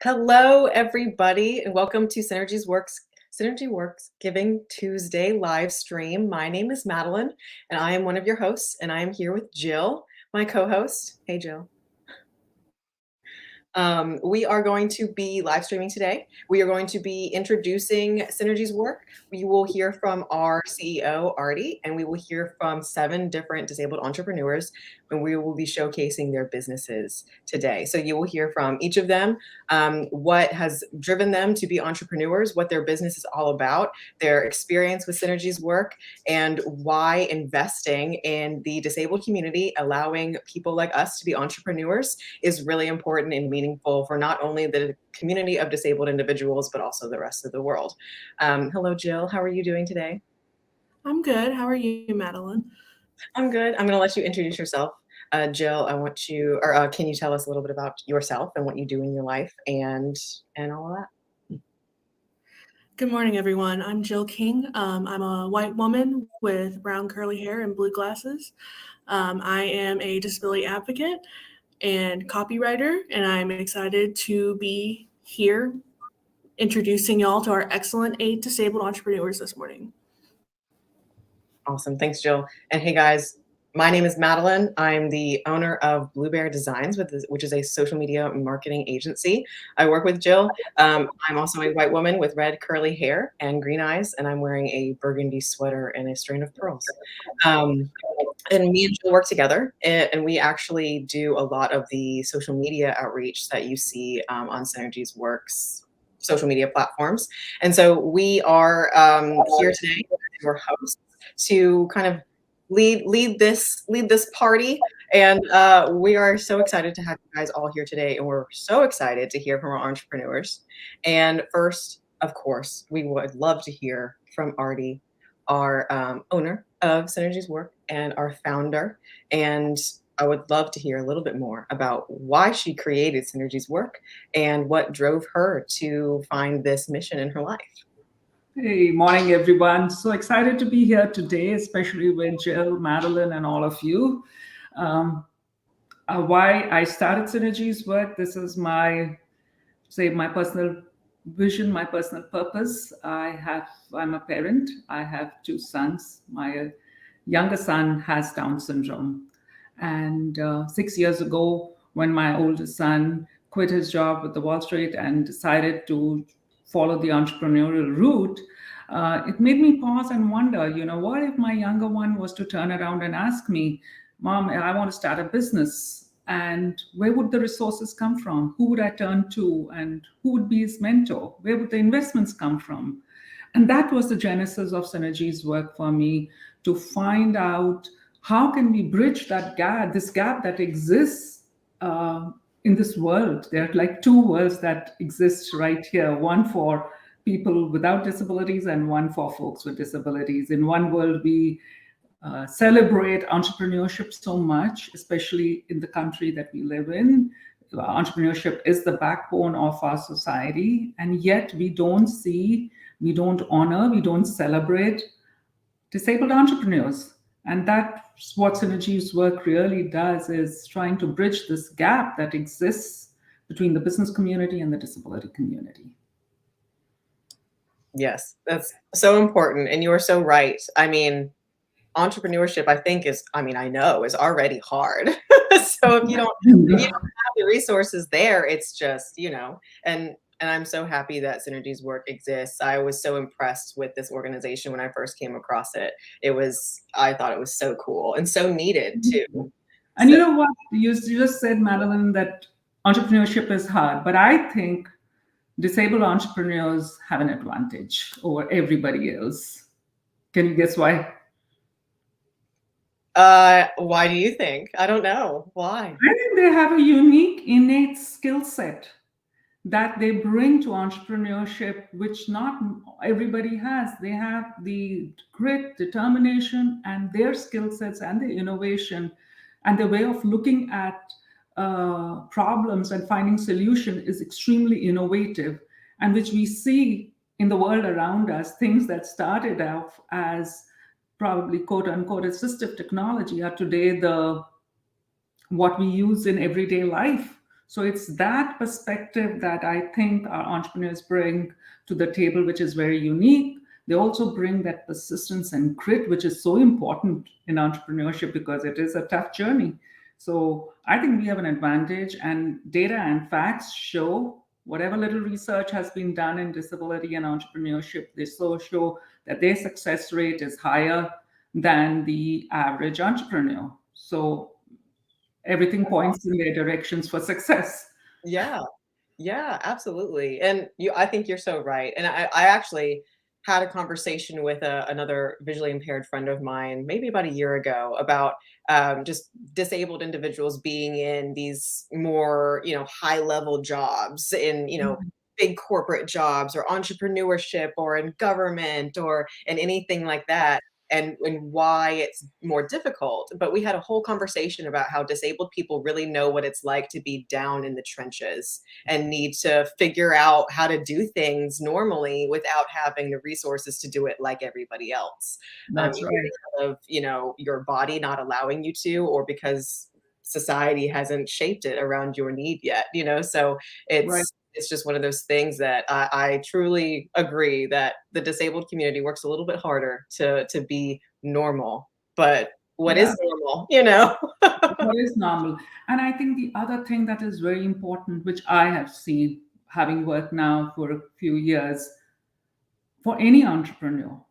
Hello, everybody, and welcome to Synergy Works Giving Tuesday live stream. My name is Madeline, and I am one of your hosts, and I am here with Jill, my co-host. Hey, Jill. We are going to be live streaming today. We are going to be introducing Synergies Work. We will hear from our CEO, Artie, and we will hear from 7 different disabled entrepreneurs, and we will be showcasing their businesses today. So you will hear from each of them, what has driven them to be entrepreneurs, what their business is all about, their experience with Synergies Work, and why investing in the disabled community, allowing people like us to be entrepreneurs, is really important and meaningful for not only the community of disabled individuals, but also the rest of the world. Hello, Jill. How are you doing today? I'm good. How are you, Madeline? I'm good. I'm going to let you introduce yourself. Jill, I want you, or can you tell us a little bit about yourself and what you do in your life and all of that? Good morning, everyone. I'm Jill King. I'm a white woman with brown curly hair and blue glasses. I am a disability advocate and copywriter, and I'm excited to be here introducing y'all to our excellent 8 disabled entrepreneurs this morning. Awesome. Thanks, Jill. And hey, guys, my name is Madeline. I'm the owner of Blue Bear Designs, which is a social media marketing agency. I work with Jill. I'm also a white woman with red curly hair and green eyes, and I'm wearing a burgundy sweater and a string of pearls. And me and Jill work together, and we actually do a lot of the social media outreach that you see on Synergies Works social media platforms. And so we are here today as your hosts to kind of lead this party, and we are so excited to have you guys all here today, and we're so excited to hear from our entrepreneurs. And first, of course, we would love to hear from Artie, our owner of Synergies Work and our founder, and I would love to hear a little bit more about why she created Synergies Work and what drove her to find this mission in her life. Hey, morning, everyone. So excited to be here today, especially with Jill, Madeline, and all of you. Why I started Synergies Work, this is my personal vision, my personal purpose. I'm a parent. I have 2 sons. My younger son has Down syndrome. And 6 years ago, when my oldest son quit his job with the Wall Street and decided to follow the entrepreneurial route, it made me pause and wonder, what if my younger one was to turn around and ask me, Mom, I want to start a business, and where would the resources come from? Who would I turn to, and who would be his mentor? Where would the investments come from? And that was the genesis of Synergies Work for me, to find out how can we bridge that gap, this gap that exists in this world. There are like 2 worlds that exist right here, one for people without disabilities and one for folks with disabilities. In one world, we celebrate entrepreneurship so much, especially in the country that we live in. Entrepreneurship is the backbone of our society, and yet we don't honor, we don't celebrate disabled entrepreneurs. And that's what Synergies Work really does, is trying to bridge this gap that exists between the business community and the disability community. Yes, that's so important. And you are so right. I mean, entrepreneurship, I know is already hard. So if you don't have the resources there, it's just, and I'm so happy that Synergies Work exists. I was so impressed with this organization when I first came across it. I thought it was so cool and so needed too. And you know what? You just said, Madeline, that entrepreneurship is hard, but I think disabled entrepreneurs have an advantage over everybody else. Can you guess why? Why do you think? I don't know. Why? I think they have a unique, innate skill set that they bring to entrepreneurship, which not everybody has. They have the grit, determination, and their skill sets and the innovation and the way of looking at problems and finding solution is extremely innovative, and which we see in the world around us. Things that started out as probably quote unquote assistive technology are today what we use in everyday life. So it's that perspective that I think our entrepreneurs bring to the table, which is very unique. They also bring that persistence and grit, which is so important in entrepreneurship because it is a tough journey. So I think we have an advantage, and data and facts show whatever little research has been done in disability and entrepreneurship, they so show that their success rate is higher than the average entrepreneur. So everything points in their directions for success. Yeah. Yeah, absolutely. And I think you're so right. And I actually had a conversation with another visually impaired friend of mine, maybe about a year ago, about just disabled individuals being in these more, high level jobs in, big corporate jobs or entrepreneurship or in government or in anything like that. And why it's more difficult. But we had a whole conversation about how disabled people really know what it's like to be down in the trenches and need to figure out how to do things normally without having the resources to do it like everybody else. That's Either right. because of, your body not allowing you to, or because society hasn't shaped it around your need yet, so Right. it's just one of those things that I truly agree that the disabled community works a little bit harder to be normal. But what Yeah. is normal, What is normal? And I think the other thing that is very important, which I have seen having worked now for a few years, for any entrepreneur,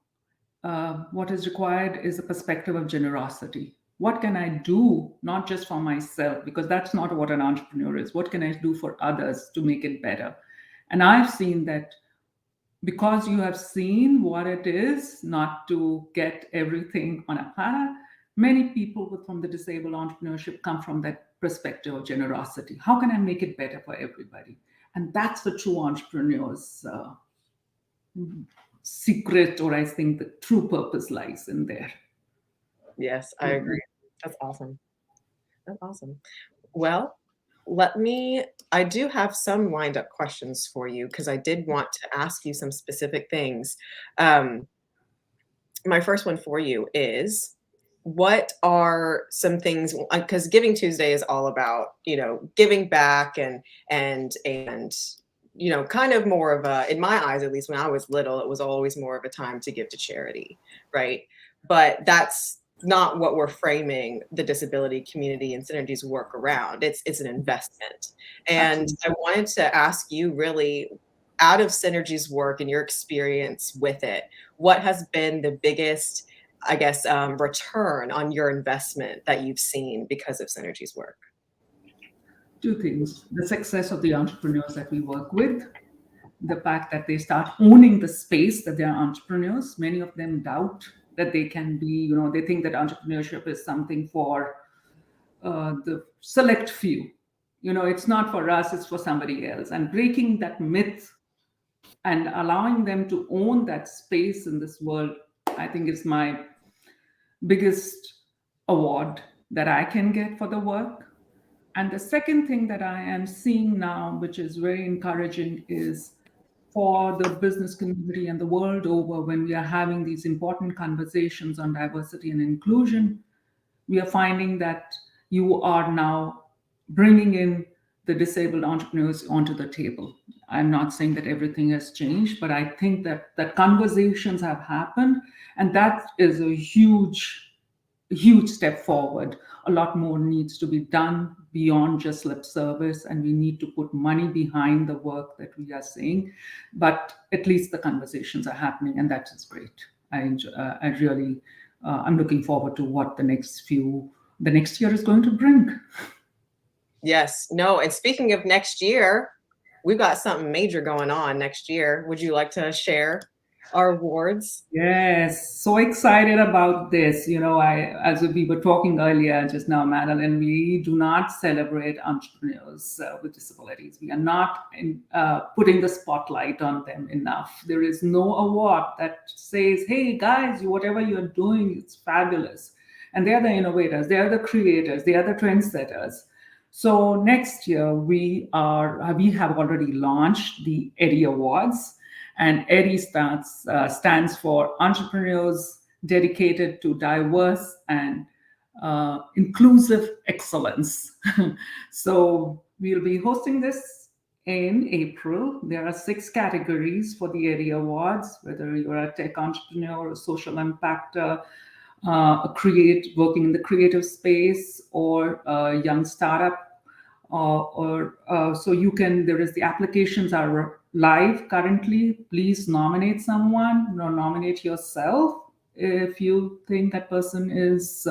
what is required is a perspective of generosity. What can I do, not just for myself, because that's not what an entrepreneur is. What can I do for others to make it better? And I've seen that because you have seen what it is not to get everything on a platter, many people from the disabled entrepreneurship come from that perspective of generosity. How can I make it better for everybody? And that's the true entrepreneur's secret, or I think the true purpose lies in there. Yes, I agree. That's awesome. That's awesome. Well, I do have some lined up questions for you because I did want to ask you some specific things. My first one for you is, what are some things, because Giving Tuesday is all about, giving back and kind of more of a, in my eyes, at least when I was little, it was always more of a time to give to charity, right? But that's not what we're framing the disability community and Synergies work around. It's an investment. And Absolutely. I wanted to ask you, really, out of Synergies work and your experience with it, what has been the biggest, I guess, return on your investment that you've seen because of Synergies work? Two things: the success of the entrepreneurs that we work with, the fact that they start owning the space that they are entrepreneurs. Many of them doubt that they can be, they think that entrepreneurship is something for the select few. It's not for us, it's for somebody else. And breaking that myth and allowing them to own that space in this world, I think is my biggest award that I can get for the work. And the second thing that I am seeing now, which is very encouraging, is for the business community and the world over, when we are having these important conversations on diversity and inclusion, we are finding that you are now bringing in the disabled entrepreneurs onto the table. I'm not saying that everything has changed, but I think that conversations have happened, and that is a huge step forward. A lot more needs to be done beyond just lip service, and we need to put money behind the work that we are saying. But at least the conversations are happening, and that is great. I really, I'm looking forward to what the next year is going to bring. Yes, no, and speaking of next year, we've got something major going on next year. Would you like to share our awards? Yes, so excited about this. As we were talking earlier just now, Madeline, we do not celebrate entrepreneurs with disabilities. We are not putting the spotlight on them enough. There is no award that says, hey, guys, whatever you're doing, it's fabulous. And they are the innovators, they are the creators, they are the trendsetters. So next year, we have already launched the Eddie Awards. And Eddie stands for Entrepreneurs Dedicated to Diverse and inclusive excellence. So we'll be hosting this in April. There are 6 categories for the area awards, whether you're a tech entrepreneur, a social impactor, working in the creative space, or a young startup. So you can, the applications are live currently. Please nominate someone or nominate yourself if you think that person is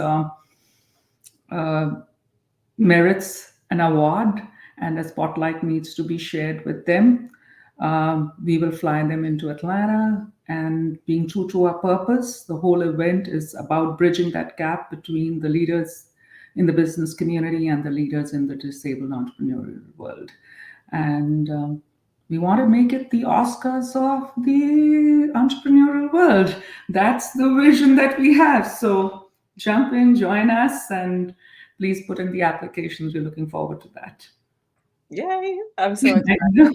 merits an award and a spotlight needs to be shared with them. We will fly them into Atlanta, and being true to our purpose, the whole event is about bridging that gap between the leaders in the business community and the leaders in the disabled entrepreneurial world. And we want to make it the Oscars of the entrepreneurial world. That's the vision that we have. So jump in, join us, and please put in the applications. We're looking forward to that. Yay! I'm so excited.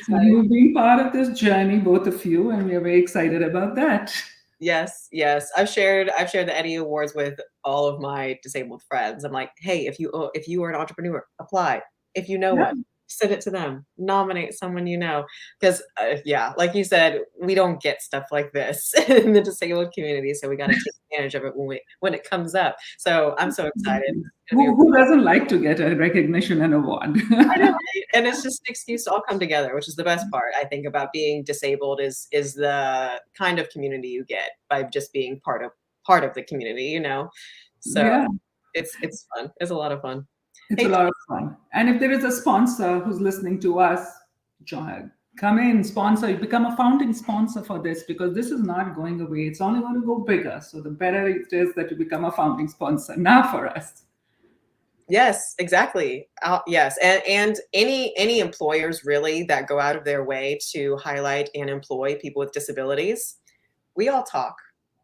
You've been part of this journey, both of you, and we're very excited about that. Yes. I've shared the Eddie Awards with all of my disabled friends. I'm like, hey, if you are an entrepreneur, apply. If you know one, send it to them. Nominate someone you know, because like you said, we don't get stuff like this in the disabled community, so we got to take advantage of it when it comes up. So I'm so excited. Who doesn't like to get a recognition and award? I know, right? And it's just an excuse to all come together, which is the best part, I think, about being disabled is the kind of community you get by just being part of the community, you know. So yeah. It's fun. It's a lot of fun. It's a lot of fun. And if there is a sponsor who's listening to us, come in, sponsor, become a founding sponsor for this, because this is not going away. It's only going to go bigger. So the better it is that you become a founding sponsor now for us. Yes, exactly. Yes. And any employers really that go out of their way to highlight and employ people with disabilities, we all talk.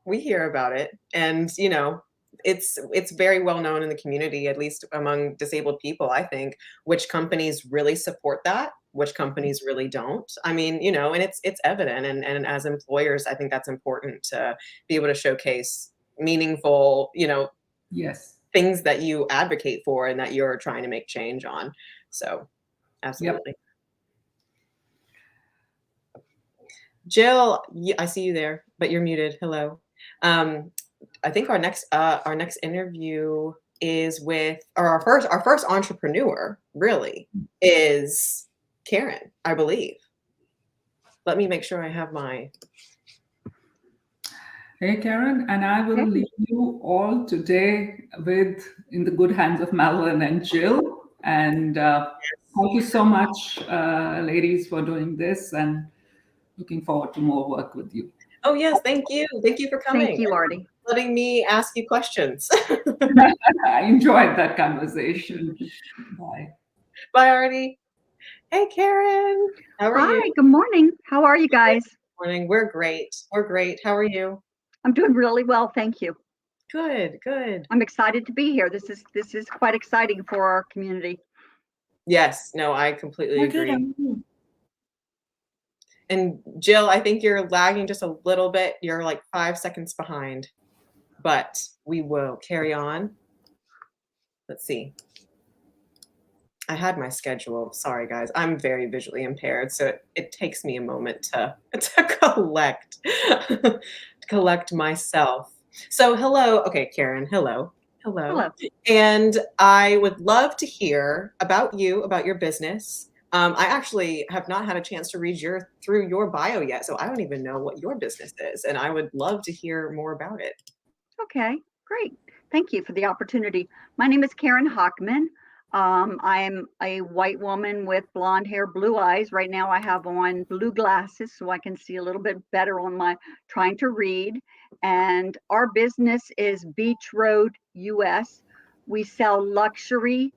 We hear about it. And, you know, it's very well known in the community, at least among disabled people, I think, which companies really support that, which companies really don't. I mean, you know, and it's evident. And as employers, I think that's important to be able to showcase meaningful, you know, yes, things that you advocate for and that you're trying to make change on. So absolutely. Yep. Jill, I see you there, but you're muted. Hello. I think our next interview is with, or our first entrepreneur really is Karen, I believe. Let me make sure I have my. Hey, Karen, and I will leave you all today in the good hands of Madeline and Jill. And thank you so much, ladies, for doing this, and looking forward to more work with you. Oh, yes. Thank you. Thank you for coming. Thank you, Artie. Letting me ask you questions. I enjoyed that conversation. Bye. Bye, Artie. Hey, Karen. How are you? Hi, good morning. How are you guys? Good morning. We're great. How are you? I'm doing really well, thank you. Good. I'm excited to be here. This is quite exciting for our community. Yes. No, I completely agree. And Jill, I think you're lagging just a little bit. You're like 5 seconds behind, but we will carry on. Let's see. I had my schedule. Sorry, guys. I'm very visually impaired, so it takes me a moment to collect myself. So hello. Okay, Karen. Hello. And I would love to hear about you, about your business. I actually have not had a chance to read through your bio yet, so I don't even know what your business is, and I would love to hear more about it. Okay, great. Thank you for the opportunity. My name is Karen Hockman. I'm a white woman with blonde hair, blue eyes. Right now I have on blue glasses so I can see a little bit better on my trying to read. And our business is Beach Road US. We sell luxury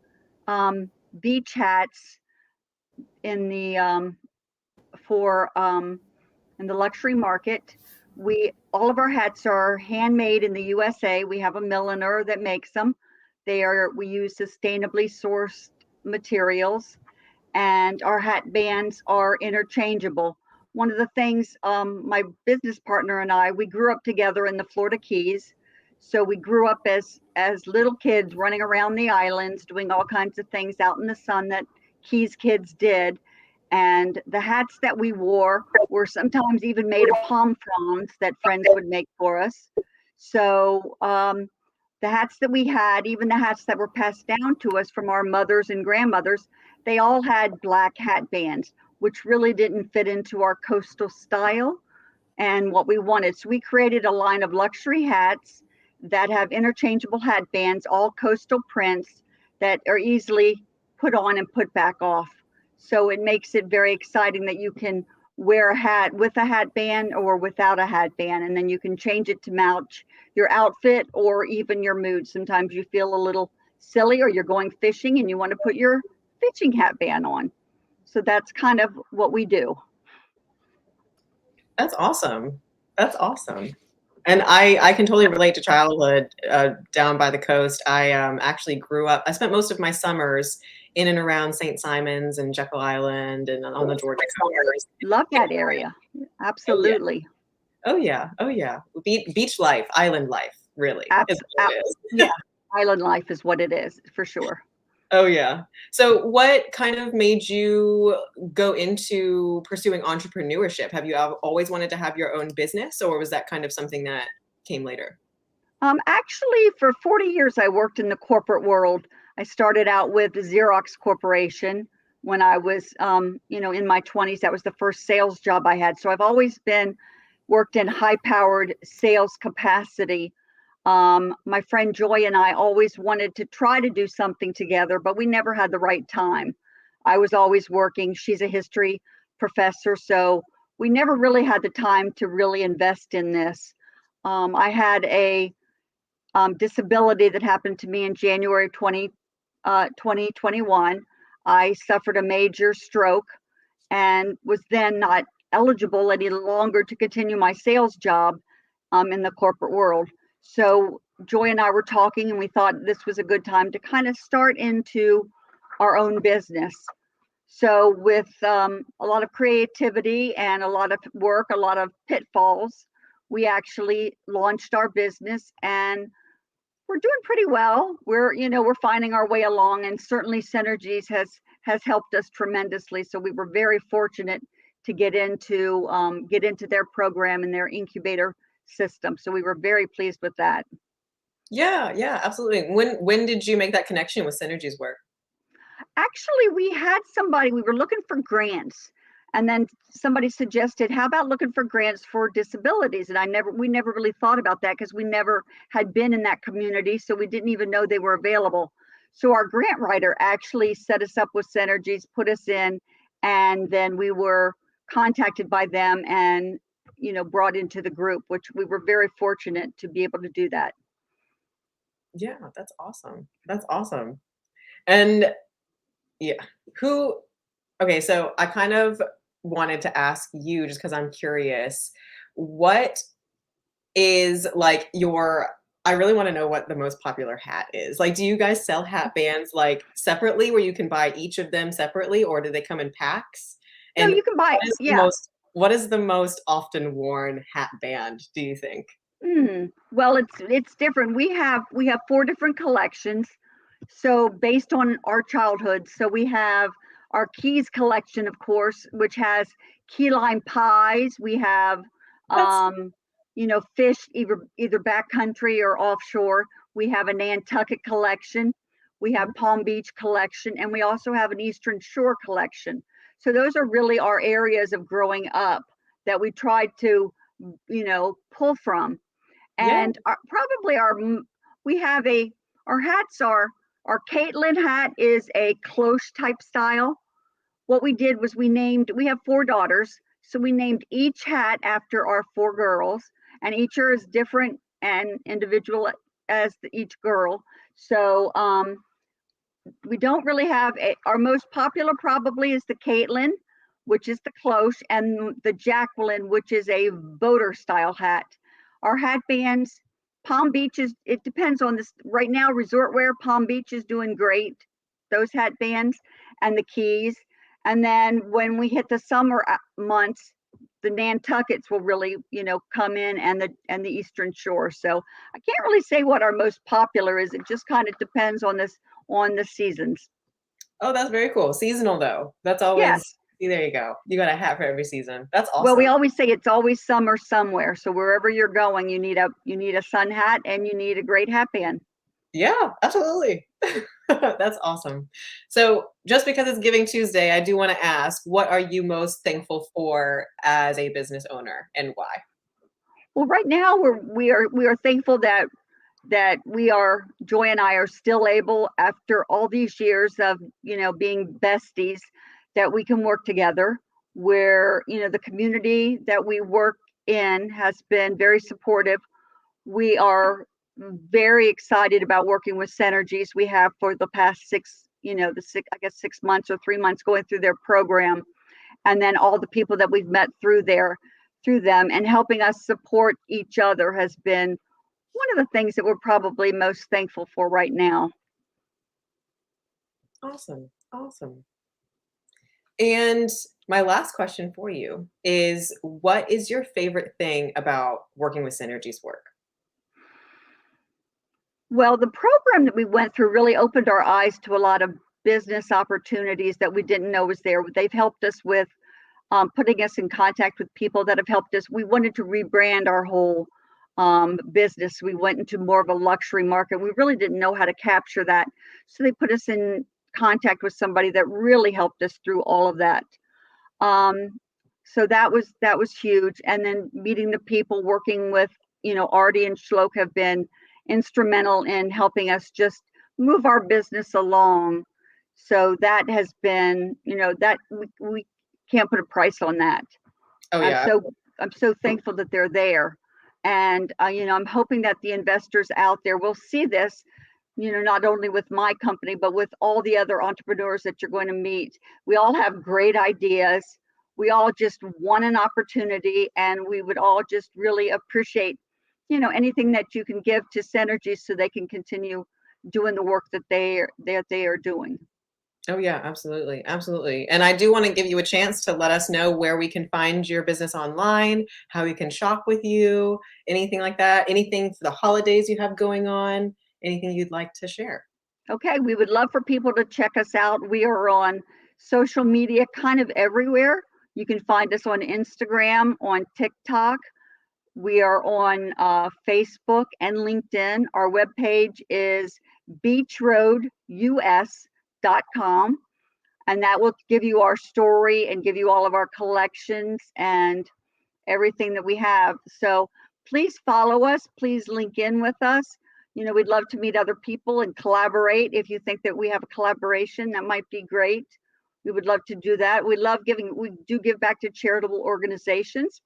beach hats in the in the luxury market. All of our hats are handmade in the USA. We have a milliner that makes them. We use sustainably sourced materials, and our hat bands are interchangeable. One of the things, my business partner and I, we grew up together in the Florida Keys. So we grew up as little kids running around the islands, doing all kinds of things out in the sun that Keys kids did. And the hats that we wore were sometimes even made of palm fronds that friends would make for us. So the hats that we had, even the hats that were passed down to us from our mothers and grandmothers, they all had black hat bands, which really didn't fit into our coastal style and what we wanted. So we created a line of luxury hats that have interchangeable hat bands, all coastal prints that are easily put on and put back off. So it makes it very exciting that you can wear a hat with a hat band or without a hat band, and then you can change it to match your outfit or even your mood. Sometimes you feel a little silly or you're going fishing and you want to put your fishing hat band on. So that's kind of what we do. That's awesome. That's awesome. And I can totally relate to childhood down by the coast. I actually grew up, I spent most of my summers in and around St. Simon's and Jekyll Island and on the Georgia coast. Love that area. Absolutely. Oh yeah. Oh yeah. Beach life, island life, really. Is what it is. Yeah. Island life is what it is, for sure. Oh yeah. So what kind of made you go into pursuing entrepreneurship? Have you always wanted to have your own business, or was that kind of something that came later? Actually, for 40 years, I worked in the corporate world. I started out with the Xerox Corporation when I was, in my 20s. That was the first sales job I had. So I've always worked in high-powered sales capacity. My friend Joy and I always wanted to try to do something together, but we never had the right time. I was always working. She's a history professor, so we never really had the time to really invest in this. I had a disability that happened to me in January 2021. I suffered a major stroke and was then not eligible any longer to continue my sales job in the corporate world. So Joy and I were talking and we thought this was a good time to kind of start into our own business. So with a lot of creativity and a lot of work, a lot of pitfalls, we actually launched our business and we're doing pretty well. We're finding our way along, and certainly Synergies has helped us tremendously. So we were very fortunate to get into their program and their incubator system. So we were very pleased with that. Yeah, absolutely. When did you make that connection with Synergies Work? Actually, we were looking for grants, and then somebody suggested, how about looking for grants for disabilities? And we never really thought about that because we never had been in that community, so we didn't even know they were available. So our grant writer actually set us up with Synergies, put us in, and then we were contacted by them and brought into the group, which we were very fortunate to be able to do that. Yeah, that's awesome. That's awesome. And yeah, okay, so I kind of wanted to ask you, just because I'm curious, what is like I really want to know what the most popular hat is. Like, do you guys sell hat bands like separately where you can buy each of them separately, or do they come in packs? No, And you can buy, yeah. What is the most often worn hat band, do you think? Well, it's different. We have 4 different collections. So based on our childhood, so we have our Keys collection, of course, which has key lime pies. We have, fish either backcountry or offshore. We have a Nantucket collection. We have Palm Beach collection, and we also have an Eastern Shore collection. So those are really our areas of growing up that we tried to, pull from. And our hats are, our Caitlin hat is a cloche type style. What we did was we have 4 daughters. So we named each hat after our 4 girls, and each are as different and individual as each girl. So we don't really have our most popular probably is the Caitlin, which is the cloche, and the Jacqueline, which is a boater style hat. Our hat bands, Palm Beach it depends on this. Right now, resort wear, Palm Beach is doing great, those hat bands, and the Keys. And then when we hit the summer months, Nantuckets will really, come in, and the Eastern Shore. So I can't really say what our most popular is. It just kind of depends on the seasons. Oh, that's very cool. Seasonal though. That's always, Yes. see, there you go. You got a hat for every season. That's Well, we awesome. always say it's always summer somewhere. So wherever you're going, you need a sun hat and you need a great hat band. Yeah, absolutely. That's awesome. So just because it's Giving Tuesday, I do want to ask, what are you most thankful for as a business owner and why? Well, right now we are thankful that Joy and I are still able, after all these years of, being besties, that we can work together, where, the community that we work in has been very supportive. We are very excited about working with Synergies. We have for the past 6 months or 3 months going through their program, and then all the people that we've met through them, and helping us support each other has been one of the things that we're probably most thankful for right now. Awesome. Awesome. And my last question for you is, what is your favorite thing about working with Synergies Work? Well, the program that we went through really opened our eyes to a lot of business opportunities that we didn't know was there. They've helped us with putting us in contact with people that have helped us. We wanted to rebrand our whole business. We went into more of a luxury market. We really didn't know how to capture that. So they put us in contact with somebody that really helped us through all of that. So that was huge. And then meeting the people, working with, Artie and Shlok have been instrumental in helping us just move our business along. So that has been, that we can't put a price on that. Oh yeah. I'm so thankful that they're there. And, I'm hoping that the investors out there will see this, not only with my company, but with all the other entrepreneurs that you're going to meet. We all have great ideas. We all just want an opportunity, and we would all just really appreciate, anything that you can give to Synergy so they can continue doing the work that they are doing. Oh yeah, absolutely. Absolutely. And I do want to give you a chance to let us know where we can find your business online, how we can shop with you, anything like that, anything for the holidays you have going on, anything you'd like to share. Okay, we would love for people to check us out. We are on social media kind of everywhere. You can find us on Instagram, on TikTok. We are on Facebook and LinkedIn. Our webpage is beachroadus.com, and that will give you our story and give you all of our collections and everything that we have. So please follow us. Please link in with us. We'd love to meet other people and collaborate. If you think that we have a collaboration, that might be great. We would love to do that. We do give back to charitable organizations,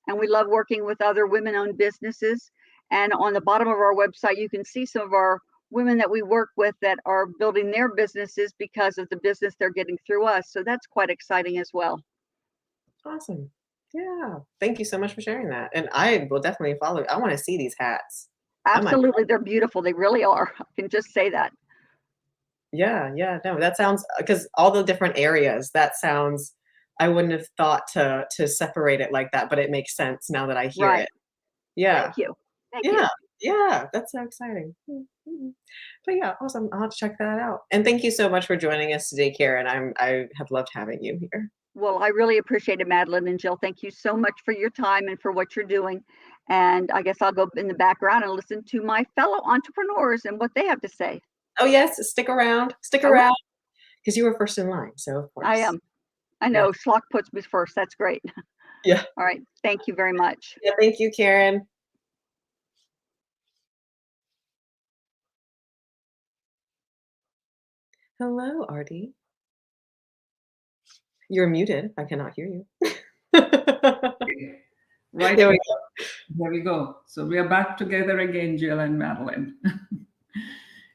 and we love working with other women-owned businesses. And on the bottom of our website, you can see some of our women that we work with that are building their businesses because of the business they're getting through us. So that's quite exciting as well. Awesome. Yeah. Thank you so much for sharing that. And I will definitely follow. I want to see these hats. Absolutely. They're beautiful. They really are. I can just say that. Yeah. Yeah. No, that sounds, because all the different areas, that sounds, I wouldn't have thought to separate it like that, but it makes sense now that I hear Right. it. Yeah. Thank you. Thank Yeah. you. Yeah. That's so exciting. But yeah, awesome. I'll have to check that out. And thank you so much for joining us today, Karen. I have loved having you here. Well, I really appreciate it, Madeline and Jill. Thank you so much for your time and for what you're doing. And I guess I'll go in the background and listen to my fellow entrepreneurs and what they have to say. Oh yes, stick around. Stick I will. around. Because you were first in line, so of course. I am. I know. Schlock puts me first. That's great. Yeah. All right. Thank you very much. Yeah, thank you, Karen. Hello, Artie. You're muted. I cannot hear you. Right. There we go. There we go. So we are back together again, Jill and Madeline.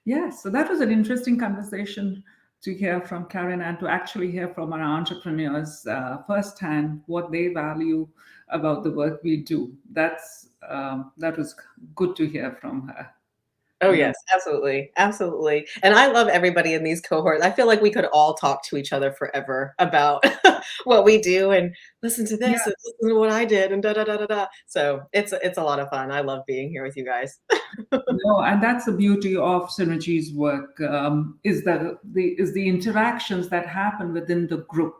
Yeah, so that was an interesting conversation to hear from Karen and to actually hear from our entrepreneurs firsthand what they value about the work we do. That was good to hear from her. Oh, you know. yes, absolutely, absolutely, and I love everybody in these cohorts. I feel like we could all talk to each other forever about what we do and listen to this and Yes. listen to what I did and da da da da da. So it's a lot of fun. I love being here with you guys. No, and that's the beauty of Synergies work, is the interactions that happen within the group.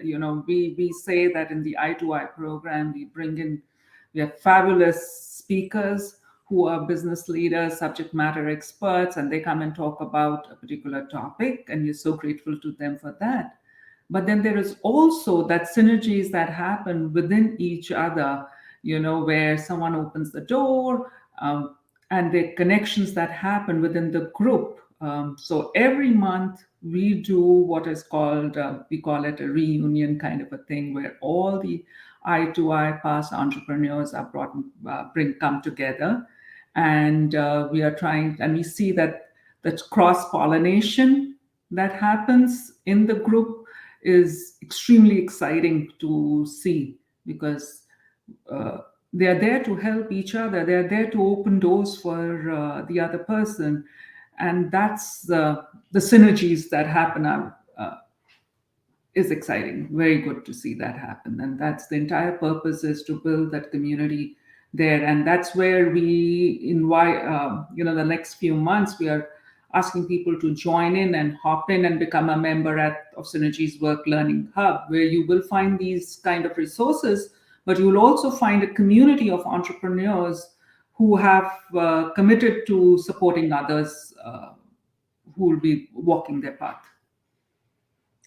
You know, we say that in the I2I program, we have fabulous speakers who are business leaders, subject matter experts, and they come and talk about a particular topic, and you're so grateful to them for that. But then there is also that synergies that happen within each other, you know, where someone opens the door, and the connections that happen within the group. So every month we do what is called, we call it a reunion kind of a thing, where all the I2I past entrepreneurs are come together, and we are trying, and we see that cross pollination that happens in the group is extremely exciting to see, because uh, they are there to help each other. They are there to open doors for the other person, and that's the synergies that happen. Is exciting. Very good to see that happen, and that's the entire purpose, is to build that community there, and that's where we invite. The next few months we are asking people to join in and hop in and become a member of Synergies Work Learning Hub, where you will find these kind of resources, but you will also find a community of entrepreneurs who have committed to supporting others who will be walking their path.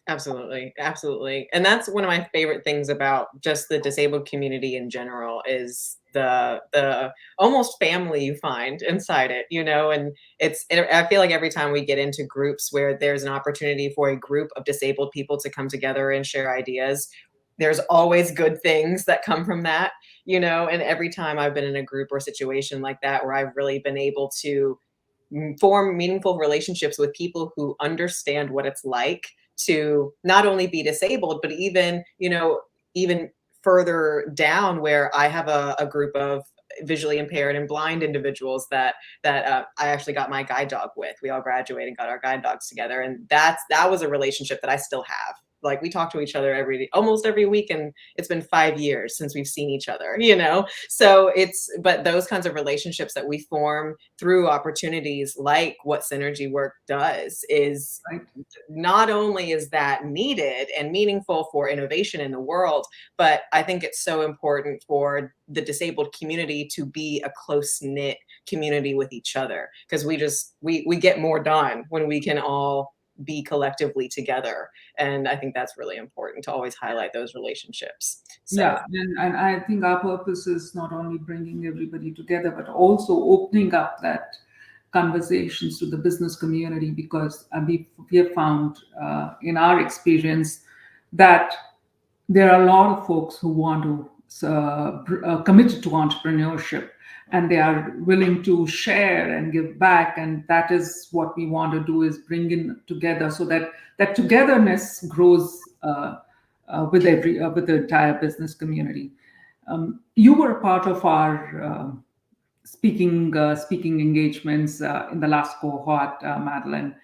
Absolutely, absolutely. And that's one of my favorite things about just the disabled community in general is the almost family you find inside it, you know, and I feel like every time we get into groups where there's an opportunity for a group of disabled people to come together and share ideas, there's always good things that come from that, you know, and every time I've been in a group or situation like that where I've really been able to form meaningful relationships with people who understand what it's like to not only be disabled, but even, you know, even further down where I have a group of visually impaired and blind individuals that I actually got my guide dog with. We all graduated and got our guide dogs together, and that was a relationship that I still have. Like we talk to each other almost every week, and it's been 5 years since we've seen each other, you know? So but those kinds of relationships that we form through opportunities like what Synergy Work does is Right. not only is that needed and meaningful for innovation in the world, but I think it's so important for the disabled community to be a close-knit community with each other, because we get more done when we can all be collectively together. And I think that's really important to always highlight those relationships. So Yeah, and I think our purpose is not only bringing everybody together, but also opening up that conversations to the business community, because we have found in our experience that there are a lot of folks who want to committed to entrepreneurship, and they are willing to share and give back, and that is what we want to do, is bring in together, so that togetherness grows with the entire business community. You were a part of our speaking engagements in the last cohort, Madeline,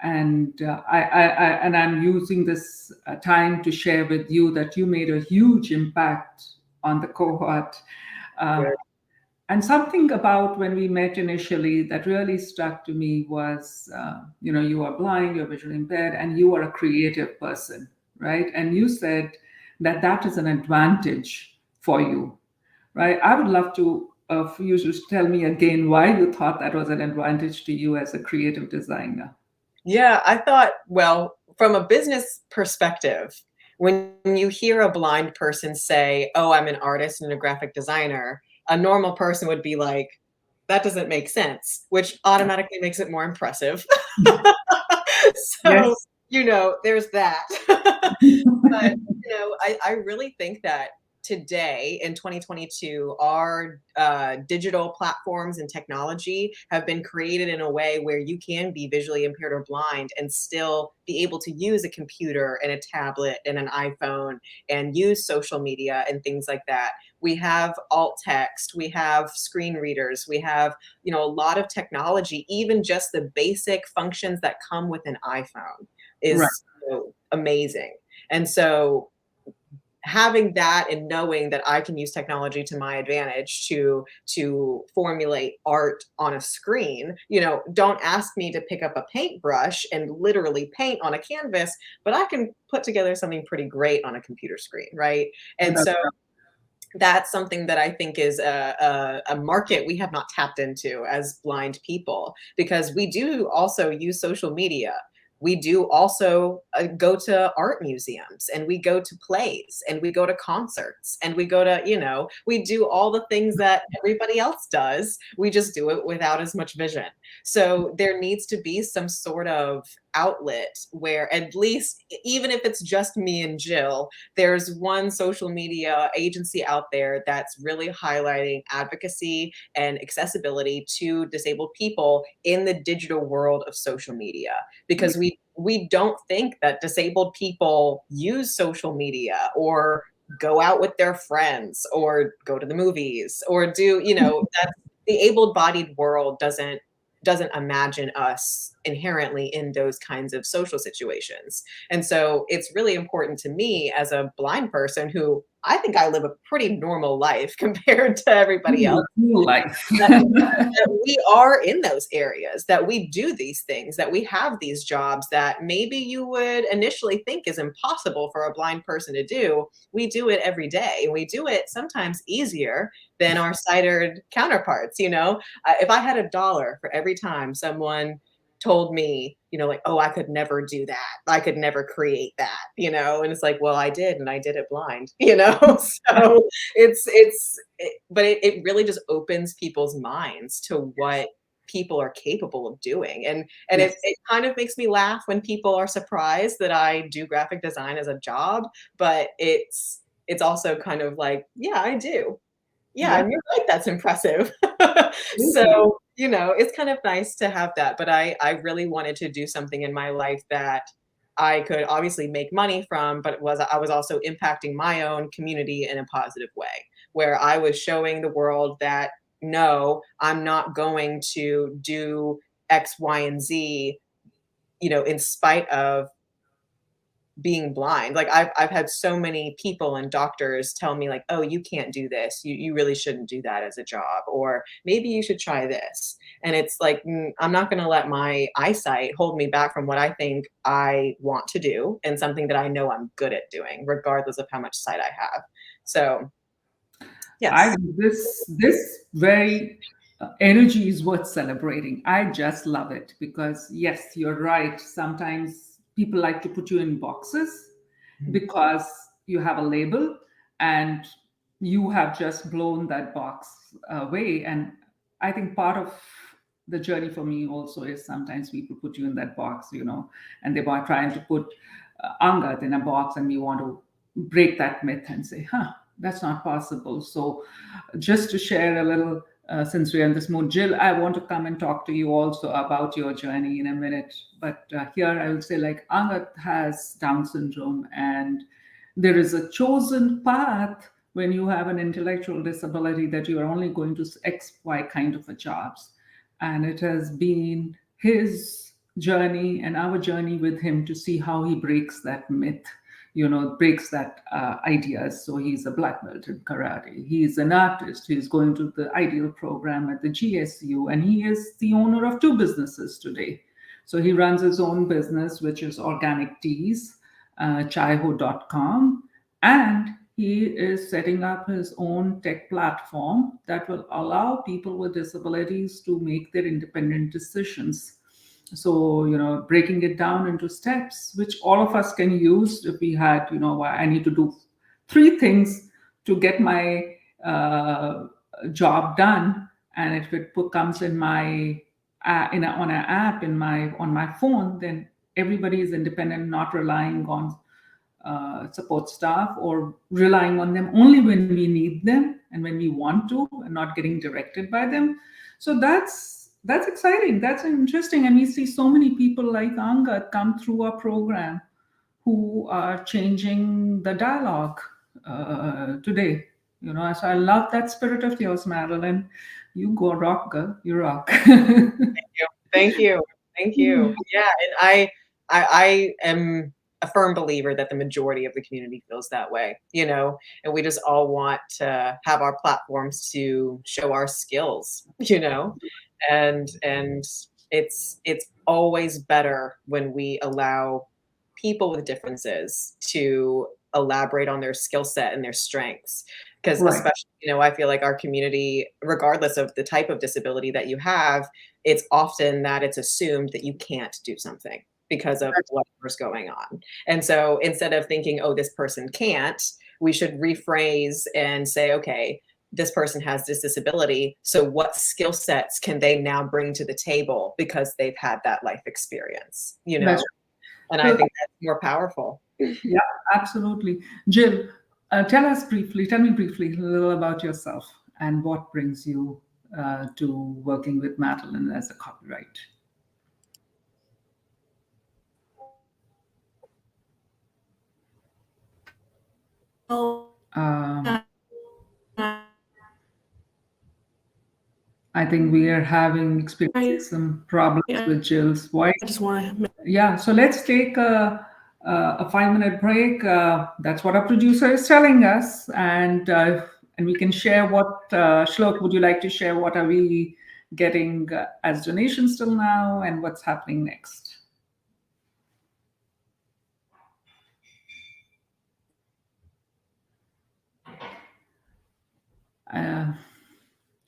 and I'm using this time to share with you that you made a huge impact on the cohort. good. And something about when we met initially that really stuck to me was, you are blind, you're visually impaired, and you are a creative person, right? And you said that is an advantage for you, right? I would love for you to tell me again why you thought that was an advantage to you as a creative designer. Yeah, I thought, well, from a business perspective, when you hear a blind person say, "Oh, I'm an artist and a graphic designer," a normal person would be like, "That doesn't make sense," which automatically makes it more impressive. So, Yes. you know, there's that. But, you know, I really think that today in 2022, our digital platforms and technology have been created in a way where you can be visually impaired or blind and still be able to use a computer and a tablet and an iPhone and use social media and things like that. We have alt text, we have screen readers, we have, a lot of technology. Even just the basic functions that come with an iPhone is Right. so amazing. And so having that and knowing that I can use technology to my advantage to formulate art on a screen, don't ask me to pick up a paintbrush and literally paint on a canvas, but I can put together something pretty great on a computer screen, right? And so that's something that I think is a market we have not tapped into as blind people, because we do also use social media. We do also go to art museums, and we go to plays, and we go to concerts, and we go to, we do all the things that everybody else does. We just do it without as much vision. So there needs to be some sort of outlet where, at least, even if it's just me and Jill, there's one social media agency out there that's really highlighting advocacy and accessibility to disabled people in the digital world of social media, because we don't think that disabled people use social media or go out with their friends or go to the movies or do, that the able-bodied world doesn't imagine us inherently in those kinds of social situations. And so it's really important to me as a blind person, who I think I live a pretty normal life compared to everybody else, Life. that we are in those areas, that we do these things, that we have these jobs that maybe you would initially think is impossible for a blind person to do. We do it every day. We do it sometimes easier than our sighted counterparts. If I had $1 for every time someone told me, like, oh, I could never do that, I could never create that, and it's like, well, I did, and I did it blind, so but it really just opens people's minds to what people are capable of doing. And Yes. it kind of makes me laugh when people are surprised that I do graphic design as a job, but it's also kind of like, yeah, I do. Yeah, and you're right, that's impressive. So, it's kind of nice to have that, but I really wanted to do something in my life that I could obviously make money from, but I was also impacting my own community in a positive way, where I was showing the world that, no, I'm not going to do X, Y, and Z, in spite of being blind. Like, I've had so many people and doctors tell me, like, oh, you can't do this, you really shouldn't do that as a job, or maybe you should try this. And it's like, I'm not going to let my eyesight hold me back from what I think I want to do, and something that I know I'm good at doing, regardless of how much sight I have. So yes. This very energy is worth celebrating. I just love it because, yes, you're right. Sometimes people like to put you in boxes because you have a label, and you have just blown that box away. And I think part of the journey for me also is sometimes people put you in that box, and they are trying to put Angad in a box, and we want to break that myth and say, that's not possible. So just to share a little, since we're in this mood, Jill, I want to come and talk to you also about your journey in a minute. But here I will say, like, Angad has Down syndrome, and there is a chosen path when you have an intellectual disability, that you are only going to X, Y kind of a jobs. And it has been his journey and our journey with him to see how he breaks that myth, breaks that ideas. So he's a black belt in karate. He's an artist. He's going to the Ideal program at the GSU, and he is the owner of 2 businesses today. So he runs his own business, which is organic teas, chaiho.com, and he is setting up his own tech platform that will allow people with disabilities to make their independent decisions. So, breaking it down into steps, which all of us can use. If we had, I need to do 3 things to get my job done, and if it comes in my on an app on my phone, then everybody is independent, not relying on support staff, or relying on them only when we need them and when we want to, and not getting directed by them. So that's exciting. That's interesting. And we see so many people like Angad come through our program who are changing the dialogue today. So I love that spirit of yours, Madeline. You go rock, girl. You rock. Thank you. Thank you. Yeah, and I am a firm believer that the majority of the community feels that way, and we just all want to have our platforms to show our skills, and it's always better when we allow people with differences to elaborate on their skill set and their strengths. Because Right. especially, I feel like our community, regardless of the type of disability that you have, it's often that it's assumed that you can't do something because of whatever's going on. And so instead of thinking, oh, this person can't, we should rephrase and say, okay, this person has this disability. So what skill sets can they now bring to the table because they've had that life experience, That's And I think that's more powerful. Yeah, absolutely. Jill, tell me briefly a little about yourself and what brings you to working with Madeline as a copyright. Um, I think we are experiencing some problems with Jill's voice. I just want to. Yeah, so let's take a 5-minute break. That's what our producer is telling us, and we can share what Shlok, would you like to share? What are we getting as donations till now, and what's happening next?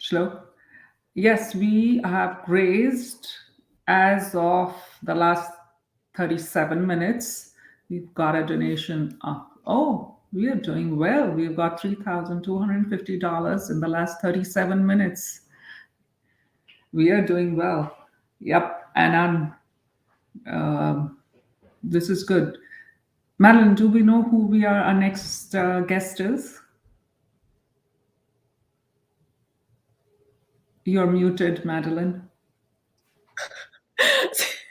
Shlok? Yes, we have raised, as of the last 37 minutes, we've got a donation of, we are doing well. We've got $3,250 in the last 37 minutes. We are doing well. Yep. And this is good. Madeline, do we know who our next guest is? You're muted, Madeline.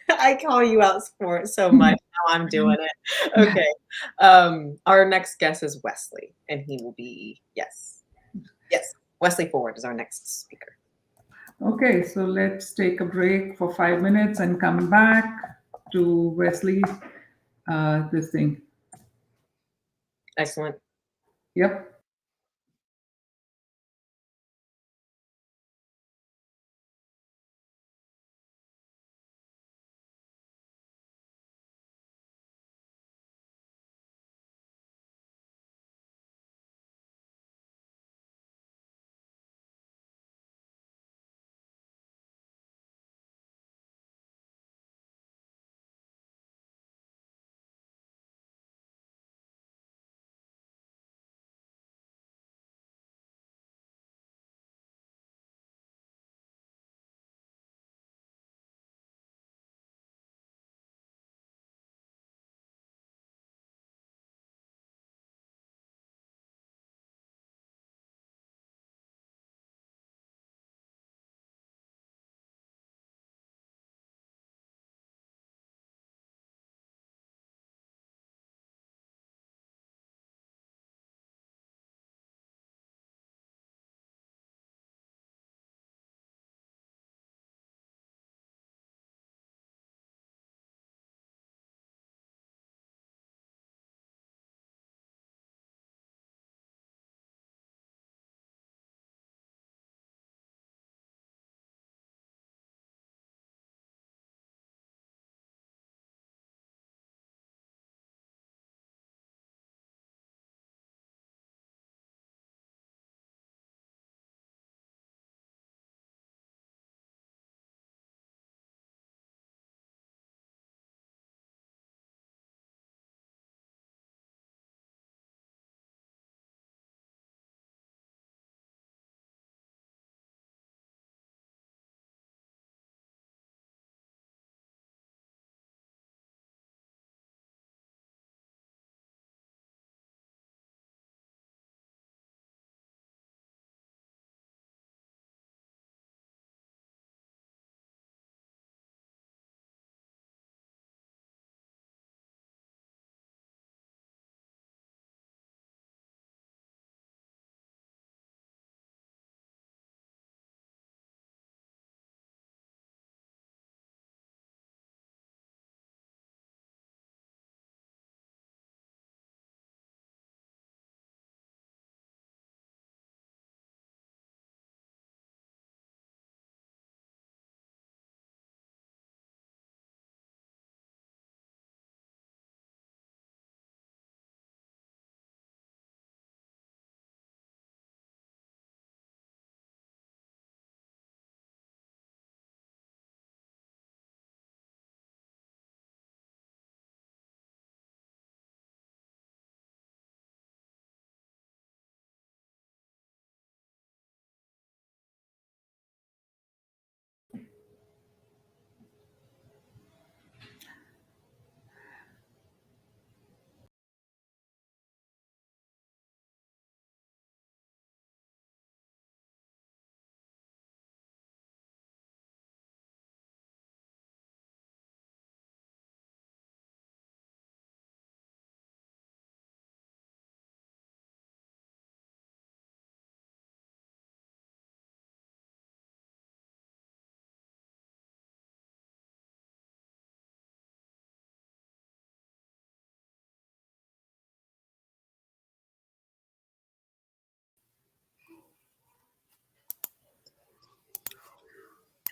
I call you out for it so much. Now I'm doing it. Okay. Our next guest is Wesley, and he will be, yes, Wesley Ford is our next speaker. Okay, so let's take a break for 5 minutes and come back to Wesley. This thing. Excellent. Yep.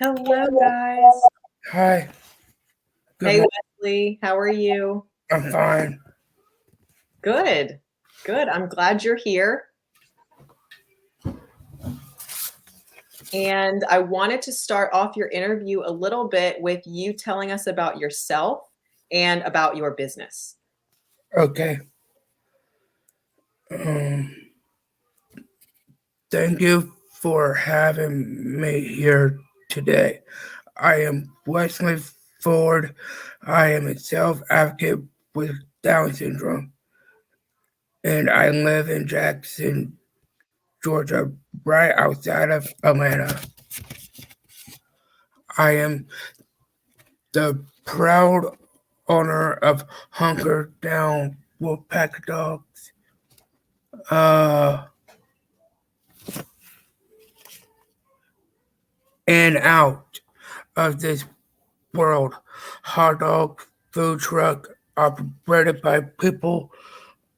Hello, guys. Hi. Good Hey, morning. Wesley. How are you? I'm fine. Good. Good. I'm glad you're here. And I wanted to start off your interview a little bit with you telling us about yourself and about your business. Okay. Thank you for having me here today. I am Wesley Ford. I am a self-advocate with Down syndrome, and I live in Jackson, Georgia, right outside of Atlanta. I am the proud owner of Hunker Down Wolfpack Dogs. And out of this world hot dog food truck operated by people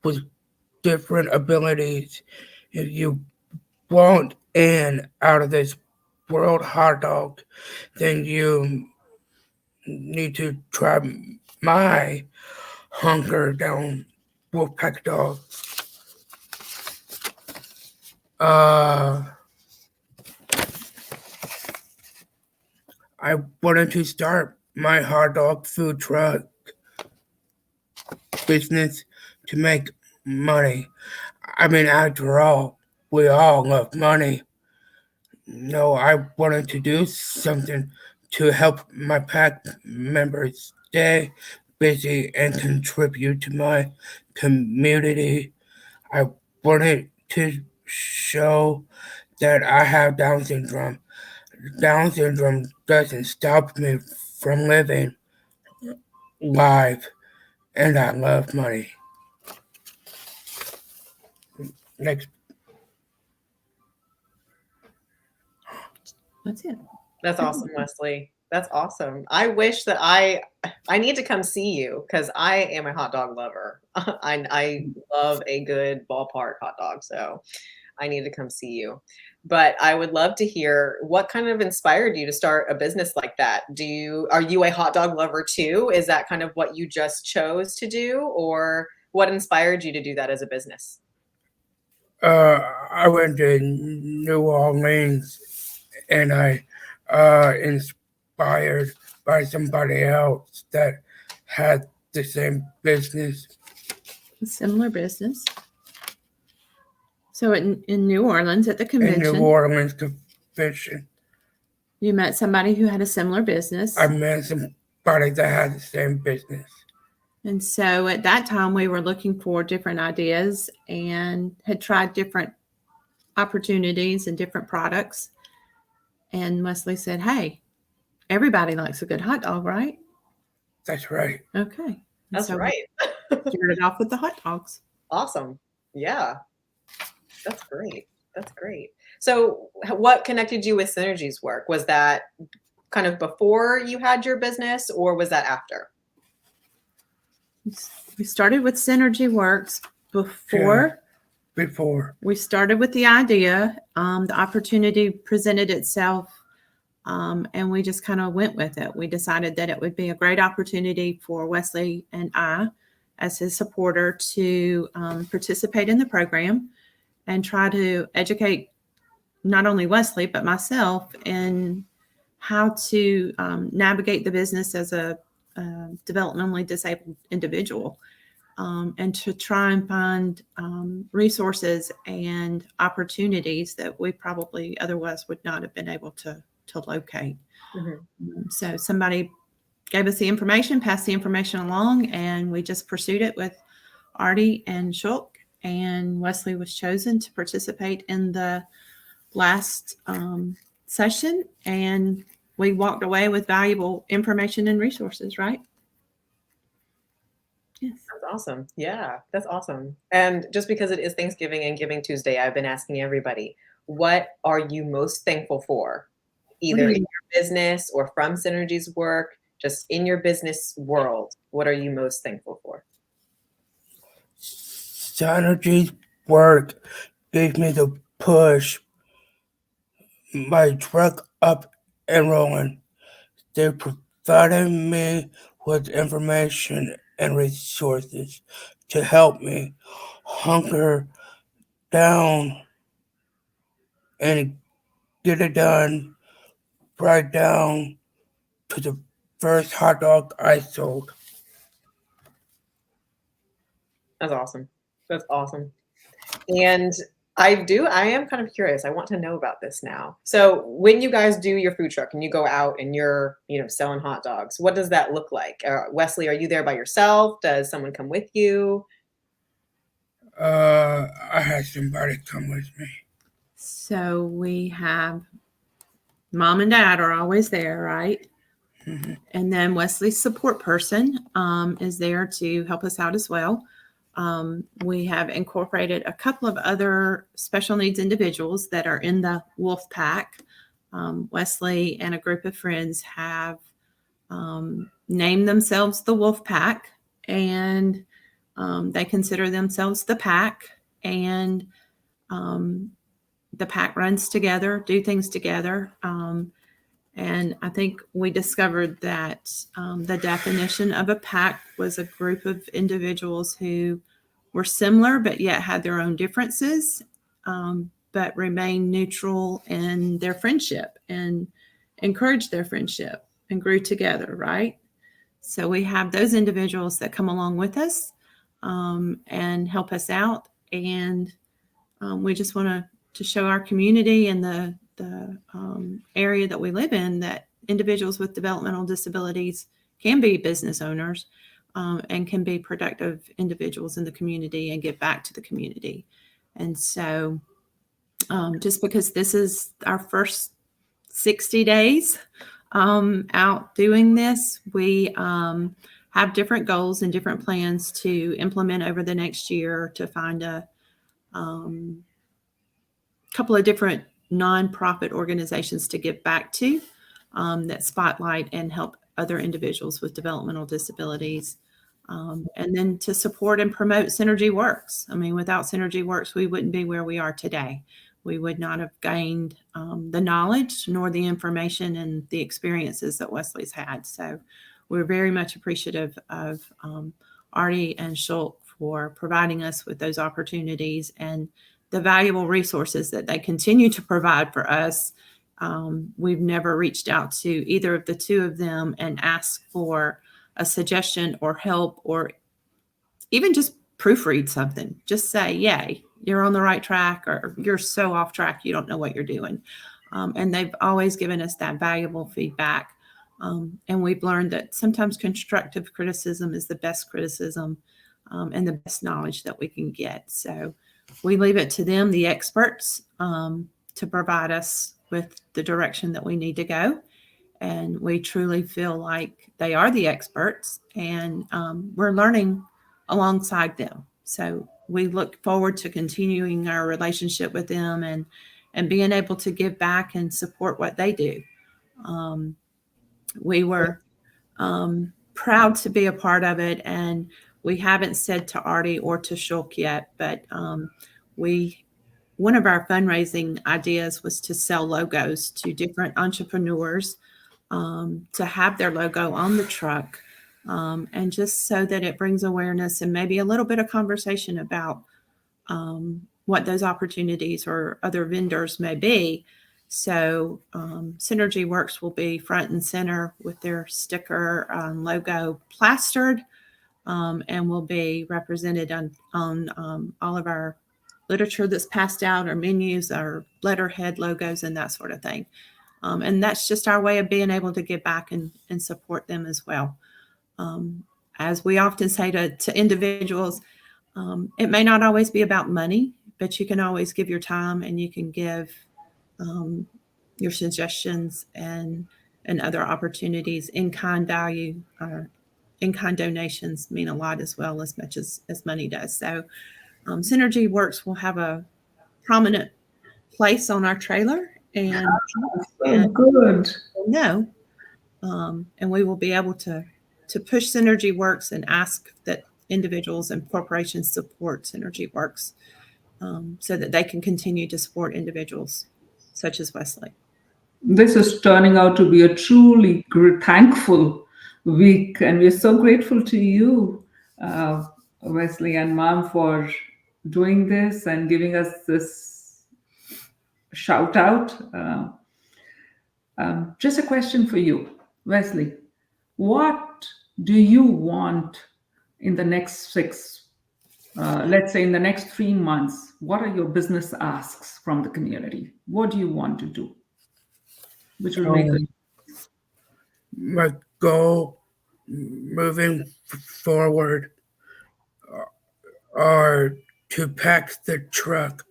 with different abilities. If you want in out of this world hot dog, then you need to try my Hunker Down Wolfpack dog. I wanted to start my hot dog food truck business to make money. I mean, after all, we all love money. No, I wanted to do something to help my pack members stay busy and contribute to my community. I wanted to show that I have Down syndrome. Down syndrome doesn't stop me from living life, and I love money. Next. That's it. That's awesome, Wesley. That's awesome. I wish that I need to come see you because I am a hot dog lover. I love a good ballpark hot dog, so I need to come see you. But I would love to hear what kind of inspired you to start a business like that. Are you a hot dog lover too? Is that kind of what you just chose to do, or what inspired you to do that as a business? I went to New Orleans, and I inspired by somebody else that had the same business. Similar business. So in New Orleans at the In convention, New Orleans convention, you met somebody who had a similar business. I met somebody that had the same business. And so at that time, we were looking for different ideas and had tried different opportunities and different products. And Wesley said, hey, everybody likes a good hot dog, right? That's right. Okay. And That's so right. we started off with the hot dogs. Awesome. Yeah. That's great. That's great. So what connected you with Synergies Work? Was that kind of before you had your business, or was that after? We started with Synergy Works before. Before. We started with the idea. The opportunity presented itself, and we just kind of went with it. We decided that it would be a great opportunity for Wesley and I, as his supporter, to participate in the program and try to educate not only Wesley, but myself in how to navigate the business as a developmentally disabled individual, and to try and find resources and opportunities that we probably otherwise would not have been able to locate. Mm-hmm. So somebody gave us the information, passed the information along, and we just pursued it with Artie and Shulk, and Wesley was chosen to participate in the last session, and we walked away with valuable information and resources, right? Yes. That's awesome. Yeah, that's awesome. And just because it is Thanksgiving and Giving Tuesday, I've been asking everybody, what are you most thankful for? Either in your business or from Synergies Work, just in your business world, what are you most thankful for? Synergies Work gave me the push my truck up enrolling. They provided me with information and resources to help me hunker down and get it done right down to the first hot dog I sold. That's awesome. That's awesome. And I am kind of curious. I want to know about this now. So when you guys do your food truck and you go out and you're, selling hot dogs, what does that look like? Wesley, are you there by yourself? Does someone come with you? I had somebody come with me. So we have mom and dad are always there, right? Mhm. And then Wesley's support person is there to help us out as well. We have incorporated a couple of other special needs individuals that are in the Wolfpack. Wesley and a group of friends have named themselves the Wolfpack, and they consider themselves the pack. And the pack runs together, do things together. And I think we discovered that the definition of a pack was a group of individuals who were similar, but yet had their own differences, but remained neutral in their friendship and encouraged their friendship and grew together, right? So we have those individuals that come along with us and help us out. And we just want to show our community and the area that we live in that individuals with developmental disabilities can be business owners and can be productive individuals in the community and give back to the community. And so just because this is our first 60 days out doing this, we have different goals and different plans to implement over the next year to find a couple of different nonprofit organizations to give back to that spotlight and help other individuals with developmental disabilities. And then to support and promote Synergy Works. I mean, without Synergy Works, we wouldn't be where we are today. We would not have gained the knowledge nor the information and the experiences that Wesley's had. So we're very much appreciative of Artie and Schultz for providing us with those opportunities and the valuable resources that they continue to provide for us. We've never reached out to either of the two of them and asked for a suggestion or help or even just proofread something. Just say, yay, you're on the right track, or you're so off track, you don't know what you're doing. And they've always given us that valuable feedback. And we've learned that sometimes constructive criticism is the best criticism and the best knowledge that we can get. So we leave it to them, the experts, to provide us with the direction that we need to go. And we truly feel like they are the experts, and we're learning alongside them. So we look forward to continuing our relationship with them and being able to give back and support what they do. We were proud to be a part of it, and we haven't said to Artie or to Schultz yet, but one of our fundraising ideas was to sell logos to different entrepreneurs to have their logo on the truck, and just so that it brings awareness and maybe a little bit of conversation about what those opportunities or other vendors may be. So Synergy Works will be front and center with their sticker logo plastered, and will be represented on all of our literature that's passed out, our menus, our letterhead logos, and that sort of thing. And that's just our way of being able to give back and support them as well. As we often say to individuals, it may not always be about money, but you can always give your time, and you can give your suggestions and other opportunities. In-kind value or in-kind donations mean a lot as well, as much as money does. So Synergy Works will have a prominent place on our trailer, and Good. no, and we will be able to push Synergy Works and ask that individuals and corporations support Synergy Works so that they can continue to support individuals such as Wesley. this is turning out to be a truly thankful week, and we're so grateful to you, Wesley and Mom, for doing this and giving us this shout out. Just a question for you, Wesley. What do you want in the next let's say in the next 3 months? What are your business asks from the community? What do you want to do? Which will make it. My goal moving forward are to pack the truck.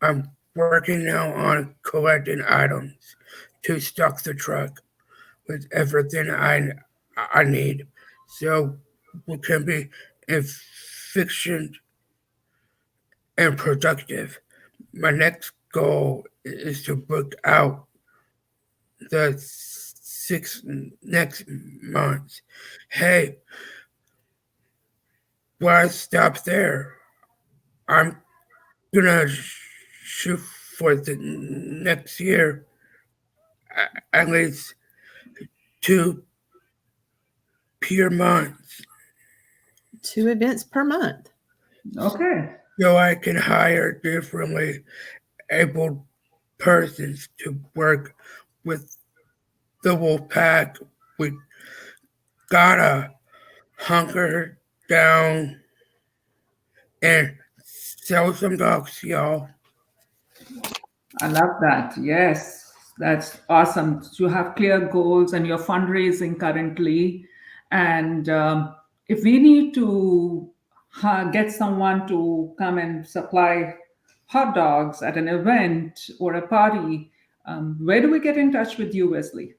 I'm working now on collecting items to stock the truck with everything I need, so we can be efficient and productive. My next goal is to book out the 6 next months. Hey, why stop there? I'm gonna shoot for the next year at least 2 per month, 2 events per month. Okay. so I can hire differently able persons to work with the Wolfpack. We gotta hunker down and sell some dogs, y'all. I love that. Yes, that's awesome. You have clear goals and you're fundraising currently. And if we need to get someone to come and supply hot dogs at an event or a party, where do we get in touch with you, Wesley?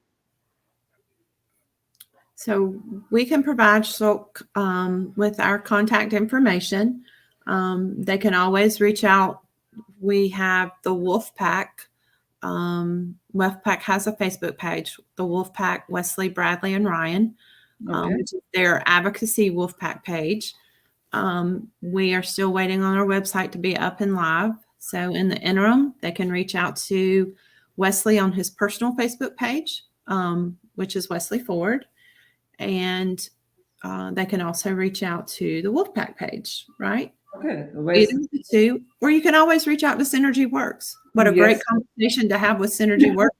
So we can provide folk with our contact information. They can always reach out. We have the Wolfpack. Wolfpack has a Facebook page, the Wolfpack Wesley, Bradley, and Ryan, which is their advocacy Wolfpack page. We are still waiting on our website to be up and live. So in the interim, they can reach out to Wesley on his personal Facebook page, which is Wesley Ford. And they can also reach out to the Wolfpack page, right? Okay. Either of the two, or you can always reach out to Synergy Works. What a great conversation to have with Synergy Works,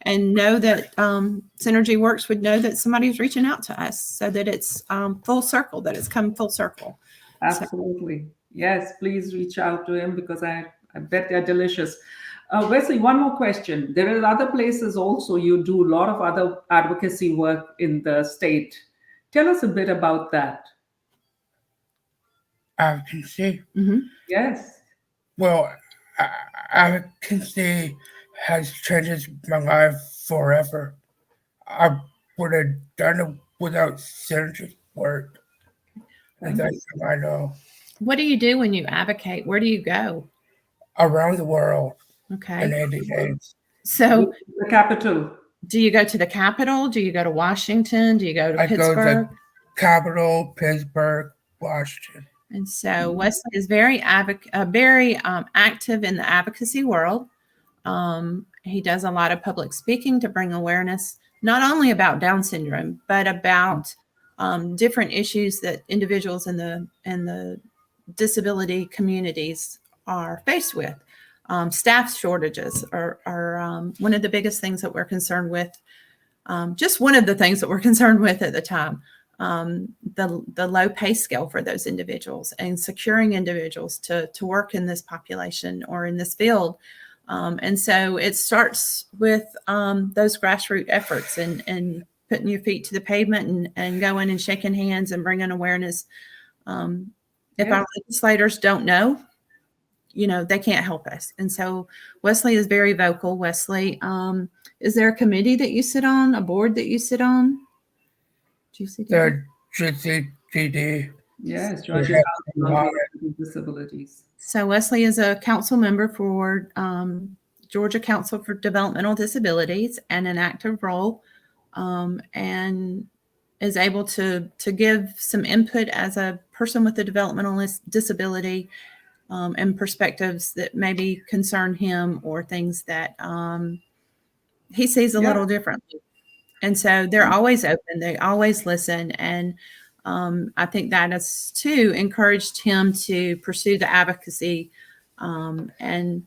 and know that Synergy Works would know that somebody's reaching out to us, so that it's full circle, that it's come full circle. Absolutely. Yes, please reach out to him, because I bet they're delicious. Wesley, one more question. There are other places also you do a lot of other advocacy work in the state. Tell us a bit about that. Advocacy. Mm-hmm. Yes. Well, advocacy has changed my life forever. I would have done it without Synergies Work. And that's how I know. What do you do when you advocate? Where do you go? Around the world. Okay. In 80 days. So the capital. Do you go to the Capitol? Do you go to Washington? Do you go to Pittsburgh? Go to the Capitol, Pittsburgh, Washington. And so Wesley is very active in the advocacy world. He does a lot of public speaking to bring awareness, not only about Down syndrome, but about different issues that individuals in the disability communities are faced with. Staff shortages are one of the biggest things that we're concerned with. Just one of the things that we're concerned with at the time. The low pay scale for those individuals, and securing individuals to work in this population or in this field. And so it starts with those grassroots efforts and putting your feet to the pavement and going and shaking hands and bringing awareness. If our legislators don't know, they can't help us. And so Wesley is very vocal. Wesley, is there a committee that you sit on, a board that you sit on? The GCDD. Yes, Georgia Council on Disabilities. So Wesley is a council member for Georgia Council for Developmental Disabilities, and an active role, and is able to give some input as a person with a developmental disability, and perspectives that maybe concern him, or things that he sees a Yeah. little differently. And so they're always open. They always listen. And I think that has too encouraged him to pursue the advocacy. And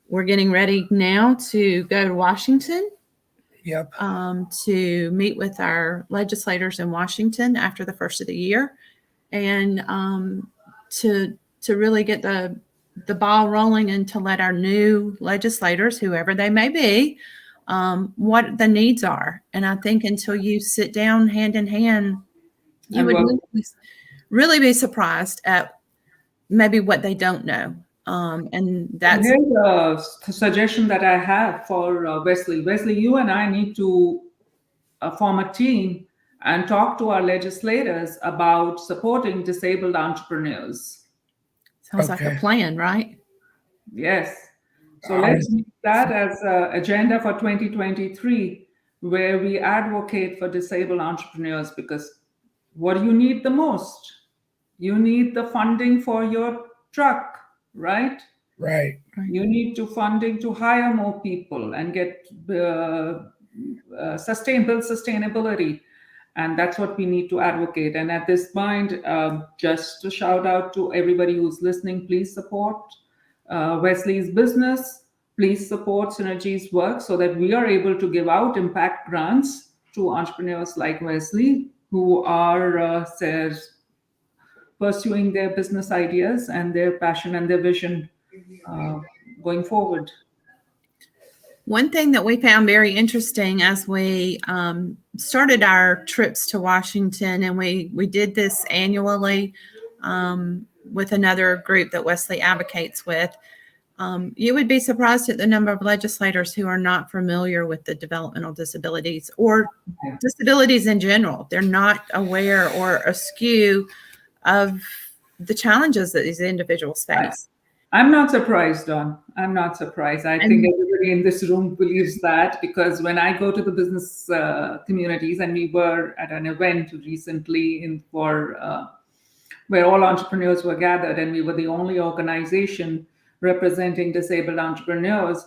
we're getting ready now to go to Washington Yep. to meet with our legislators in Washington after the first of the year, and to really get the ball rolling and to let our new legislators, whoever they may be, what the needs are. And I think until you sit down hand in hand, you would really be surprised at maybe what they don't know. And that's here's a suggestion that I have for Wesley. Wesley, you and I need to form a team and talk to our legislators about supporting disabled entrepreneurs. sounds like a plan, right? Yes. So let's use that as an agenda for 2023, where we advocate for disabled entrepreneurs, because what do you need the most? You need the funding for your truck, right? Right. You need funding to hire more people and get sustainability. And that's what we need to advocate. And at this point, just to shout out to everybody who's listening, please support Wesley's business. Please support Synergies Work so that we are able to give out impact grants to entrepreneurs like Wesley who are pursuing their business ideas and their passion and their vision going forward. One thing that we found very interesting as we started our trips to Washington, and we did this annually with another group that Wesley advocates with, you would be surprised at the number of legislators who are not familiar with the developmental disabilities or disabilities in general. They're not aware or askew of the challenges that these individuals face. I'm not surprised, Dawn. I'm not surprised. I think everybody in this room believes that, because when I go to the business communities, and we were at an event recently where all entrepreneurs were gathered, and we were the only organization representing disabled entrepreneurs,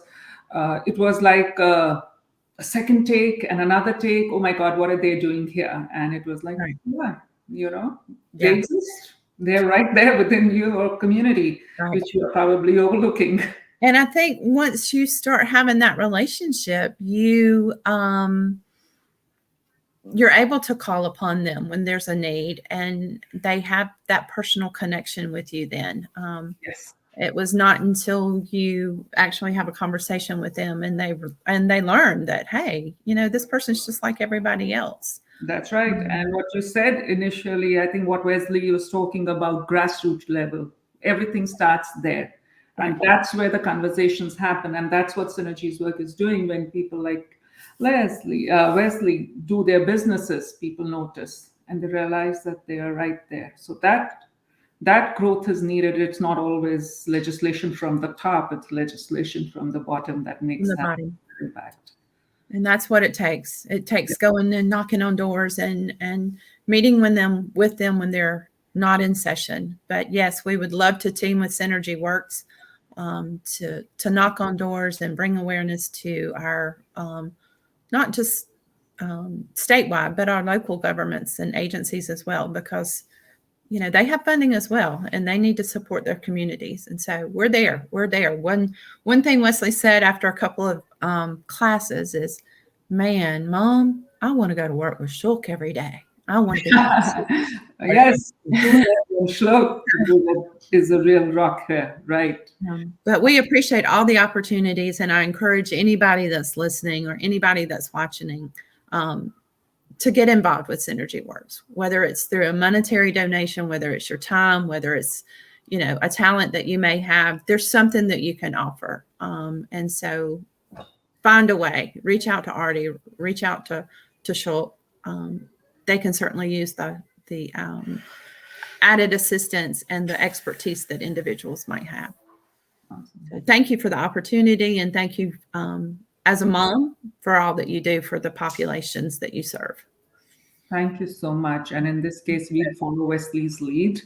it was like a second take and another take. Oh my God, what are they doing here? And it was like, they exist. They're right there within your community, which you're probably overlooking. And I think once you start having that relationship, you're able to call upon them when there's a need, and they have that personal connection with you then. Yes. It was not until you actually have a conversation with them and they learn that, hey, this person's just like everybody else. That's right. And what you said initially, I think what Wesley was talking about, grassroots level, everything starts there. And that's where the conversations happen. And that's what Synergies Work is doing. When people like Wesley do their businesses, people notice and they realize that they are right there. So that growth is needed. It's not always legislation from the top, it's legislation from the bottom that makes that impact. And that's what it takes. It takes going and knocking on doors and meeting with them when they're not in session. But yes, we would love to team with Synergy Works to knock on doors and bring awareness to our not just statewide, but our local governments and agencies as well, because they have funding as well, and they need to support their communities. And so we're there. One thing Wesley said after a couple of classes is, man, Mom, I want to go to work with Shulk every day. I want to be. Yes, Shulk is a real rock here, right? But we appreciate all the opportunities, and I encourage anybody that's listening or anybody that's watching to get involved with Synergy Works, whether it's through a monetary donation, whether it's your time, whether it's, a talent that you may have. There's something that you can offer. And so find a way, reach out to Artie, reach out to Shulk. They can certainly use the added assistance and the expertise that individuals might have. So thank you for the opportunity, and thank you as a mom for all that you do for the populations that you serve. Thank you so much. And in this case, we follow Wesley's lead,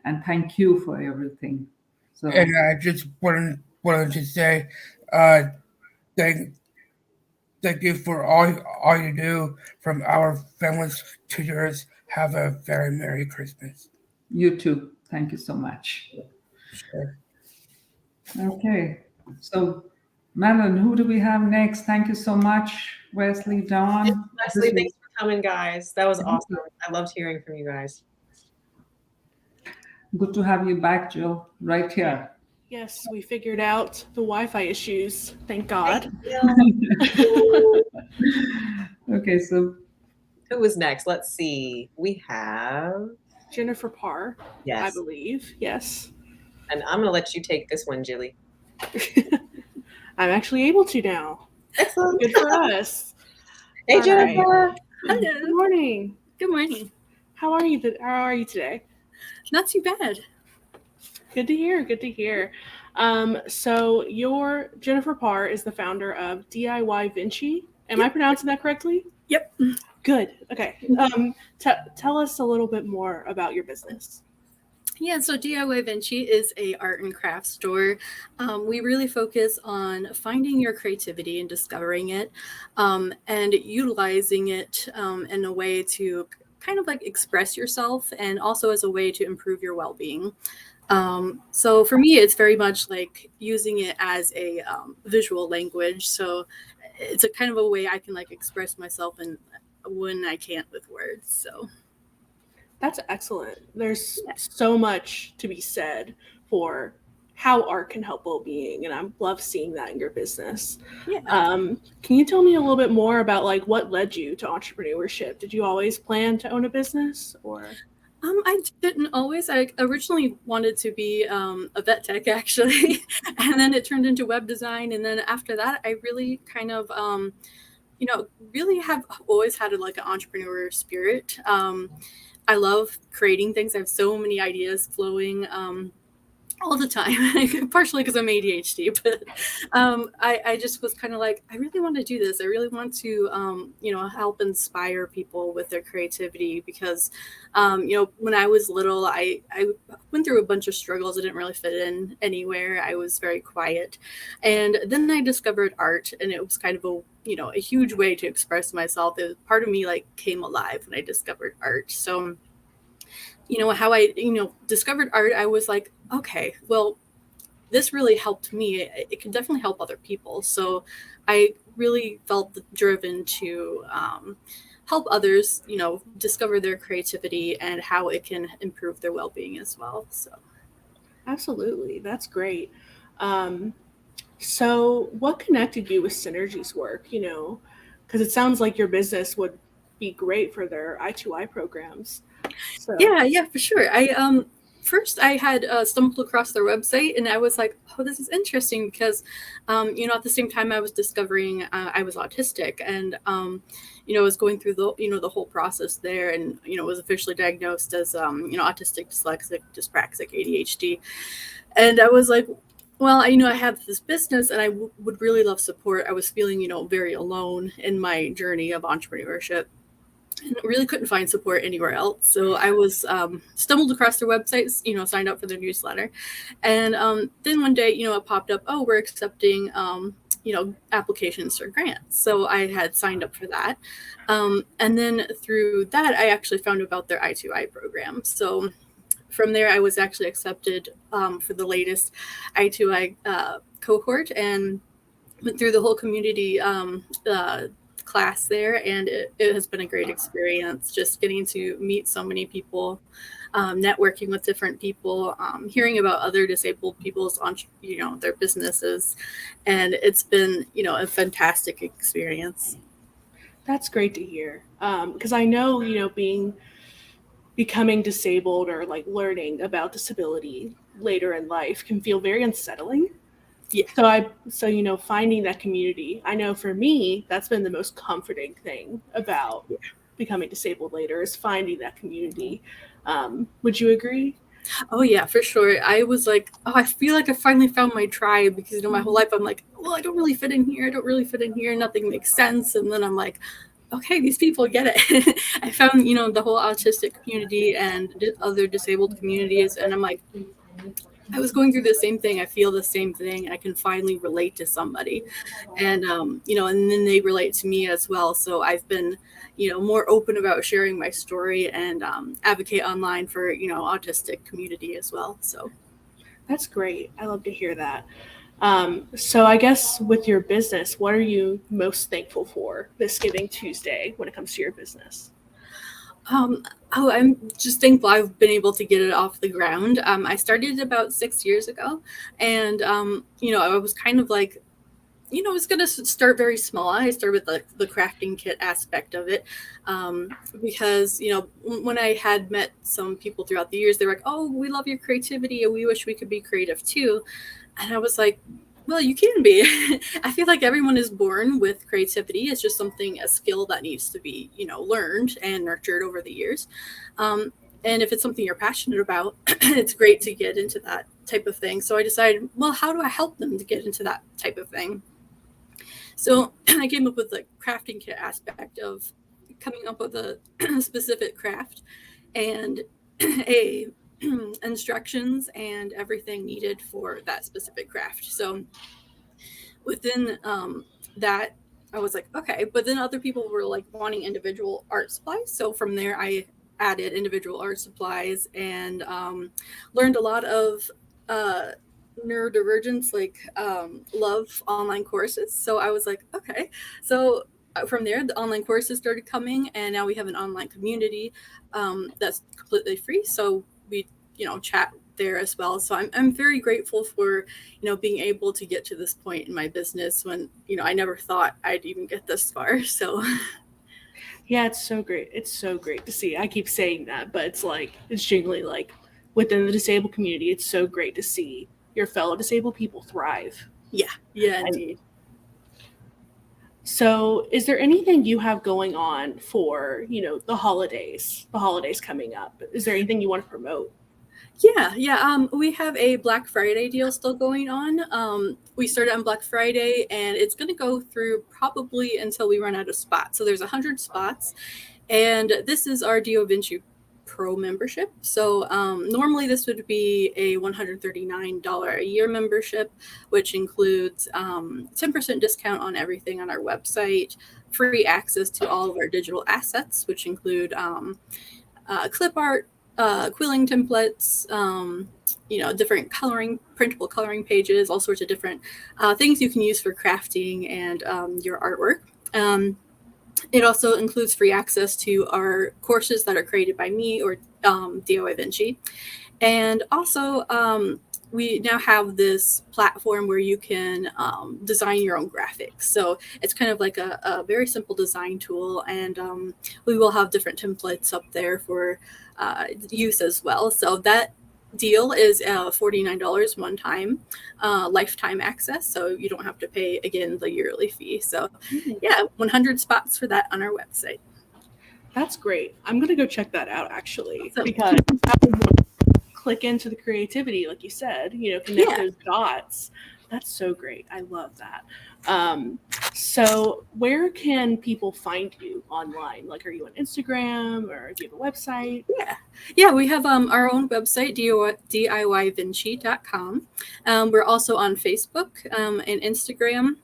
and thank you for everything. So, and I just wanted to say, Thank you for all you do from our families to yours. Have a very Merry Christmas. You too. Thank you so much. Sure. Okay. So, Madeline, who do we have next? Thank you so much, Wesley, Dawn. Wesley, thanks for coming, guys. That was awesome. I loved hearing from you guys. Good to have you back, Jill, right here. Yes, we figured out the Wi-Fi issues. Thank God. Okay, so Who was next? Let's see. We have Jennifer Parr, yes, I believe. Yes. and I'm gonna let you take this one, Jilly. I'm actually able to now. Excellent. Good for us. Hey, All Jennifer. Good Hello. morning. Good morning. How are you? How are you today? Not too bad. Good to hear. Good to hear. So your Jennifer Parr is the founder of DIY Vinci. Am I pronouncing that correctly? Yep. Good. Okay. Tell us a little bit more about your business. Yeah, so DIY Vinci is a art and craft store. We really focus on finding your creativity and discovering it, and utilizing it in a way to kind of like express yourself, and also as a way to improve your well-being. So for me, it's very much like using it as a visual language. So it's a kind of a way I can like express myself and when I can't with words. So That's excellent. There's so much to be said for how art can help well-being, and I love seeing that in your business. yeah. Can you tell me a little bit more about like what led you to entrepreneurship? Did you always plan to own a business, or? I didn't always. I originally wanted to be a vet tech, actually, and then it turned into web design. And then after that, I really kind of, really have always had like an entrepreneur spirit. I love creating things. I have so many ideas flowing all the time, partially because I'm ADHD, but I just was kind of like, I really want to do this. I really want to, help inspire people with their creativity because, when I was little, I went through a bunch of struggles. I didn't really fit in anywhere. I was very quiet. And then I discovered art, and it was kind of a huge way to express myself. Part of me like came alive when I discovered art. So how I, discovered art, I was like, okay, well, this really helped me. It can definitely help other people. So I really felt driven to help others, discover their creativity and how it can improve their well-being as well. So Absolutely. That's great. So what connected you with Synergies Work, because it sounds like your business would be great for their I2I programs. So. Yeah, for sure. First I had stumbled across their website, and I was like, oh, this is interesting because, at the same time I was discovering I was autistic, and, I was going through the whole process there, and, was officially diagnosed as, autistic, dyslexic, dyspraxic, ADHD. And I was like, well, I have this business, and I would really love support. I was feeling, very alone in my journey of entrepreneurship. And really couldn't find support anywhere else. So I was stumbled across their website, signed up for their newsletter. And then one day, it popped up, oh, we're accepting, applications for grants. So I had signed up for that. And then through that, I actually found about their I2I program. So from there, I was actually accepted for the latest I2I cohort and went through the whole community class there, and it has been a great experience, just getting to meet so many people, networking with different people, hearing about other disabled people's their businesses, and it's been a fantastic experience. That's great to hear, because I know becoming disabled or like learning about disability later in life can feel very unsettling. Yeah. So finding that community, I know for me, that's been the most comforting thing about becoming disabled later, is finding that community. Would you agree? Oh yeah, for sure. I was like, oh, I feel like I finally found my tribe, because my whole life I'm like, well, I don't really fit in here. Nothing makes sense. And then I'm like, okay, these people get it. I found, the whole autistic community and other disabled communities. And I'm like, I was going through the same thing. I feel the same thing. I can finally relate to somebody, and and then they relate to me as well. So I've been, more open about sharing my story and advocate online for autistic community as well. So That's great. I love to hear that. So I guess with your business, what are you most thankful for this Giving Tuesday when it comes to your business? I'm just thankful I've been able to get it off the ground. I started about 6 years ago, and I was kind of like, I was going to start very small. I started with the crafting kit aspect of it, because, when I had met some people throughout the years, they were like, oh, we love your creativity and we wish we could be creative too. And I was like, well, you can be. I feel like everyone is born with creativity. It's just a skill that needs to be, learned and nurtured over the years. And if it's something you're passionate about, it's great to get into that type of thing. So I decided, well, how do I help them to get into that type of thing? So I came up with the crafting kit aspect of coming up with a specific craft and instructions and everything needed for that specific craft. So within that, I was like, okay, but then other people were like wanting individual art supplies. So from there, I added individual art supplies and learned a lot of neurodivergence, like love online courses. So I was like, okay. So from there, the online courses started coming, and now we have an online community that's completely free. So we, chat there as well. So I'm very grateful for, being able to get to this point in my business when, I never thought I'd even get this far. So Yeah, it's so great. It's so great to see. I keep saying that, but it's genuinely like within the disabled community, it's so great to see your fellow disabled people thrive. yeah, indeed. So is there anything you have going on for, the holidays coming up? Is there anything you want to promote? Yeah. We have a Black Friday deal still going on. We started on Black Friday, and it's going to go through probably until we run out of spots. So there's 100 spots, and this is our Vinci Pro membership. So normally this would be a $139 a year membership, which includes 10% discount on everything on our website, free access to all of our digital assets, which include clip art, quilling templates, different printable coloring pages, all sorts of different things you can use for crafting and your artwork. It also includes free access to our courses that are created by me or DIY Vinci. And also, we now have this platform where you can design your own graphics. So it's kind of like a very simple design tool. And we will have different templates up there for use as well. So that deal is $49 one time, lifetime access, so you don't have to pay again the yearly fee. So 100 spots for that on our website. That's great. I'm gonna go check that out actually, So, because I would click into the creativity, like you said, connect those dots. That's so great. I love that. So where can people find you online? Like, are you on Instagram, or do you have a website? Yeah, we have our own website, DIYvinci.com. We're also on Facebook and Instagram,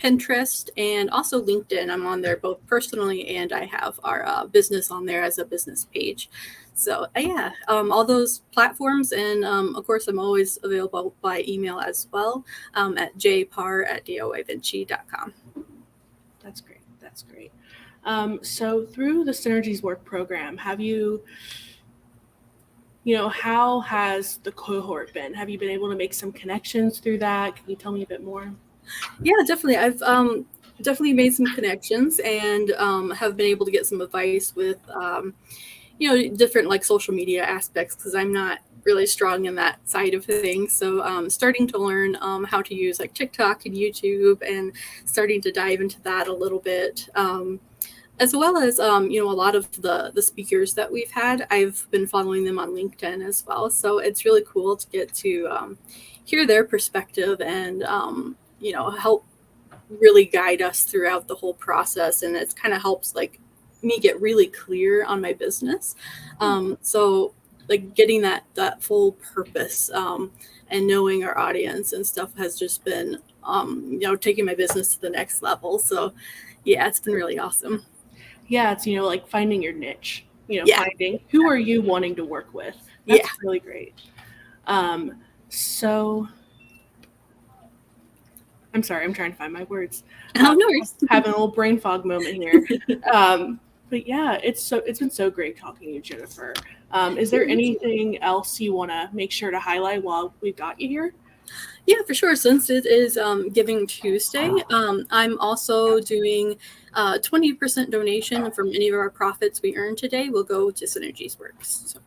Pinterest, and also LinkedIn. I'm on there both personally, and I have our business on there as a business page. So all those platforms, and of course I'm always available by email as well, at jparr@DIYvinci.com. That's great. So through the Synergies Work program, have you, how has the cohort been? Have you been able to make some connections through that? Can you tell me a bit more? Yeah, definitely. I've definitely made some connections and have been able to get some advice with different like social media aspects, because I'm not really strong in that side of things. So starting to learn how to use like TikTok and YouTube, and starting to dive into that a little bit, as well as a lot of the speakers that we've had. I've been following them on LinkedIn as well. So it's really cool to get to hear their perspective and help really guide us throughout the whole process. And it kind of helps like me get really clear on my business. So like getting that full purpose and knowing our audience and stuff has just been taking my business to the next level. So yeah, it's been really awesome. Yeah, it's like finding your niche, Yeah. finding who are you wanting to work with. That's really great. So I'm sorry, I'm trying to find my words. Oh, no worries. Having a little brain fog moment here. But yeah, it's been so great talking to you, Jennifer. Is there anything else you want to make sure to highlight while we've got you here? Yeah, for sure. Since it is Giving Tuesday, I'm also doing 20% donation from any of our profits we earn today will go to Synergies Work. So.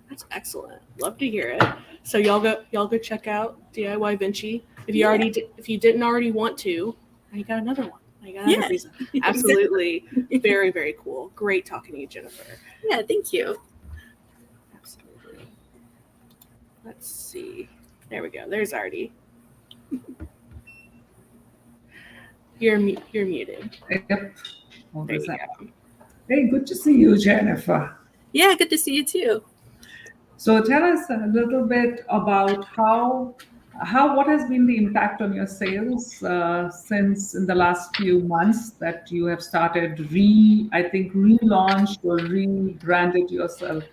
That's excellent. Love to hear it. So y'all go check out DIY Vinci. If you didn't already want to, now you got another one. Now you got another reason. Absolutely. Very, very cool. Great talking to you, Jennifer. Yeah, thank you. Absolutely. Let's see. There we go. There's Artie. You're muted. Yep. There you go. Hey, good to see you, Jennifer. Yeah, good to see you too. So tell us a little bit about what has been the impact on your sales since in the last few months that you have started relaunched or rebranded yourself.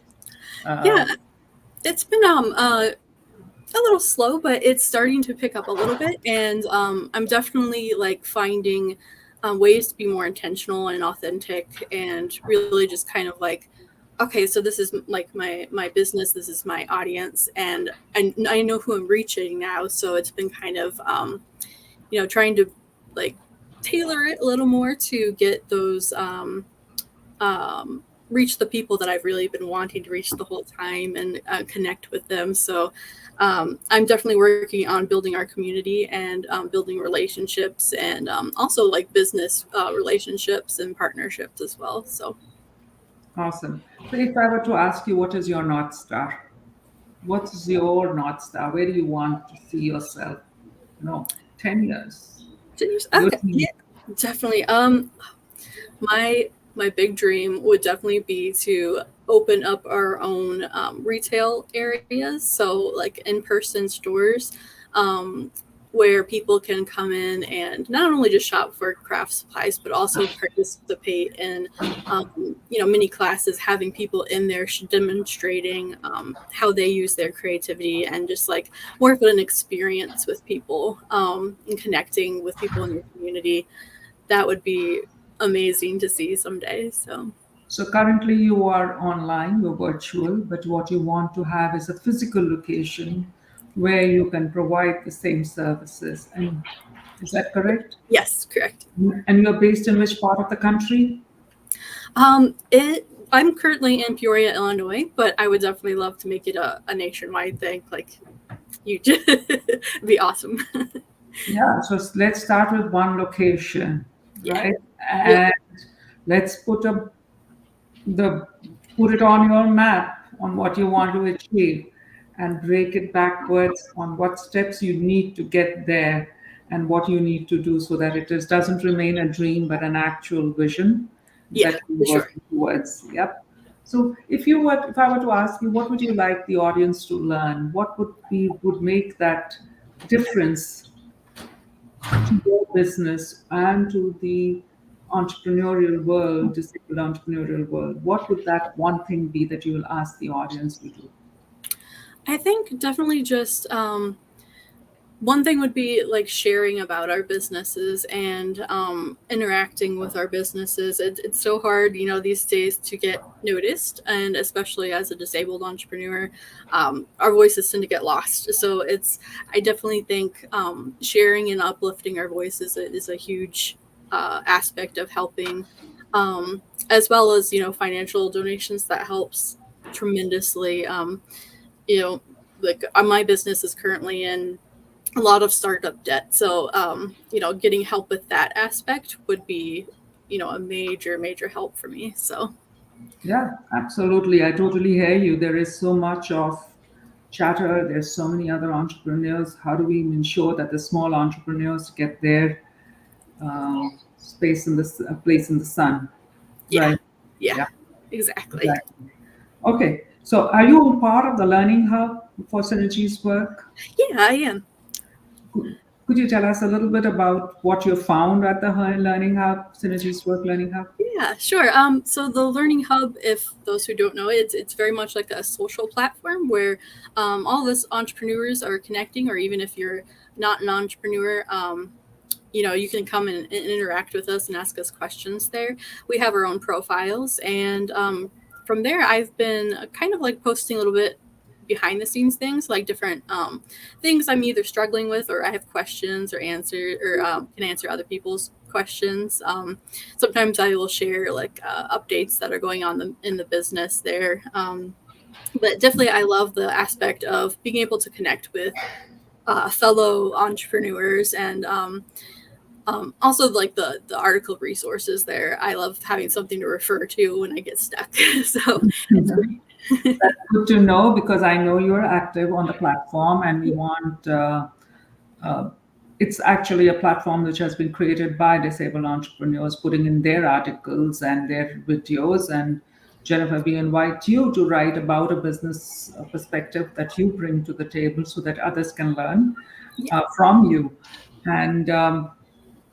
Yeah, it's been a little slow, but it's starting to pick up a little bit, and I'm definitely like finding ways to be more intentional and authentic, and really just kind of like, okay, so this is like my business, this is my audience, and I know who I'm reaching now. So it's been kind of trying to like tailor it a little more to get those reach the people that I've really been wanting to reach the whole time and connect with them. So I'm definitely working on building our community and building relationships, and also like business relationships and partnerships as well. So awesome. So if I were to ask you, what is your North Star? What is your North Star? Where do you want to see yourself? 10 years. 10 years? Okay. Yeah, definitely. My big dream would definitely be to open up our own retail areas. So like in-person stores where people can come in and not only just shop for craft supplies, but also participate in, mini classes, having people in there demonstrating how they use their creativity, and just like more of an experience with people and connecting with people in your community. That would be amazing to see someday. So currently you are online, you're virtual, but what you want to have is a physical location where you can provide the same services. And is that correct? Yes, correct. And you're based in which part of the country? I'm currently in Peoria, Illinois, but I would definitely love to make it a nationwide thing. Like you just it'd be awesome. Yeah, so let's start with one location, right? Yeah. And let's put it on your map on what you want to achieve, and break it backwards on what steps you need to get there and what you need to do so that it doesn't remain a dream but an actual vision that you're working towards. Yep. So if I were to ask you, what would you like the audience to learn? What would make that difference to your business and to the entrepreneurial world, disabled entrepreneurial world? What would that one thing be that you will ask the audience to do? I think definitely just one thing would be like sharing about our businesses and interacting with our businesses. It's so hard, these days to get noticed, and especially as a disabled entrepreneur, our voices tend to get lost. So I definitely think sharing and uplifting our voices is a huge aspect of helping, as well as financial donations. That helps tremendously. My business is currently in a lot of startup debt, so getting help with that aspect would be a major help for me. So yeah, absolutely, I totally hear you. There is so much of chatter, there's so many other entrepreneurs. How do we ensure that the small entrepreneurs get their place in the sun? Yeah. Right? Yeah, exactly. Okay, So are you part of the Learning Hub for Synergies Work? Yeah, I am. Could you tell us a little bit about what you found at the Learning Hub, Synergies Work Learning Hub? Yeah, sure. So the Learning Hub, if those who don't know, it's very much like a social platform where all of us entrepreneurs are connecting, or even if you're not an entrepreneur, you can come and interact with us and ask us questions there. We have our own profiles, and from there, I've been kind of like posting a little bit behind the scenes things, like different things I'm either struggling with, or I have questions or can answer other people's questions. Sometimes I will share like updates that are going on in the business there. But definitely, I love the aspect of being able to connect with fellow entrepreneurs, and also like the article resources there. I love having something to refer to when I get stuck. So it's great. That's good to know, because I know you're active on the platform, and we want. It's actually a platform which has been created by disabled entrepreneurs, putting in their articles and their videos. And Jennifer, we invite you to write about a business perspective that you bring to the table, so that others can learn from you. And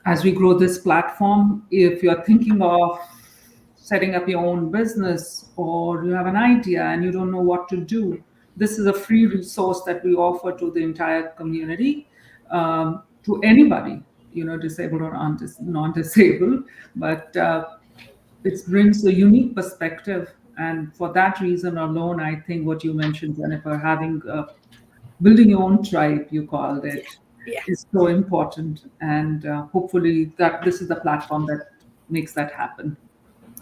as we grow this platform, if you're thinking of setting up your own business, or you have an idea and you don't know what to do, this is a free resource that we offer to the entire community, to anybody, disabled or non-disabled. But it brings a unique perspective. And for that reason alone, I think what you mentioned, Jennifer, having building your own tribe, you called it, Yeah. is so important. And hopefully that this is the platform that makes that happen.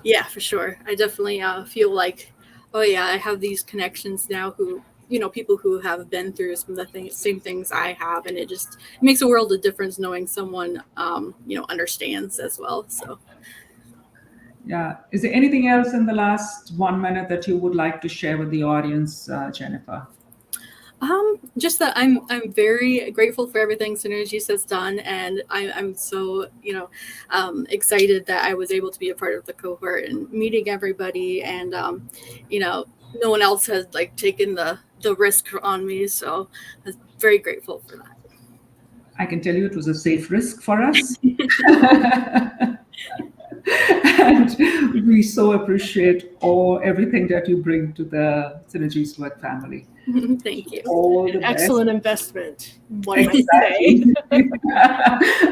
Yeah, for sure. I definitely feel like, oh yeah, I have these connections now who, people who have been through some of the same things I have, and it makes a world of difference knowing someone, understands as well. So. Yeah. Is there anything else in the last 1 minute that you would like to share with the audience, Jennifer? Just that I'm very grateful for everything Synergies has done, and I'm so excited that I was able to be a part of the cohort and meeting everybody, and no one else has like taken the risk on me, so I was very grateful for that. I can tell you it was a safe risk for us. And we so appreciate everything that you bring to the Synergies Work family. Thank you. All the An best. excellent investment, one might say.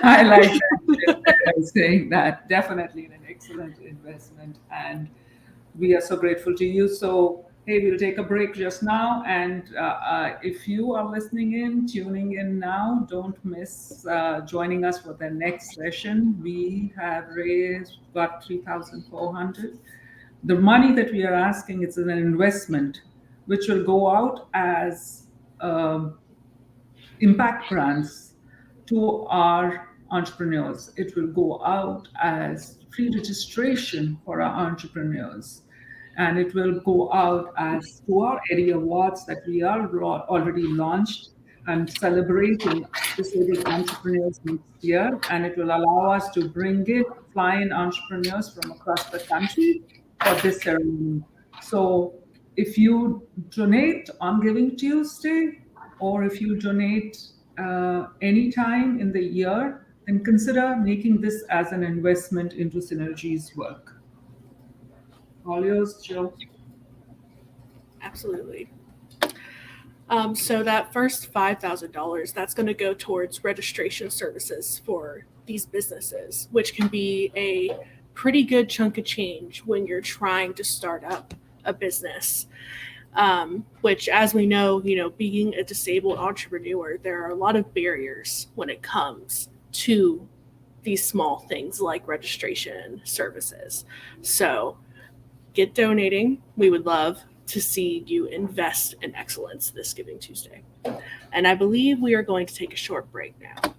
I like that. Saying that, definitely an excellent investment, and we are so grateful to you. So, hey, we'll take a break just now, and if you are tuning in now, don't miss joining us for the next session. We have raised about 3,400. The money that we are asking, it's an investment which will go out as impact grants to our entrepreneurs. It will go out as free registration for our entrepreneurs. And it will go out as to our Eddie Awards that we are already launched and celebrating disabled entrepreneurs next year. And it will allow us to bring in fly-in entrepreneurs from across the country for this ceremony. So if you donate on Giving Tuesday, or if you donate any time in the year, then consider making this as an investment into Synergies Work. All yours, Jill. Absolutely. So that first $5,000, that's going to go towards registration services for these businesses, which can be a pretty good chunk of change when you're trying to start up a business. Which, as we know, being a disabled entrepreneur, there are a lot of barriers when it comes to these small things like registration services. So get donating. We would love to see you invest in excellence this Giving Tuesday. And I believe we are going to take a short break now.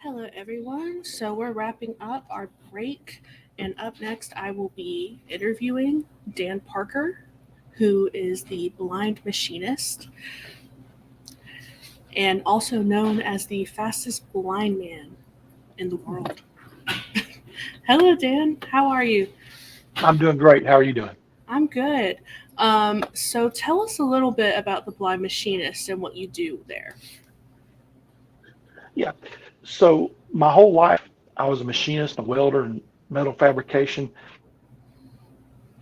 Hello, everyone. So we're wrapping up our break, and up next, I will be interviewing Dan Parker, who is the Blind Machinist, and also known as the fastest blind man in the world. Hello, Dan. How are you? I'm doing great. How are you doing? I'm good. So tell us a little bit about the Blind Machinist and what you do there. Yeah. So my whole life, I was a machinist, a welder, and metal fabrication.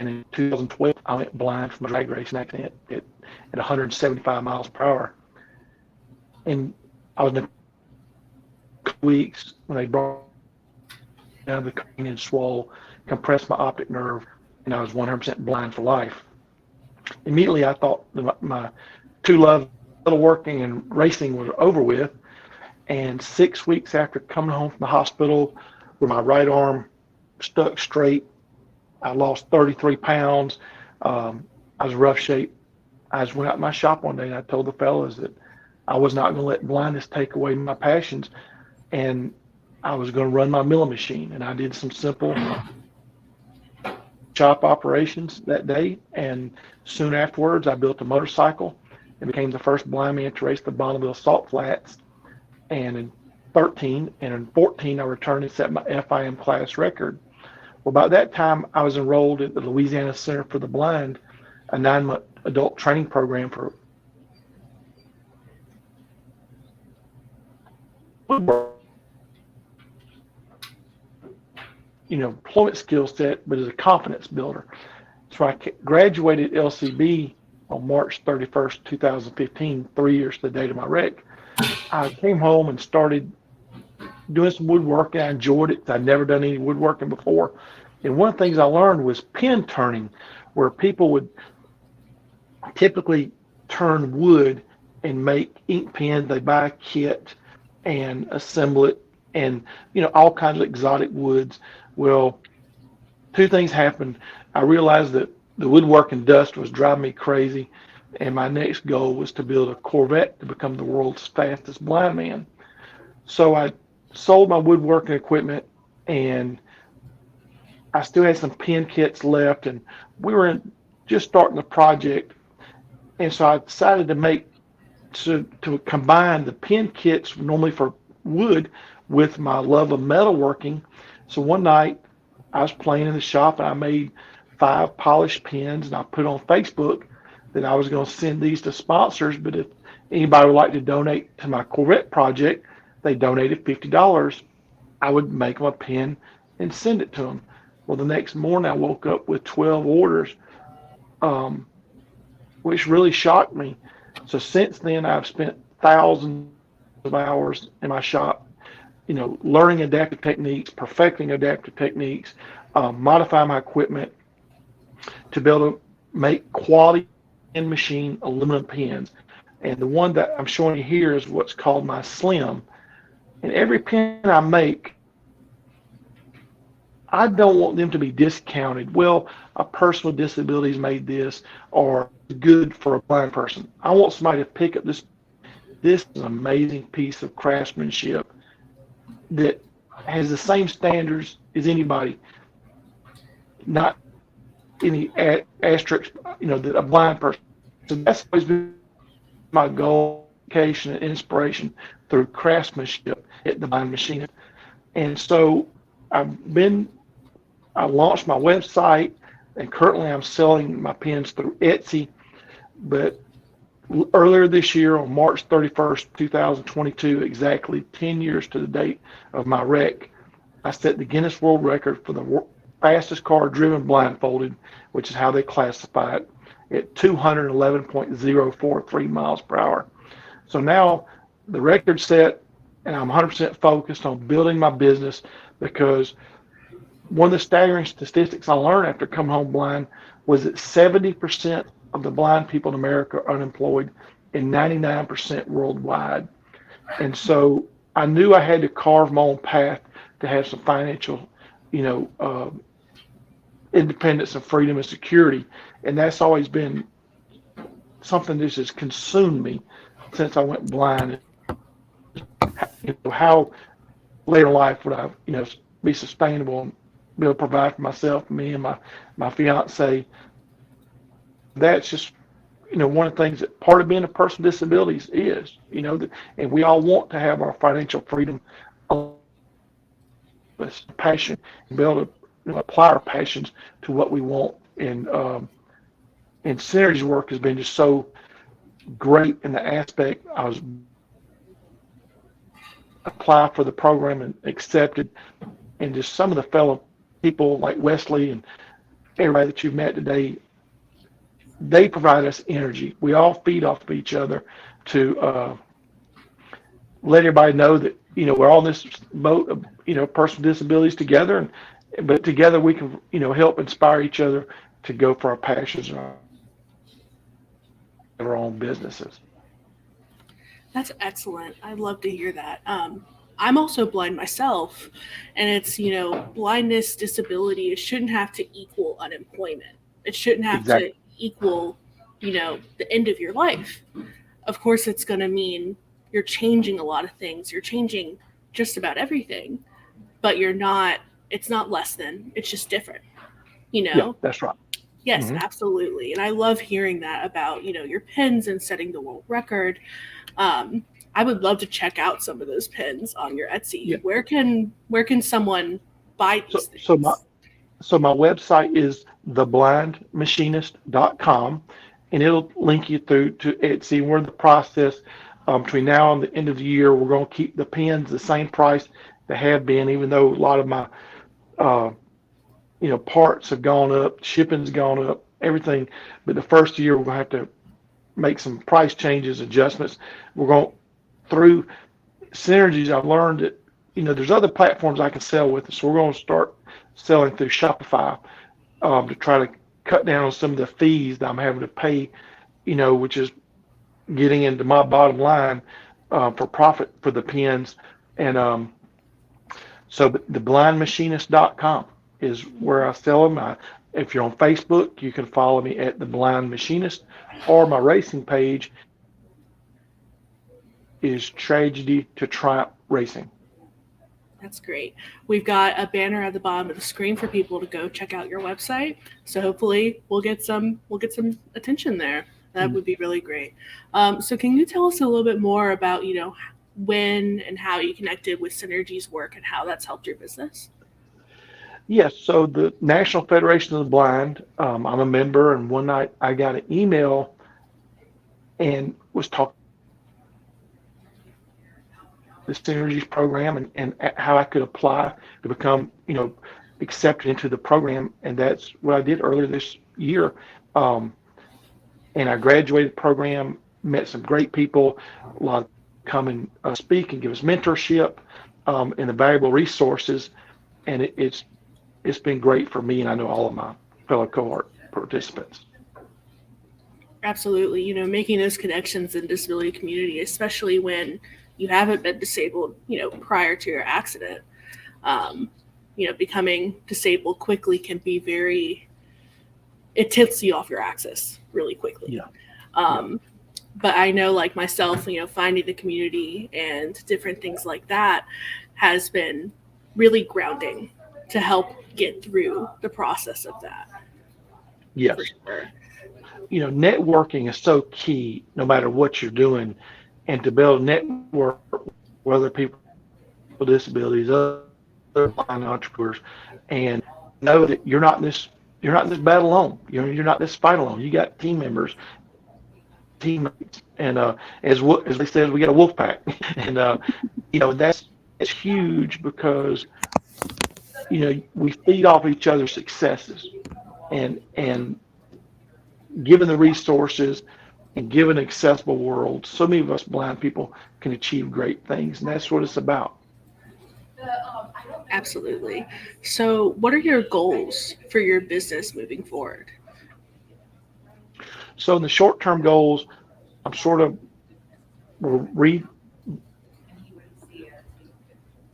And in 2012, I went blind from a drag racing accident at 175 miles per hour. And I was in a couple weeks when they brought down the crane and swole, compressed my optic nerve, and I was 100% blind for life. Immediately, I thought that my two loves, metalworking and racing, was over with. And 6 weeks after coming home from the hospital with my right arm stuck straight, I lost 33 pounds. I was in rough shape. I just went out in my shop one day and I told the fellas that I was not going to let blindness take away my passions, and I was going to run my milling machine. And I did some simple shop operations that day. And soon afterwards, I built a motorcycle and became the first blind man to race the Bonneville Salt Flats. And in 13 and in 14, I returned and set my FIM class record. Well, by that time, I was enrolled at the Louisiana Center for the Blind, a 9-month adult training program for employment skill set, but as a confidence builder. So I graduated LCB on March 31st, 2015, 3 years to the date of my wreck. I came home and started doing some woodworking. I enjoyed it. I'd never done any woodworking before. And one of the things I learned was pin turning, where people would typically turn wood and make ink pens. They buy a kit and assemble it, and all kinds of exotic woods. Well, two things happened. I realized that the woodworking dust was driving me crazy, and my next goal was to build a Corvette to become the world's fastest blind man. So I sold my woodworking equipment, and I still had some pen kits left, and we were just starting the project. And so I decided to combine the pen kits normally for wood with my love of metalworking. So one night I was playing in the shop and I made 5 polished pens, and I put on Facebook that I was going to send these to sponsors, but if anybody would like to donate to my Corvette project, they donated $50. I would make them a pen and send it to them. Well, the next morning I woke up with 12 orders, which really shocked me. So since then, I've spent thousands of hours in my shop, learning adaptive techniques, perfecting adaptive techniques, modifying my equipment to be able to make quality pen machine aluminum pens. And the one that I'm showing you here is what's called my Slim. And every pen I make, I don't want them to be discounted. Well, a person with disabilities made this, or good for a blind person. I want somebody to pick up this. This is an amazing piece of craftsmanship that has the same standards as anybody, not any asterisks, that a blind person. So that's always been my goal, education, and inspiration through craftsmanship at the Blind Machinist. And so I launched my website, and currently I'm selling my pens through Etsy. But earlier this year, on March 31st, 2022, exactly 10 years to the date of my wreck, I set the Guinness World Record for the fastest car driven blindfolded, which is how they classify it, at 211.043 miles per hour. So now the record's set, and I'm 100% focused on building my business, because one of the staggering statistics I learned after coming home blind was that 70% of the blind people in America are unemployed, and 99% worldwide. And so I knew I had to carve my own path to have some financial, independence and freedom and security. And that's always been something that has consumed me since I went blind. How later in life would I, be sustainable and be able to provide for myself, me and my fiance. That's just, one of the things that part of being a person with disabilities is, and we all want to have our financial freedom, passion, and be able to apply our passions to what we want. And Synergies Work has been just so great in the aspect. I was applied for the program and accepted, and just some of the fellow people like Wesley and everybody that you've met today, they provide us energy. We all feed off of each other to let everybody know that we're all in this boat of person with disabilities together, but together we can help inspire each other to go for our passions and our own businesses. That's excellent. I love to hear that. I'm also blind myself, and it's, blindness, disability, it shouldn't have to equal unemployment. It shouldn't have to equal, the end of your life. Of course, it's going to mean you're changing a lot of things. You're changing just about everything, but it's not less than, it's just different, Yeah, that's right. Yes, absolutely. And I love hearing that about, your pins and setting the world record. I would love to check out some of those pins on your Etsy. Yeah. Where can someone buy these things? So my website is theblindmachinist.com, and it'll link you through to Etsy. We're in the process between now and the end of the year. We're going to keep the pins the same price they have been, even though a lot of my parts have gone up, shipping's gone up, everything. But the first year we're going to have to make some price changes, adjustments. We're going through Synergies. I've learned that there's other platforms I can sell with, so we're going to start selling through Shopify to try to cut down on some of the fees that I'm having to pay, which is getting into my bottom line for profit for the pins. And so theblindmachinist.com is where I sell them. If you're on Facebook, you can follow me at The Blind Machinist, or my racing page is Tragedy to Triumph Racing. That's great. We've got a banner at the bottom of the screen for people to go check out your website. So hopefully we'll get some attention there. That would be really great. So can you tell us a little bit more about, when and how you connected with Synergies Work and how that's helped your business? Yes. So the National Federation of the Blind, I'm a member, and one night I got an email and was talking the Synergies program and how I could apply to become, accepted into the program. And that's what I did earlier this year. And I graduated the program, met some great people, a lot of come and speak and give us mentorship and the valuable resources. And it's been great for me, and I know all of my fellow cohort participants. Absolutely. Making those connections in the disability community, especially when you haven't been disabled, prior to your accident, becoming disabled quickly can be it tilts you off your axis really quickly. Yeah. But I know, like myself, finding the community and different things like that has been really grounding to help get through the process of that. Yes. Sure. Networking is so key no matter what you're doing, and to build a network with other people with disabilities, other blind entrepreneurs, and know that you're not in this battle alone. You're not in this fight alone. You got team members, teammates, and as they said, we got a wolf pack, and that's huge because we feed off each other's successes, and given the resources and given an accessible world, so many of us blind people can achieve great things, and that's what it's about. Absolutely. So what are your goals for your business moving forward? So in the short-term goals, I'm sort of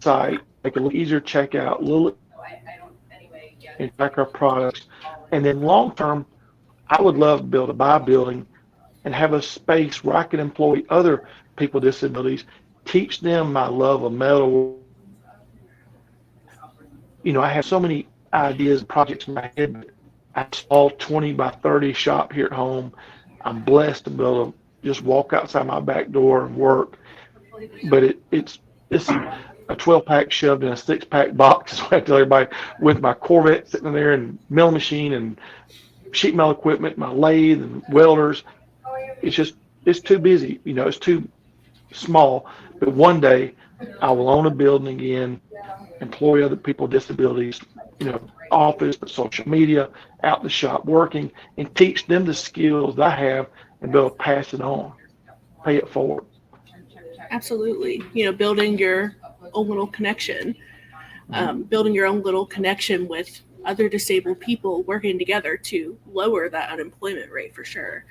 site, make it a little easier to check out, a little and track our products. And then long-term, I would love to build a buy building and have a space where I can employ other people with disabilities, teach them my love of metal I have so many ideas and projects in my head, but I small 20 by 30 shop here at home. I'm blessed to be able to just walk outside my back door and work. But it's a 12-pack shoved in a 6-pack box. So I tell everybody, with my Corvette sitting in there and milling machine and sheet metal equipment, my lathe and welders. It's too busy. It's too small. But one day I will own a building again, employ other people with disabilities, office, social media, out in the shop working, and teach them the skills that I have and be able to pass it on, pay it forward. Absolutely. Building your own little connection, building your own little connection with other disabled people working together to lower that unemployment rate for sure.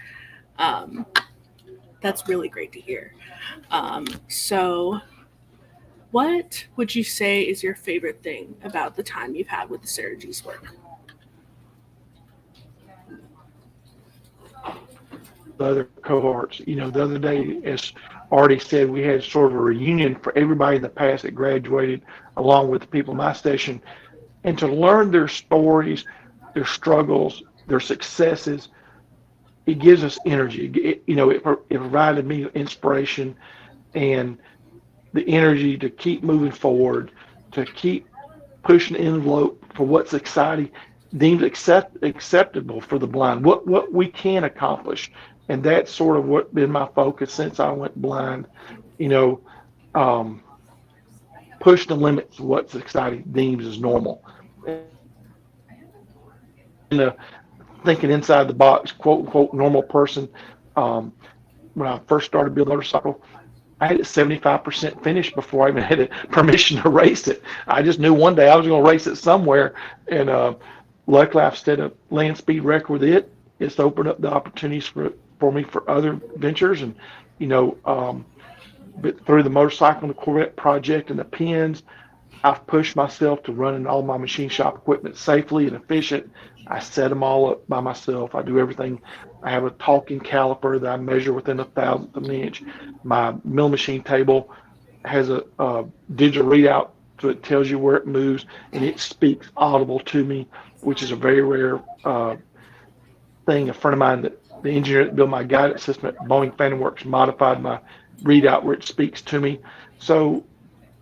That's really great to hear. So what would you say is your favorite thing about the time you've had with the Synergies Work? The other cohorts, the other day, as already said, we had sort of a reunion for everybody in the past that graduated, along with the people in my station, and to learn their stories, their struggles, their successes. It gives us energy. It provided me inspiration and the energy to keep moving forward, to keep pushing the envelope for what's exciting, deemed acceptable for the blind, what we can accomplish. And that's sort of what been my focus since I went blind, push the limits of what's exciting, deemed as normal. And thinking inside the box, quote unquote, normal person. When I first started building a motorcycle, I had it 75% finished before I even had permission to race it. I just knew one day I was going to race it somewhere. And luckily, I've set a land speed record with it. It's opened up the opportunities for me for other ventures. And, but through the motorcycle and the Corvette project and the pins, I've pushed myself to running all my machine shop equipment safely and efficient. I set them all up by myself. I do everything. I have a talking caliper that I measure within 1,000th of an inch. My mill machine table has a digital readout, so it tells you where it moves, and it speaks audible to me, which is a very rare thing. A friend of mine, the engineer that built my guidance system at Boeing Phantom Works, modified my readout where it speaks to me. So,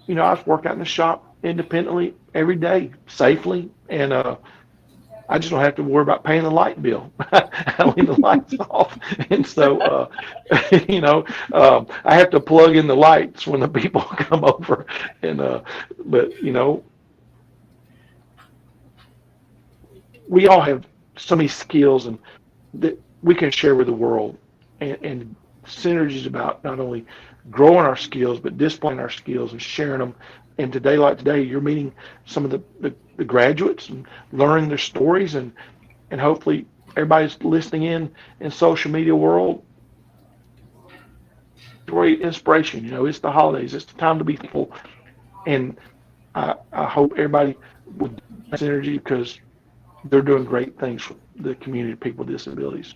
I was working out in the shop independently every day, safely, and I just don't have to worry about paying the light bill. I leave the lights off. And so, I have to plug in the lights when the people come over. And, but, we all have so many skills and that we can share with the world. And Synergy is about not only growing our skills, but displaying our skills and sharing them. And today, like today, you're meeting some of the graduates and learning their stories, and hopefully everybody's listening in social media world. Great inspiration. It's the holidays. It's the time to be thankful. And I hope everybody would do Synergy because they're doing great things for the community of people with disabilities.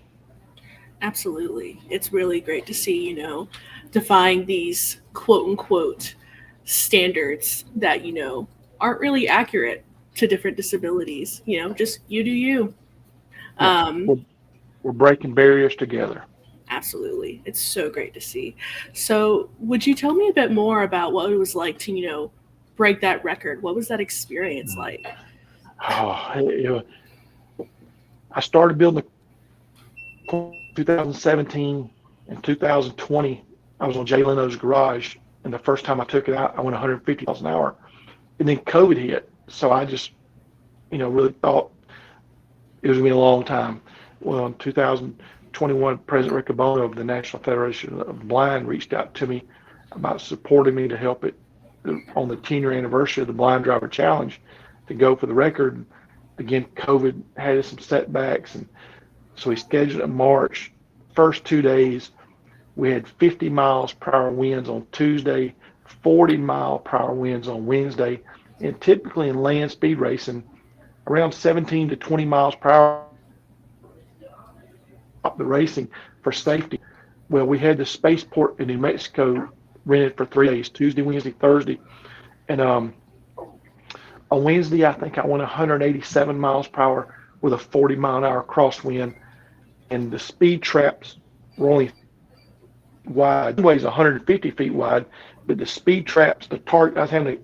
Absolutely. It's really great to see, defying these quote unquote standards that, aren't really accurate to different disabilities. Just you do you. We're breaking barriers together. Absolutely. It's so great to see. So would you tell me a bit more about what it was like to, break that record? What was that experience like? I started building 2017 and 2020. I was on Jay Leno's garage, and the first time I took it out, I went 150 miles an hour. And then COVID hit, so I just, really thought it was going to be a long time. Well, in 2021, President Rick Abono of the National Federation of the Blind reached out to me about supporting me to help it on the 10-year anniversary of the Blind Driver Challenge to go for the record. Again, COVID had some setbacks, and so we scheduled it in March. First 2 days, we had 50 miles per hour winds on Tuesday, 40 mile per hour winds on Wednesday, and typically in land speed racing, around 17 to 20 miles per hour up the racing for safety. Well, we had the spaceport in New Mexico rented for 3 days, Tuesday, Wednesday, Thursday, and On Wednesday, I think I went 187 miles per hour with a 40-mile-an-hour crosswind, and the speed traps were only wide. The runway's 150 feet wide, but the speed traps, the target I was having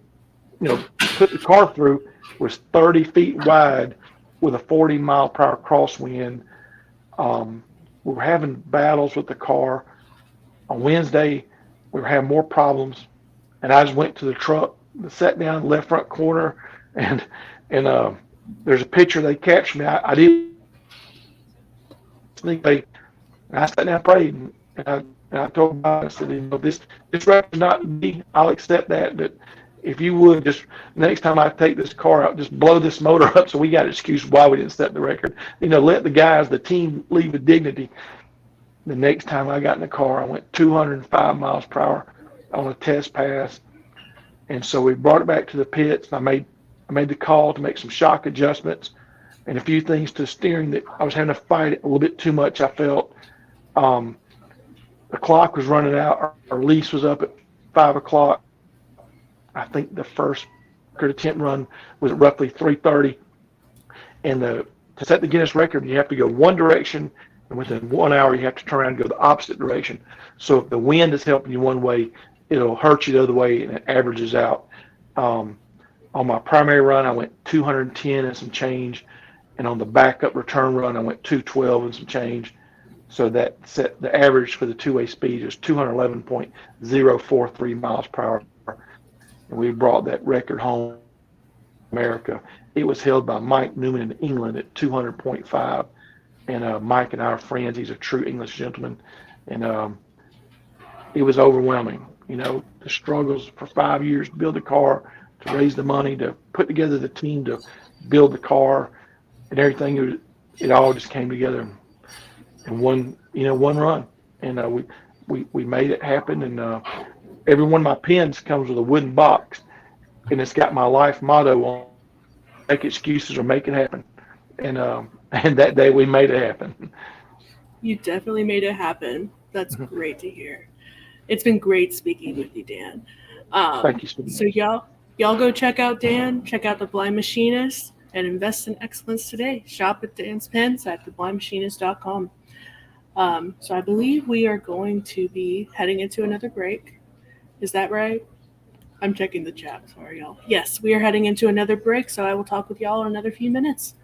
to, put the car through was 30 feet wide with a 40-mile-per-hour crosswind. We were having battles with the car. On Wednesday, we were having more problems, and I just went to the truck, sat down in the left front corner, and there's a picture they captured me. I didn't sneak. I sat down and prayed, and I told God, I said, this record's not me. I'll accept that, but if you would just next time I take this car out, just blow this motor up so we got an excuse why we didn't set the record. Let the guys, the team, leave with dignity. The next time I got in the car, I went 205 miles per hour on a test pass, and so we brought it back to the pits. And I made the call to make some shock adjustments and a few things to the steering that I was having to fight it a little bit too much. I felt the clock was running out. Our lease was up at 5 o'clock. I think the first record attempt run was at roughly 3:30. And to set the Guinness record, you have to go one direction, and within 1 hour, you have to turn around and go the opposite direction. So if the wind is helping you one way, it'll hurt you the other way, and it averages out. On my primary run, I went 210 and some change. And on the backup return run, I went 212 and some change. So that set the average for the two-way speed is 211.043 miles per hour. And we brought that record home to America. It was held by Mike Newman in England at 200.5. And Mike and I are friends. He's a true English gentleman. And it was overwhelming. The struggles for 5 years to build a car, to raise the money, to put together the team, to build the car, and everything. It all just came together in one run. And we made it happen. And every one of my pens comes with a wooden box, and it's got my life motto on: make excuses or make it happen. And that day we made it happen. You definitely made it happen. That's great to hear. It's been great speaking with you, Dan. Thank you so much. So y'all go check out Dan, check out the Blind Machinist, and invest in excellence today. Shop at Dan's Pens at theblindmachinist.com. So I believe we are going to be heading into another break. Is that right? I'm checking the chat. Sorry, y'all. Yes, we are heading into another break, so I will talk with y'all in another few minutes.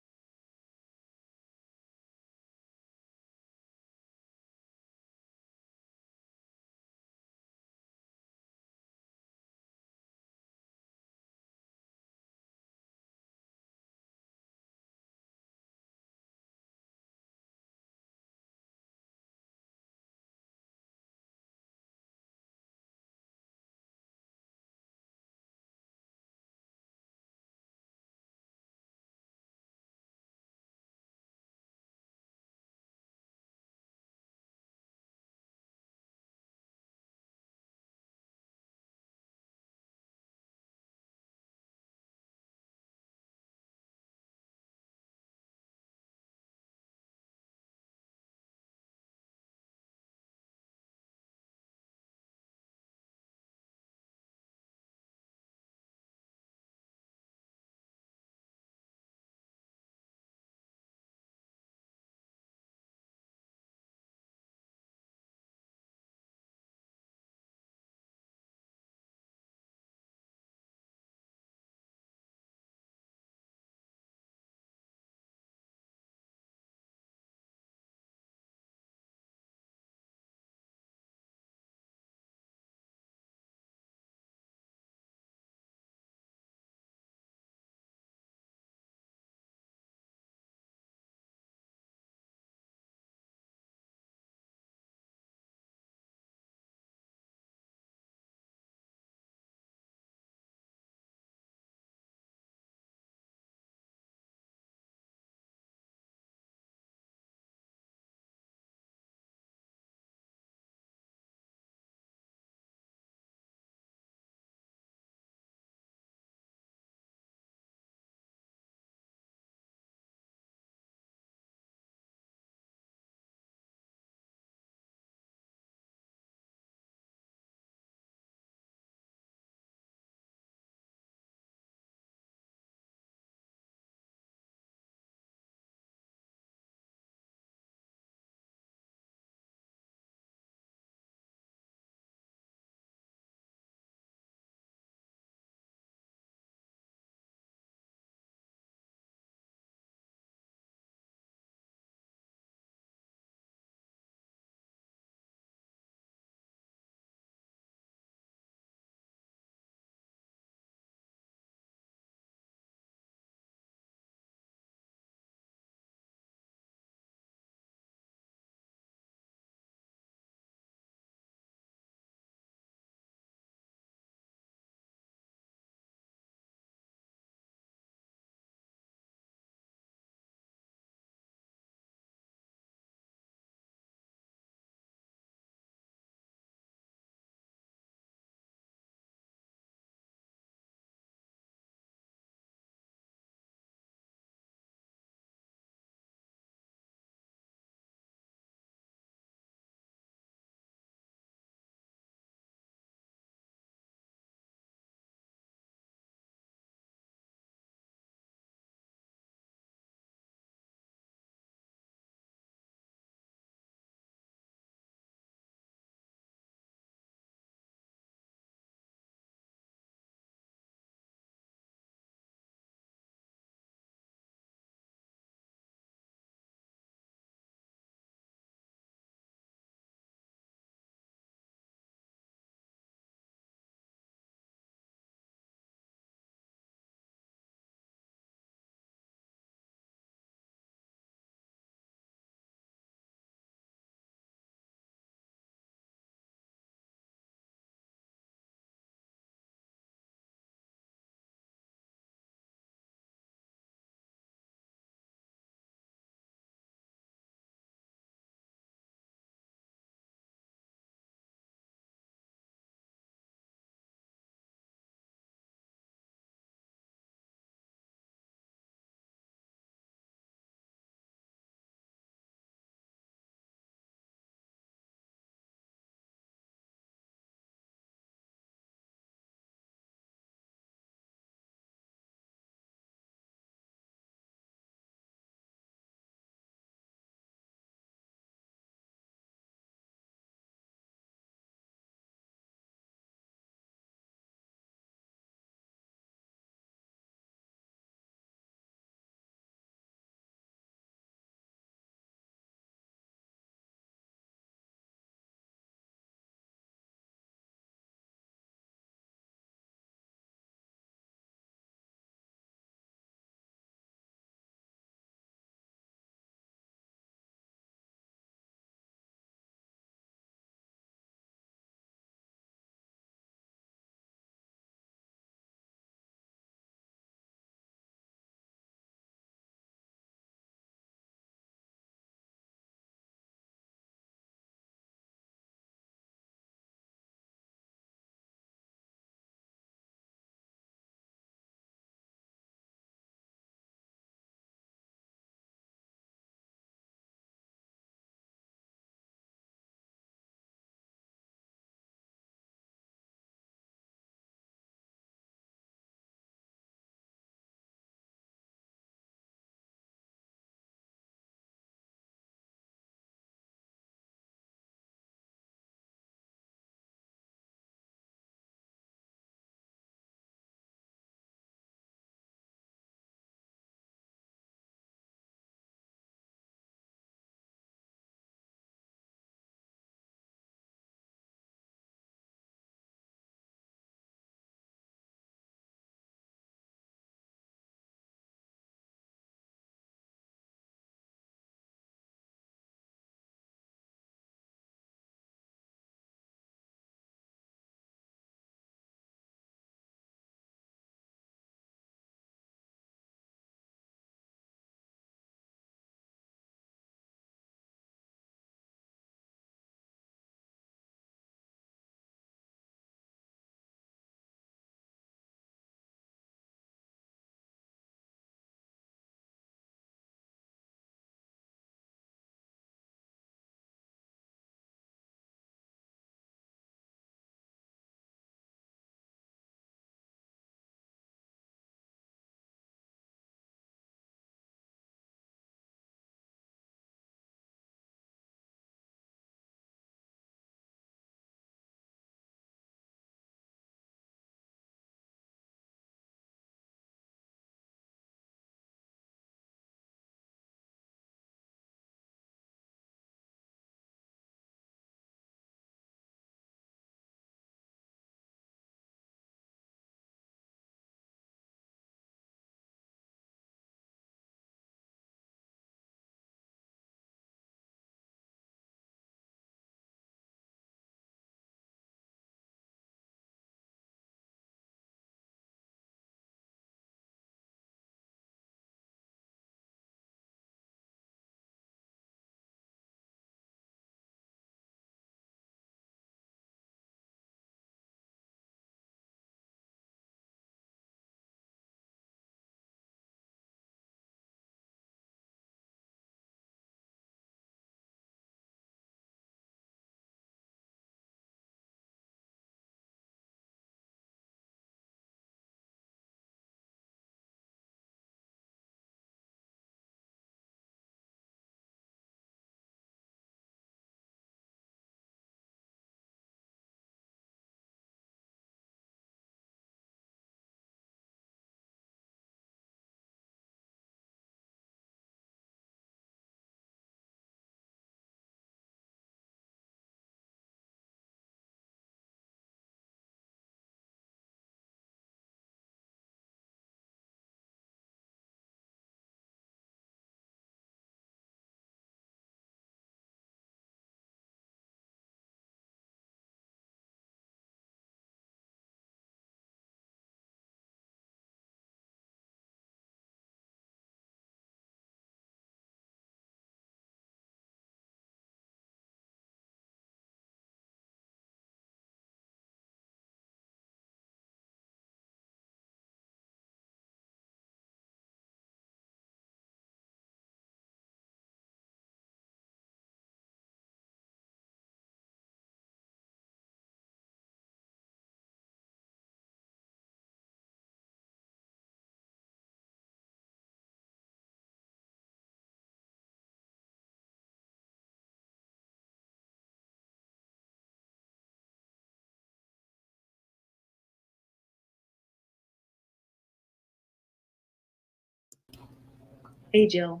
Hey, Jill.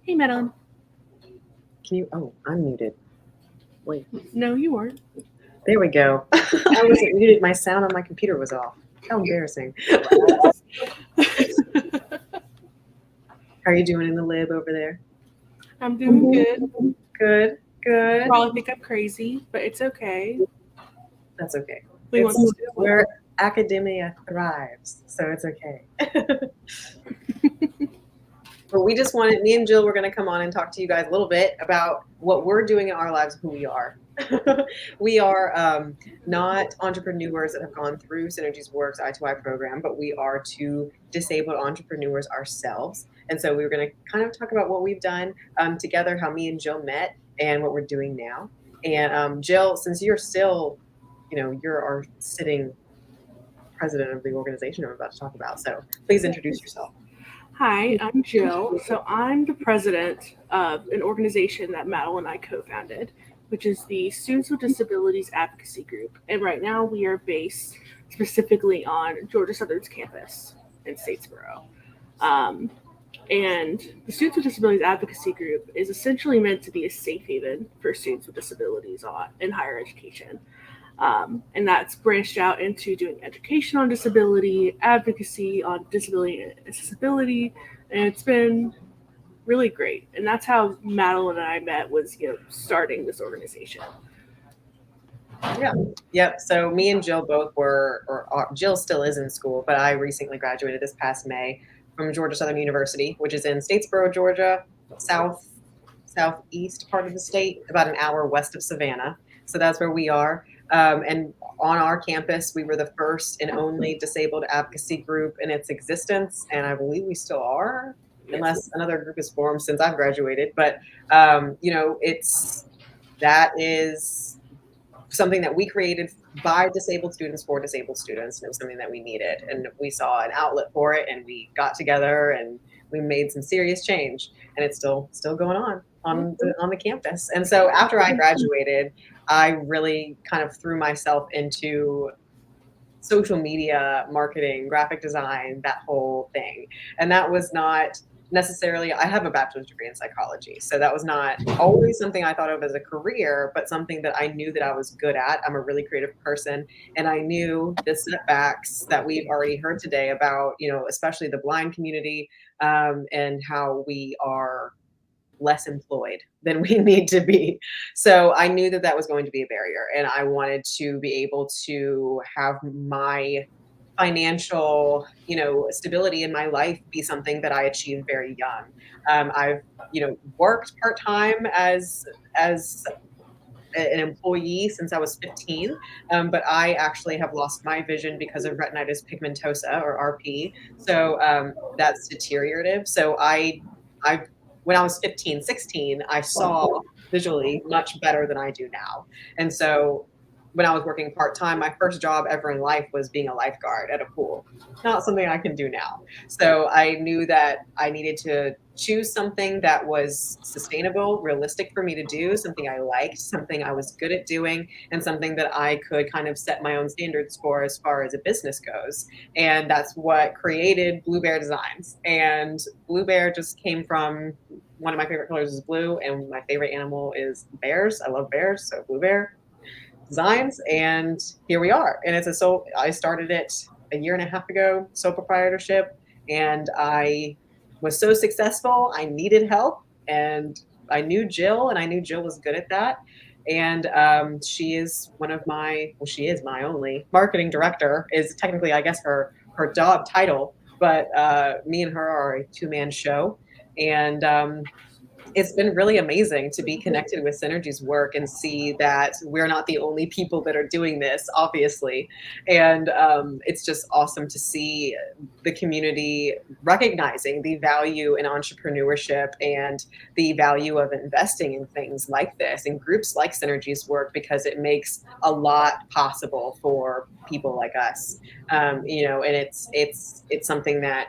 Hey, Madeline. Can you? Oh, I'm muted. Wait, No, you weren't. there we go. I wasn't muted. My sound on my computer was off. How embarrassing. How are you doing in the lib over there? I'm doing good. Good, good. You probably think I'm crazy, but it's okay. That's okay. We want It's to do it. where academia thrives, so it's okay. But we just wanted, me and Jill were going to come on and talk to you guys a little bit about what we're doing in our lives, who we are. We are not entrepreneurs that have gone through Synergies Work's I2I program, but we are two disabled entrepreneurs ourselves. And so we were going to kind of talk about what we've done together, how me and Jill met, and what we're doing now. And Jill, since you're still, you're our sitting president of the organization I'm about to talk about, so please introduce yourself. Hi, I'm Jill. So I'm the president of an organization that Madeline and I co-founded, which is the Students with Disabilities Advocacy Group. And right now we are based specifically on Georgia Southern's campus in Statesboro. And the Students with Disabilities Advocacy Group is essentially meant to be a safe haven for students with disabilities in higher education. And that's branched out into doing education on disability, advocacy on disability and accessibility, and it's been really great. And that's how Madeline and I met, was starting this organization. Yeah. Yep. So me and Jill both were, or Jill still is in school, but I recently graduated this past May from Georgia Southern University, which is in Statesboro, Georgia, southeast part of the state, about an hour west of Savannah. So that's where we are. And on our campus, we were the first and only disabled advocacy group in its existence, and I believe we still are, unless another group is formed since I've graduated. But that is something that we created by disabled students for disabled students, and it was something that we needed, and we saw an outlet for it, and we got together and we made some serious change, and it's still going on the campus. And so after I graduated, I really kind of threw myself into social media marketing, graphic design, that whole thing. And that was not necessarily, I have a bachelor's degree in psychology, so that was not always something I thought of as a career, but something that I knew that I was good at. I'm a really creative person, and I knew the setbacks that we've already heard today about, especially the blind community, and how we are less employed than we need to be. So I knew that was going to be a barrier, and I wanted to be able to have my financial, stability in my life be something that I achieved very young. I've, worked part-time as an employee since I was 15, but I actually have lost my vision because of retinitis pigmentosa, or RP. So that's deteriorative. So when I was 15, 16, I saw visually much better than I do now. And so when I was working part-time, my first job ever in life was being a lifeguard at a pool. Not something I can do now. So I knew that I needed to choose something that was sustainable, realistic for me to do, something I liked, something I was good at doing, and something that I could kind of set my own standards for as far as a business goes. And that's what created Blue Bear Designs. And Blue Bear just came from, one of my favorite colors is blue, and my favorite animal is bears. I love bears, so Blue Bear Designs, and here we are. And I started it a year and a half ago, sole proprietorship, and I was so successful, I needed help, and I knew Jill, and I knew Jill was good at that. And she is she is my only marketing director, is technically, I guess, her job title, but me and her are a two-man show. And it's been really amazing to be connected with Synergies Work and see that we're not the only people that are doing this, obviously. And it's just awesome to see the community recognizing the value in entrepreneurship and the value of investing in things like this and groups like Synergies Work, because it makes a lot possible for people like us. And it's something that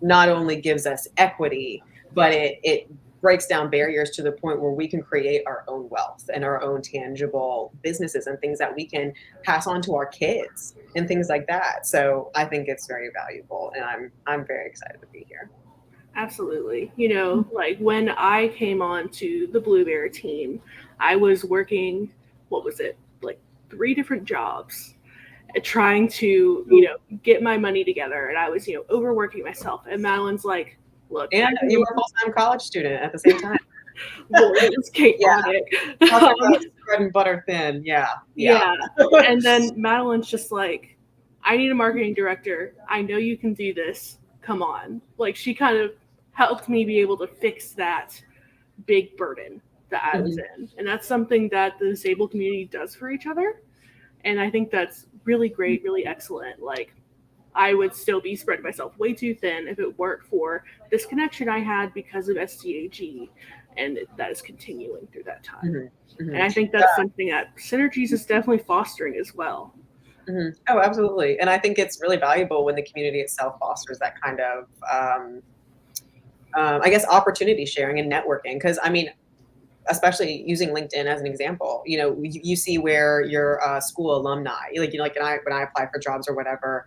not only gives us equity, but it breaks down barriers to the point where we can create our own wealth and our own tangible businesses and things that we can pass on to our kids and things like that. So I think it's very valuable, and I'm very excited to be here. Absolutely. You know, like when I came on to the Blue Bear team, I was working, what was it, like 3 different jobs, trying to, you know, get my money together. And I was, you know, overworking myself. And Madeline's like, look. And you were a full-time college student at the same time. Well, it was chaotic. Talk about bread and butter thin. Yeah. And then Madeline's just like, I need a marketing director. I know you can do this. Come on. Like, she kind of helped me be able to fix that big burden that I was in. And that's something that the disabled community does for each other. And I think that's really great, really excellent. Like, I would still be spreading myself way too thin if it weren't for this connection I had because of SDAG. And that is continuing through that time. And I think that's something that Synergies is definitely fostering as well. Oh, absolutely. And I think it's really valuable when the community itself fosters that kind of, I guess, opportunity sharing and networking. Because, I mean, especially using LinkedIn as an example, you know, you see where your school alumni, like, you know, like when I apply for jobs or whatever,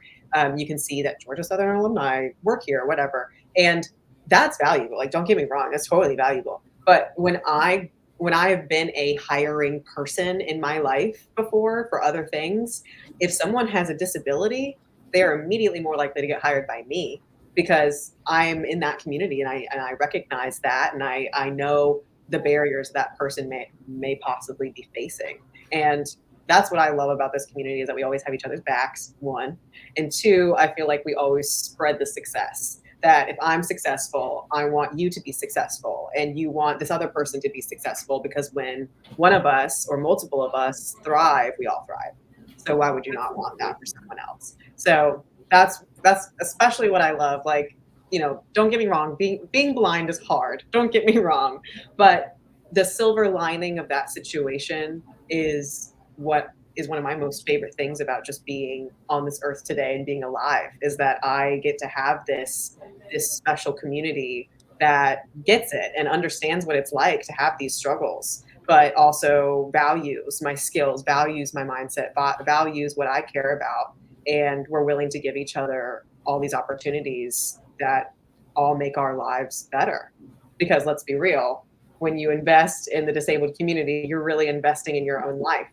you can see that Georgia Southern alumni work here or whatever. And that's valuable. Like, don't get me wrong, that's totally valuable. But when I have been a hiring person in my life before for other things, if someone has a disability, they're immediately more likely to get hired by me because I'm in that community and I recognize that and I know the barriers that person may possibly be facing. And that's what I love about this community is that we always have each other's backs, 1. And 2, I feel like we always spread the success. That if I'm successful, I want you to be successful and you want this other person to be successful because when one of us or multiple of us thrive, we all thrive. So why would you not want that for someone else? So that's especially what I love. Like, you know, don't get me wrong, being blind is hard. Don't get me wrong. But the silver lining of that situation is what is one of my most favorite things about just being on this earth today and being alive is that I get to have this special community that gets it and understands what it's like to have these struggles, but also values my skills, values my mindset, values what I care about. And we're willing to give each other all these opportunities that all make our lives better. Because let's be real, when you invest in the disabled community, you're really investing in your own life.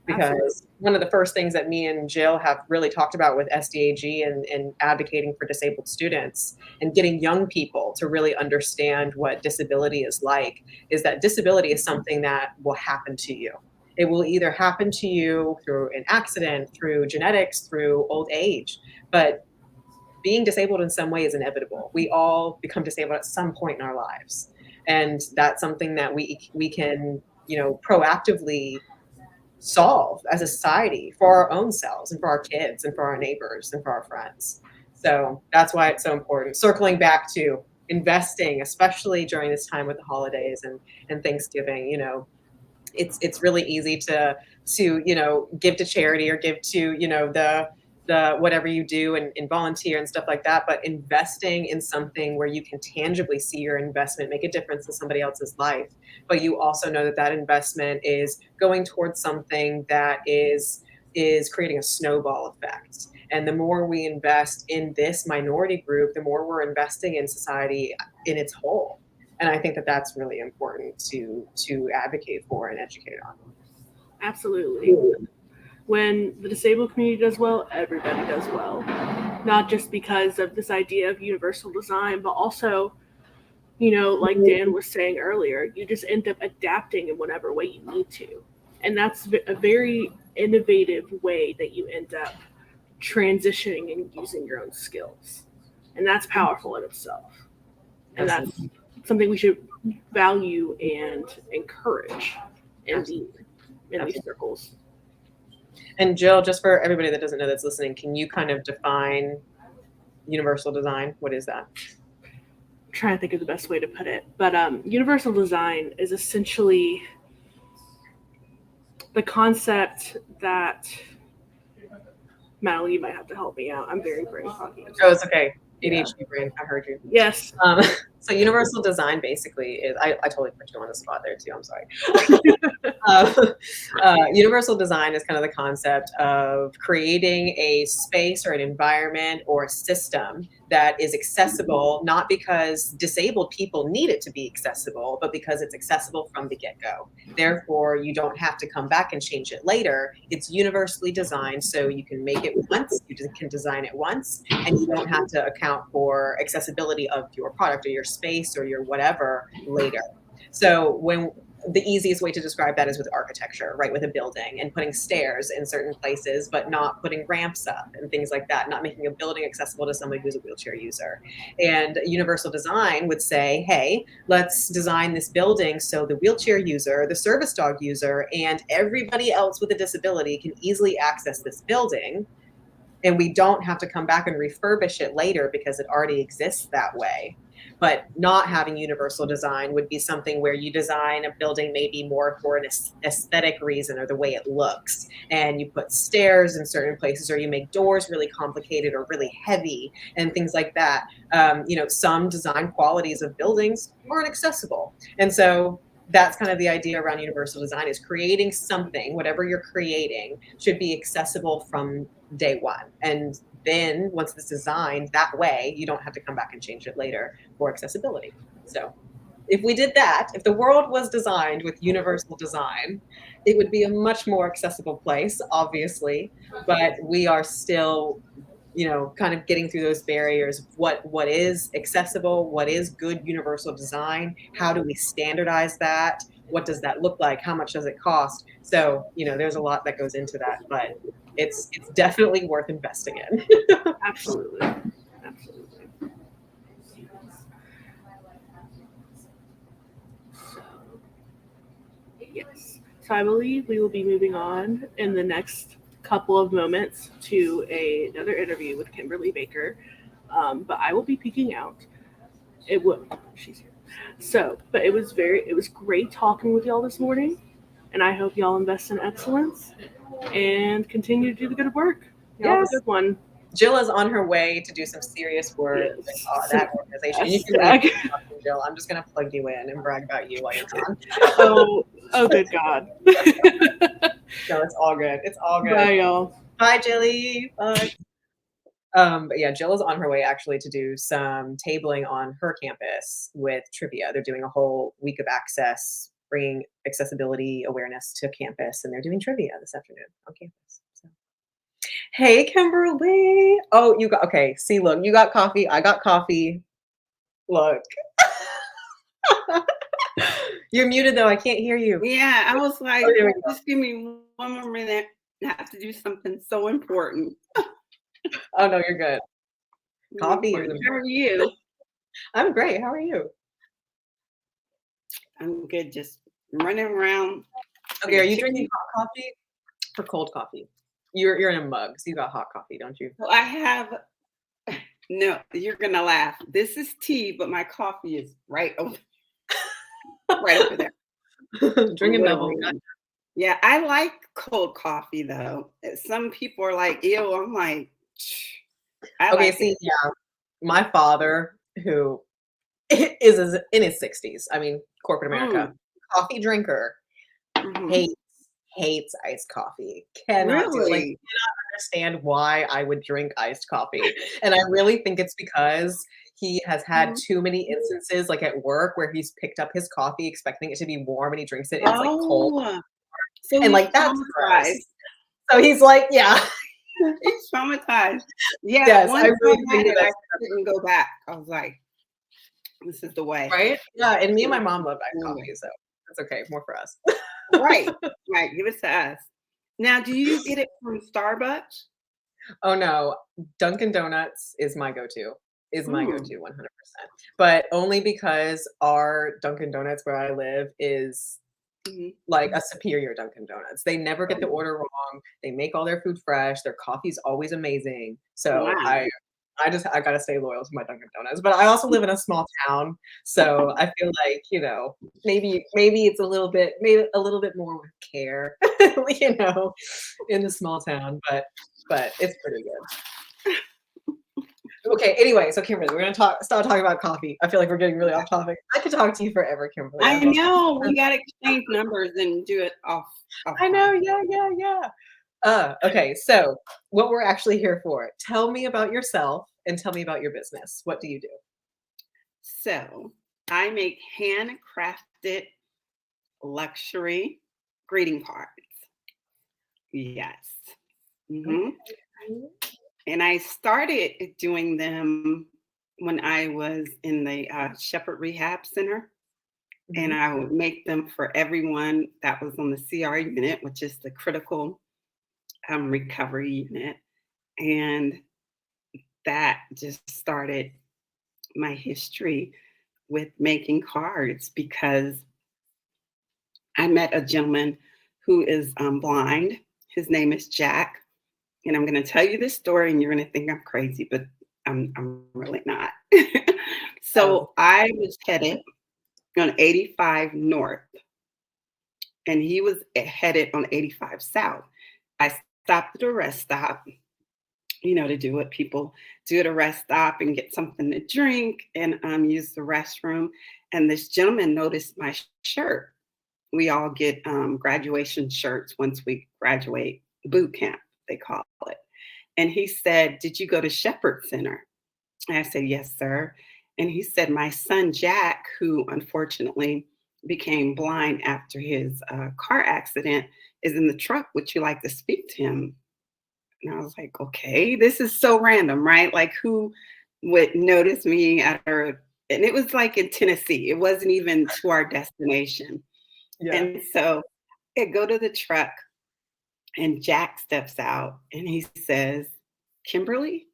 Because one of the first things that me and Jill have really talked about with SDAG and advocating for disabled students and getting young people to really understand what disability is like is that disability is something that will happen to you. It will either happen to you through an accident, through genetics, through old age, but being disabled in some way is inevitable. We all become disabled at some point in our lives. And that's something that we can, you know, proactively solve as a society for our own selves and for our kids and for our neighbors and for our friends. So that's why it's so important. Circling back to investing, especially during this time with the holidays and Thanksgiving, you know, it's really easy to you know, give to charity or give to, you know, the whatever you do and volunteer and stuff like that, but investing in something where you can tangibly see your investment make a difference in somebody else's life, but you also know that that investment is going towards something that is creating a snowball effect. And the more we invest in this minority group, the more we're investing in society in its whole. And I think that that's really important to advocate for and educate on. Absolutely. When the disabled community does well, everybody does well. Not just because of this idea of universal design, but also, you know, like Dan was saying earlier, you just end up adapting in whatever way you need to. And that's a very innovative way that you end up transitioning and using your own skills. And that's powerful in itself. And that's something we should value and encourage in these circles. And Jill, just for everybody that doesn't know that's listening, can you kind of define universal design? What is that? I'm trying to think of the best way to put it. But universal design is essentially the concept that, Madeline, you might have to help me out. I'm very brain foggy. Oh, it's okay. ADHD brain, I heard you. Yes. So universal design basically is, I totally put you on the spot there too, I'm sorry. Universal design is kind of the concept of creating a space or an environment or a system that is accessible, not because disabled people need it to be accessible, but because it's accessible from the get-go. Therefore, you don't have to come back and change it later. It's universally designed, so you can make it once, you can design it once, and you don't have to account for accessibility of your product or your space or your whatever later. So when the easiest way to describe that is with architecture, right? With a building and putting stairs in certain places, but not putting ramps up and things like that, not making a building accessible to somebody who's a wheelchair user. And universal design would say, hey, let's design this building so the wheelchair user, the service dog user, and everybody else with a disability can easily access this building. And we don't have to come back and refurbish it later because it already exists that way. But not having universal design would be something where you design a building maybe more for an aesthetic reason or the way it looks. And you put stairs in certain places, or you make doors really complicated or really heavy and things like that. Some design qualities of buildings aren't accessible. And so that's kind of the idea around universal design, is creating something, whatever you're creating, should be accessible from day one. And then once it's designed that way, you don't have to come back and change it later for accessibility. So if we did that, if the world was designed with universal design, it would be a much more accessible place, obviously, but we are still, kind of getting through those barriers. What is accessible? What is good universal design? How do we standardize that? What does that look like? How much does it cost? So, there's a lot that goes into that, but it's definitely worth investing in. Absolutely. Absolutely. So, yes. So I believe we will be moving on in the next couple of moments to another interview with Kymberlee Baker. But I will be peeking out. She's here. So, but it was great talking with y'all this morning, and I hope y'all invest in excellence and continue to do the good work. Y'all have a good one. Jill is on her way to do some serious work with that organization. And you can really Jill. I'm just going to plug you in and brag about you while you're gone. Oh, good God. No, it's all good. It's all good. Bye, y'all. Bye, Jilly. Bye. But yeah, Jill is on her way actually to do some tabling on her campus with trivia. They're doing a whole week of access, bringing accessibility awareness to campus, and they're doing trivia this afternoon on campus. So. Hey, Kymberlee. Oh, okay. See, look, you got coffee. I got coffee. Look. You're muted though. I can't hear you. Yeah, I was like, just give me one more minute. I have to do something so important. Oh no, you're good. Coffee. How are you? I'm great. How are you? I'm good. Just running around. Okay, are you drinking hot coffee or cold coffee? You're in a mug, so you got hot coffee, don't you? Well, I have. No, you're gonna laugh. This is tea, but my coffee is right over there. Drinking double. Yeah, I like cold coffee though. Some people are like, ew. I'm like, yeah. My father, who is in his 60s, I mean, corporate America, coffee drinker, hates iced coffee. Cannot understand why I would drink iced coffee. And I really think it's because he has had too many instances, like at work, where he's picked up his coffee expecting it to be warm, and he drinks it and it's like cold. So and like that's gross. So he's like, yeah. He's traumatized. Yeah, yes, I couldn't go back. I was like, this is the way. Right? Yeah, and me and my mom love iced coffee, so that's okay. More for us. Right. Give it to us. Now, do you get it from Starbucks? Oh no, Dunkin' Donuts is my go-to. My go-to 100%. But only because our Dunkin' Donuts where I live is like a superior Dunkin' Donuts. They never get the order wrong. They make all their food fresh. Their coffee's always amazing. So I gotta stay loyal to my Dunkin' Donuts. But I also live in a small town, so I feel like maybe it's a little bit more with care, in the small town. But it's pretty good. Okay. Anyway, so Kymberlee, we're gonna start talking about coffee. I feel like we're getting really off topic. I could talk to you forever, Kymberlee. I know we gotta exchange numbers and do it off. I know. Yeah. Okay. So what we're actually here for? Tell me about yourself and tell me about your business. What do you do? So I make handcrafted luxury greeting cards. Yes. hmm And I started doing them when I was in the Shepherd Rehab Center. And I would make them for everyone that was on the CR unit, which is the critical recovery unit. And that just started my history with making cards because I met a gentleman who is blind. His name is Jack. And I'm going to tell you this story and you're going to think I'm crazy, but I'm really not. So I was headed on 85 North and he was headed on 85 South. I stopped at a rest stop, to do what people do at a rest stop and get something to drink and use the restroom. And this gentleman noticed my shirt. We all get graduation shirts once we graduate boot camp, they call it. And he said, "Did you go to Shepherd Center?" And I said, "Yes, sir." And he said, "My son, Jack, who unfortunately became blind after his car accident, is in the truck. Would you like to speak to him?" And I was like, okay, this is so random, right? Like who would notice me and it was like in Tennessee. It wasn't even to our destination. Yeah. And so I go to the truck and Jack steps out and he says, "Kymberlee?"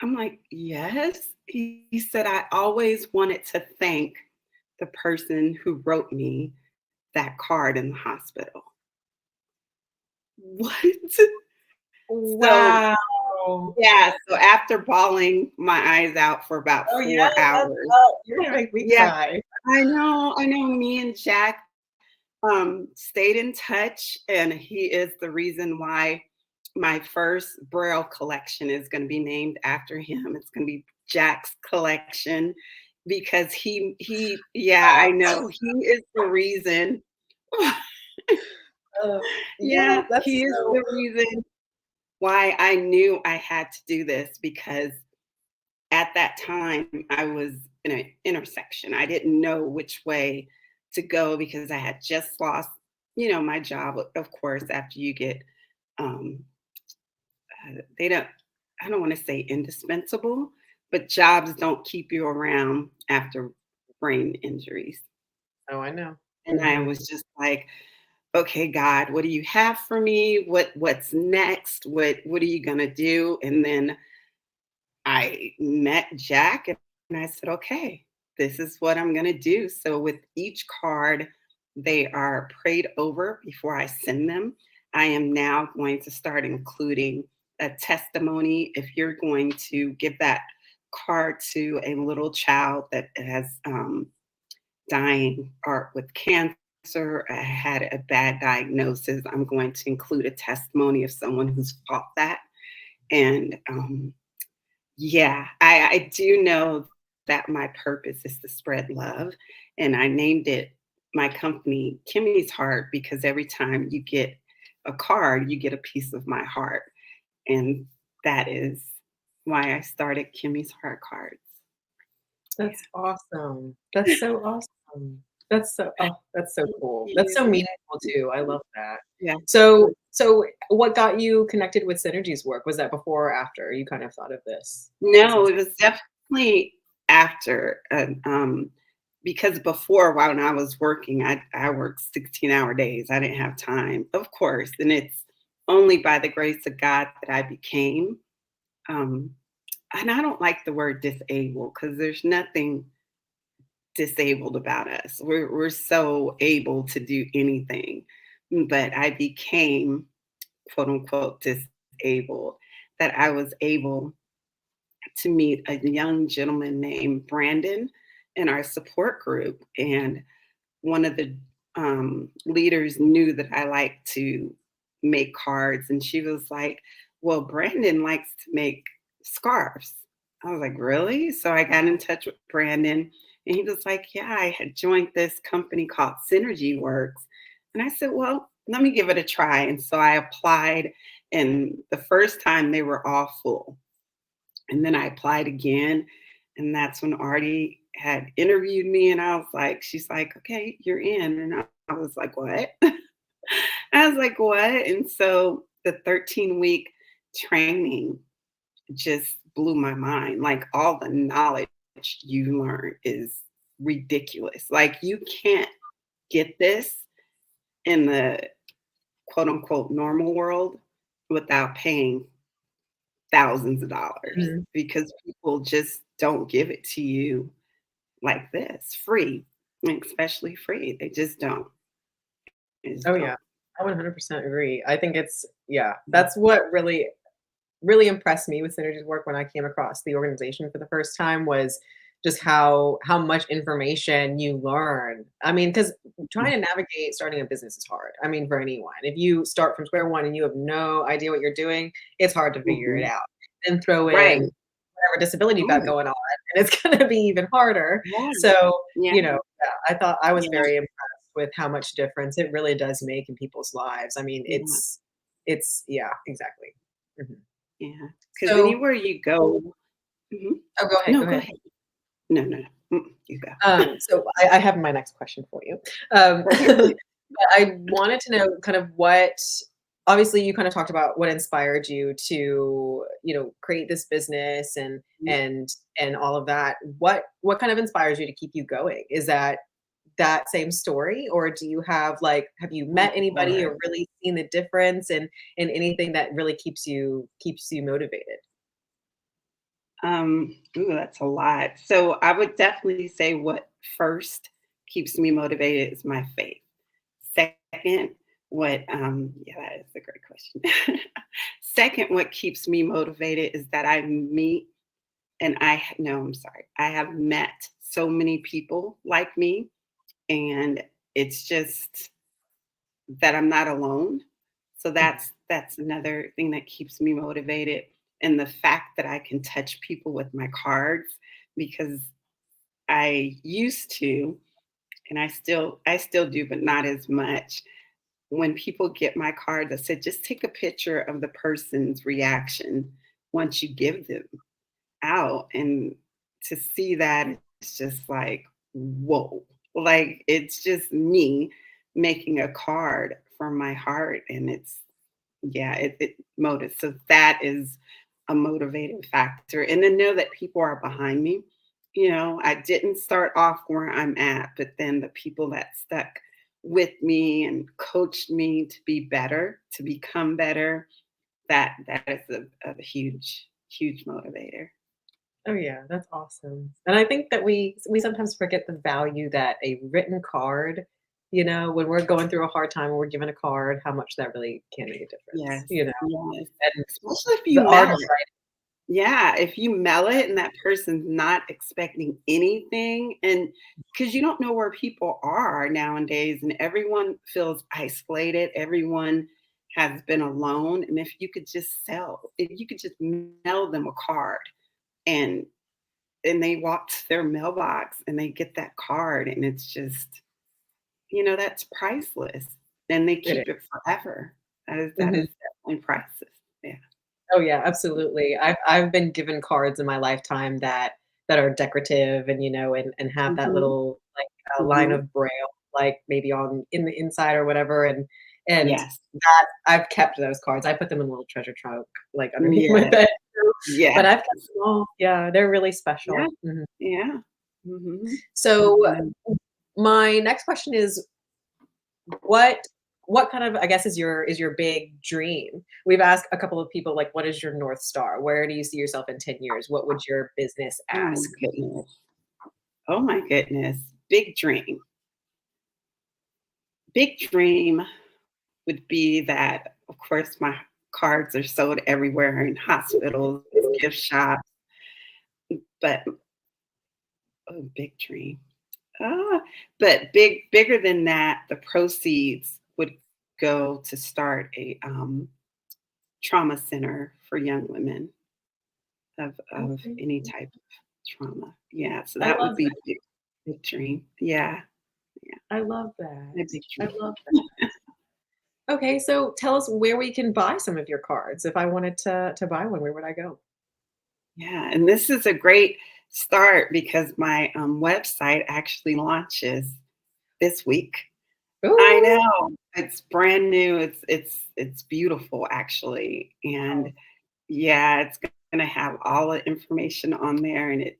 I'm like, "Yes." He said, "I always wanted to thank the person who wrote me that card in the hospital." What? Wow. Yeah, so after bawling my eyes out for about 4 hours. You're gonna make me Yeah. cry. I know. Me and Jack stayed in touch, and he is the reason why my first Braille collection is going to be named after him. It's going to be Jack's collection because I know he is the reason. He is the reason why I knew I had to do this because at that time I was in an intersection. I didn't know which way to go because I had just lost, my job. Of course, after you get, I don't want to say indispensable, but jobs don't keep you around after brain injuries. Oh, I know. And I was just like, okay, God, what do you have for me? What's next? What are you gonna do? And then I met Jack and I said, okay, this is what I'm gonna do. So with each card, they are prayed over before I send them. I am now going to start including a testimony. If you're going to give that card to a little child that has dying or with cancer, had a bad diagnosis, I'm going to include a testimony of someone who's fought that. And I do know that my purpose is to spread love. And I named it my company Kimmie's Heart because every time you get a card, you get a piece of my heart. And that is why I started Kimmie's Heart cards. That's awesome. That's so awesome. That's so cool. That's so meaningful too. I love that. Yeah. So what got you connected with Synergies Work? Was that before or after you kind of thought of this? No, it was definitely after. Because before, when I was working, I worked 16-hour days. I didn't have time, of course. And it's only by the grace of God that I became. And I don't like the word disabled because there's nothing disabled about us. We're so able to do anything. But I became, quote unquote, disabled, that I was able to meet a young gentleman named Brandon in our support group. And one of the leaders knew that I like to make cards. And she was like, well, Brandon likes to make scarves. I was like, really? So I got in touch with Brandon and he was like, yeah, I had joined this company called Synergies Work. And I said, well, let me give it a try. And so I applied and the first time they were all full. And then I applied again. And that's when Artie had interviewed me. And I was like, she's like, okay, you're in. And I was like, what? I was like, what? And so the 13-week training just blew my mind. Like, all the knowledge you learn is ridiculous. Like, you can't get this in the quote unquote normal world without paying thousands of dollars, Mhm. because people just don't give it to you like this, free, especially free. They just don't. They just Oh, don't. yeah. I 100% agree. I think it's yeah, that's what really impressed me with Synergies Work when I came across the organization for the first time was just how much information you learn. I mean, because trying to navigate starting a business is hard. I mean, for anyone. If you start from square one and you have no idea what you're doing, it's hard to figure it Mhm. out. Then throw Right. in whatever disability you've got Right. going on, and it's gonna be even harder. Yeah. So, Yeah. yeah, I thought I was Yeah. very impressed with how much difference it really does make in people's lives. I mean, Yeah. it's yeah, exactly. Mhm. Yeah. Because So anywhere you go, Mhm. oh, go ahead, No, go go ahead. ahead. No, no, no. You go. So I have my next question for you. But I wanted to know kind of what obviously you kind of talked about what inspired you to, create this business and all of that. What kind of inspires you to keep you going? Is that same story, or do you have like have you Oh, met anybody Lord. or really seen the difference in anything that really keeps you motivated? Ooh, that's a lot. So I would definitely say what first keeps me motivated is my faith. Second, yeah, that is a great question. Second, what keeps me motivated is that I meet and no, I'm sorry. I have met so many people like me, and it's just that I'm not alone. So that's another thing that keeps me motivated. And the fact that I can touch people with my cards, because I used to, and I still do, but not as much. When people get my cards, I said, just take a picture of the person's reaction once you give them out. And to see that, it's just like, whoa. Like, it's just me making a card from my heart. And yeah, it motivates. So that is a motivating factor. And then know that people are behind me. I didn't start off where I'm at, but then the people that stuck with me and coached me to be better, to become better, that is a huge, huge motivator. Oh yeah, that's awesome. And I think that we sometimes forget the value that a written card, when we're going through a hard time and we're given a card, how much that really can make a difference, Yes, yes. And Especially if you the art mail of it. writing. Yeah, if you mail it and that person's not expecting anything, and because you don't know where people are nowadays, and everyone feels isolated, everyone has been alone. And if you could just mail them a card and they walk to their mailbox and they get that card, and it's just, that's priceless. And they It is. keep it forever. That Mhm. is definitely priceless. Yeah. Oh yeah, absolutely. I've been given cards in my lifetime that are decorative and have that Mhm. little like line Mhm. of braille, like maybe on in the inside or whatever, and Yes. that I've kept those cards. I put them in a little treasure trunk, like underneath my Yes. bed too, but Yes. I've kept them all. Yeah, they're really Yeah. special. Mhm. Yeah. Mhm. So Mhm. my next question is what what kind of I guess is your big dream? We've asked a couple of people like what is your North Star? Where do you see yourself in 10 years? What would your business Oh my ask? goodness. Oh my goodness. Big dream. Big dream would be that, of course, my cards are sold everywhere in hospitals, gift shops, but oh, big dream. Ah, but bigger than that, the proceeds would go to start a trauma center for young women of Okay. any type of trauma. Yeah, so I that would love be that. big dream. Yeah, yeah, I love that. my big I dream. love that. Okay, so tell us where we can buy some of your cards. If I wanted to buy one, where would I go? Yeah, and this is a great start because my website actually launches this week. I Ooh. know it's brand new. It's beautiful actually, and yeah, it's gonna have all the information on there, and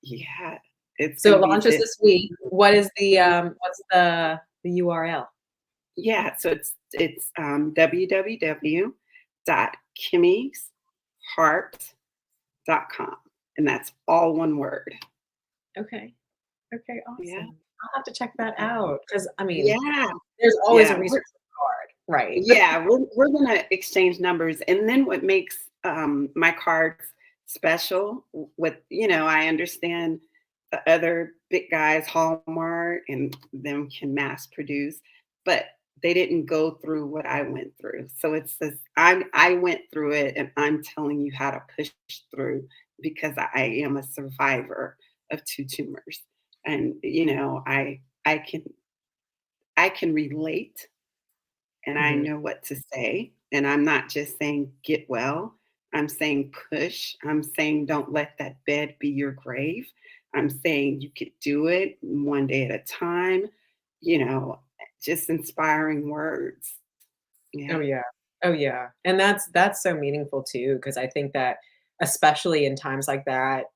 yeah, it's So gonna it be launches this week. What is the what's the URL? yeah. So it's www.kimmiesheart.com, and that's all one word. Okay. Okay, Yeah, awesome. I'll have to check that out because I mean, yeah, there's always a yeah. resource card, right? Yeah, we're gonna exchange numbers, and then what makes my cards special? With I understand the other big guys, Hallmark, and them can mass produce, but they didn't go through what I went through. So it's this: I went through it, and I'm telling you how to push through because I am a survivor of 2 tumors, and I can relate and I Mhm. know what to say. And I'm not just saying get well. I'm saying push. I'm saying don't let that bed be your grave. I'm saying you could do it one day at a time, you know, just inspiring words. Oh Yeah. yeah. Oh yeah. And that's so meaningful too, because I think that especially in times like that,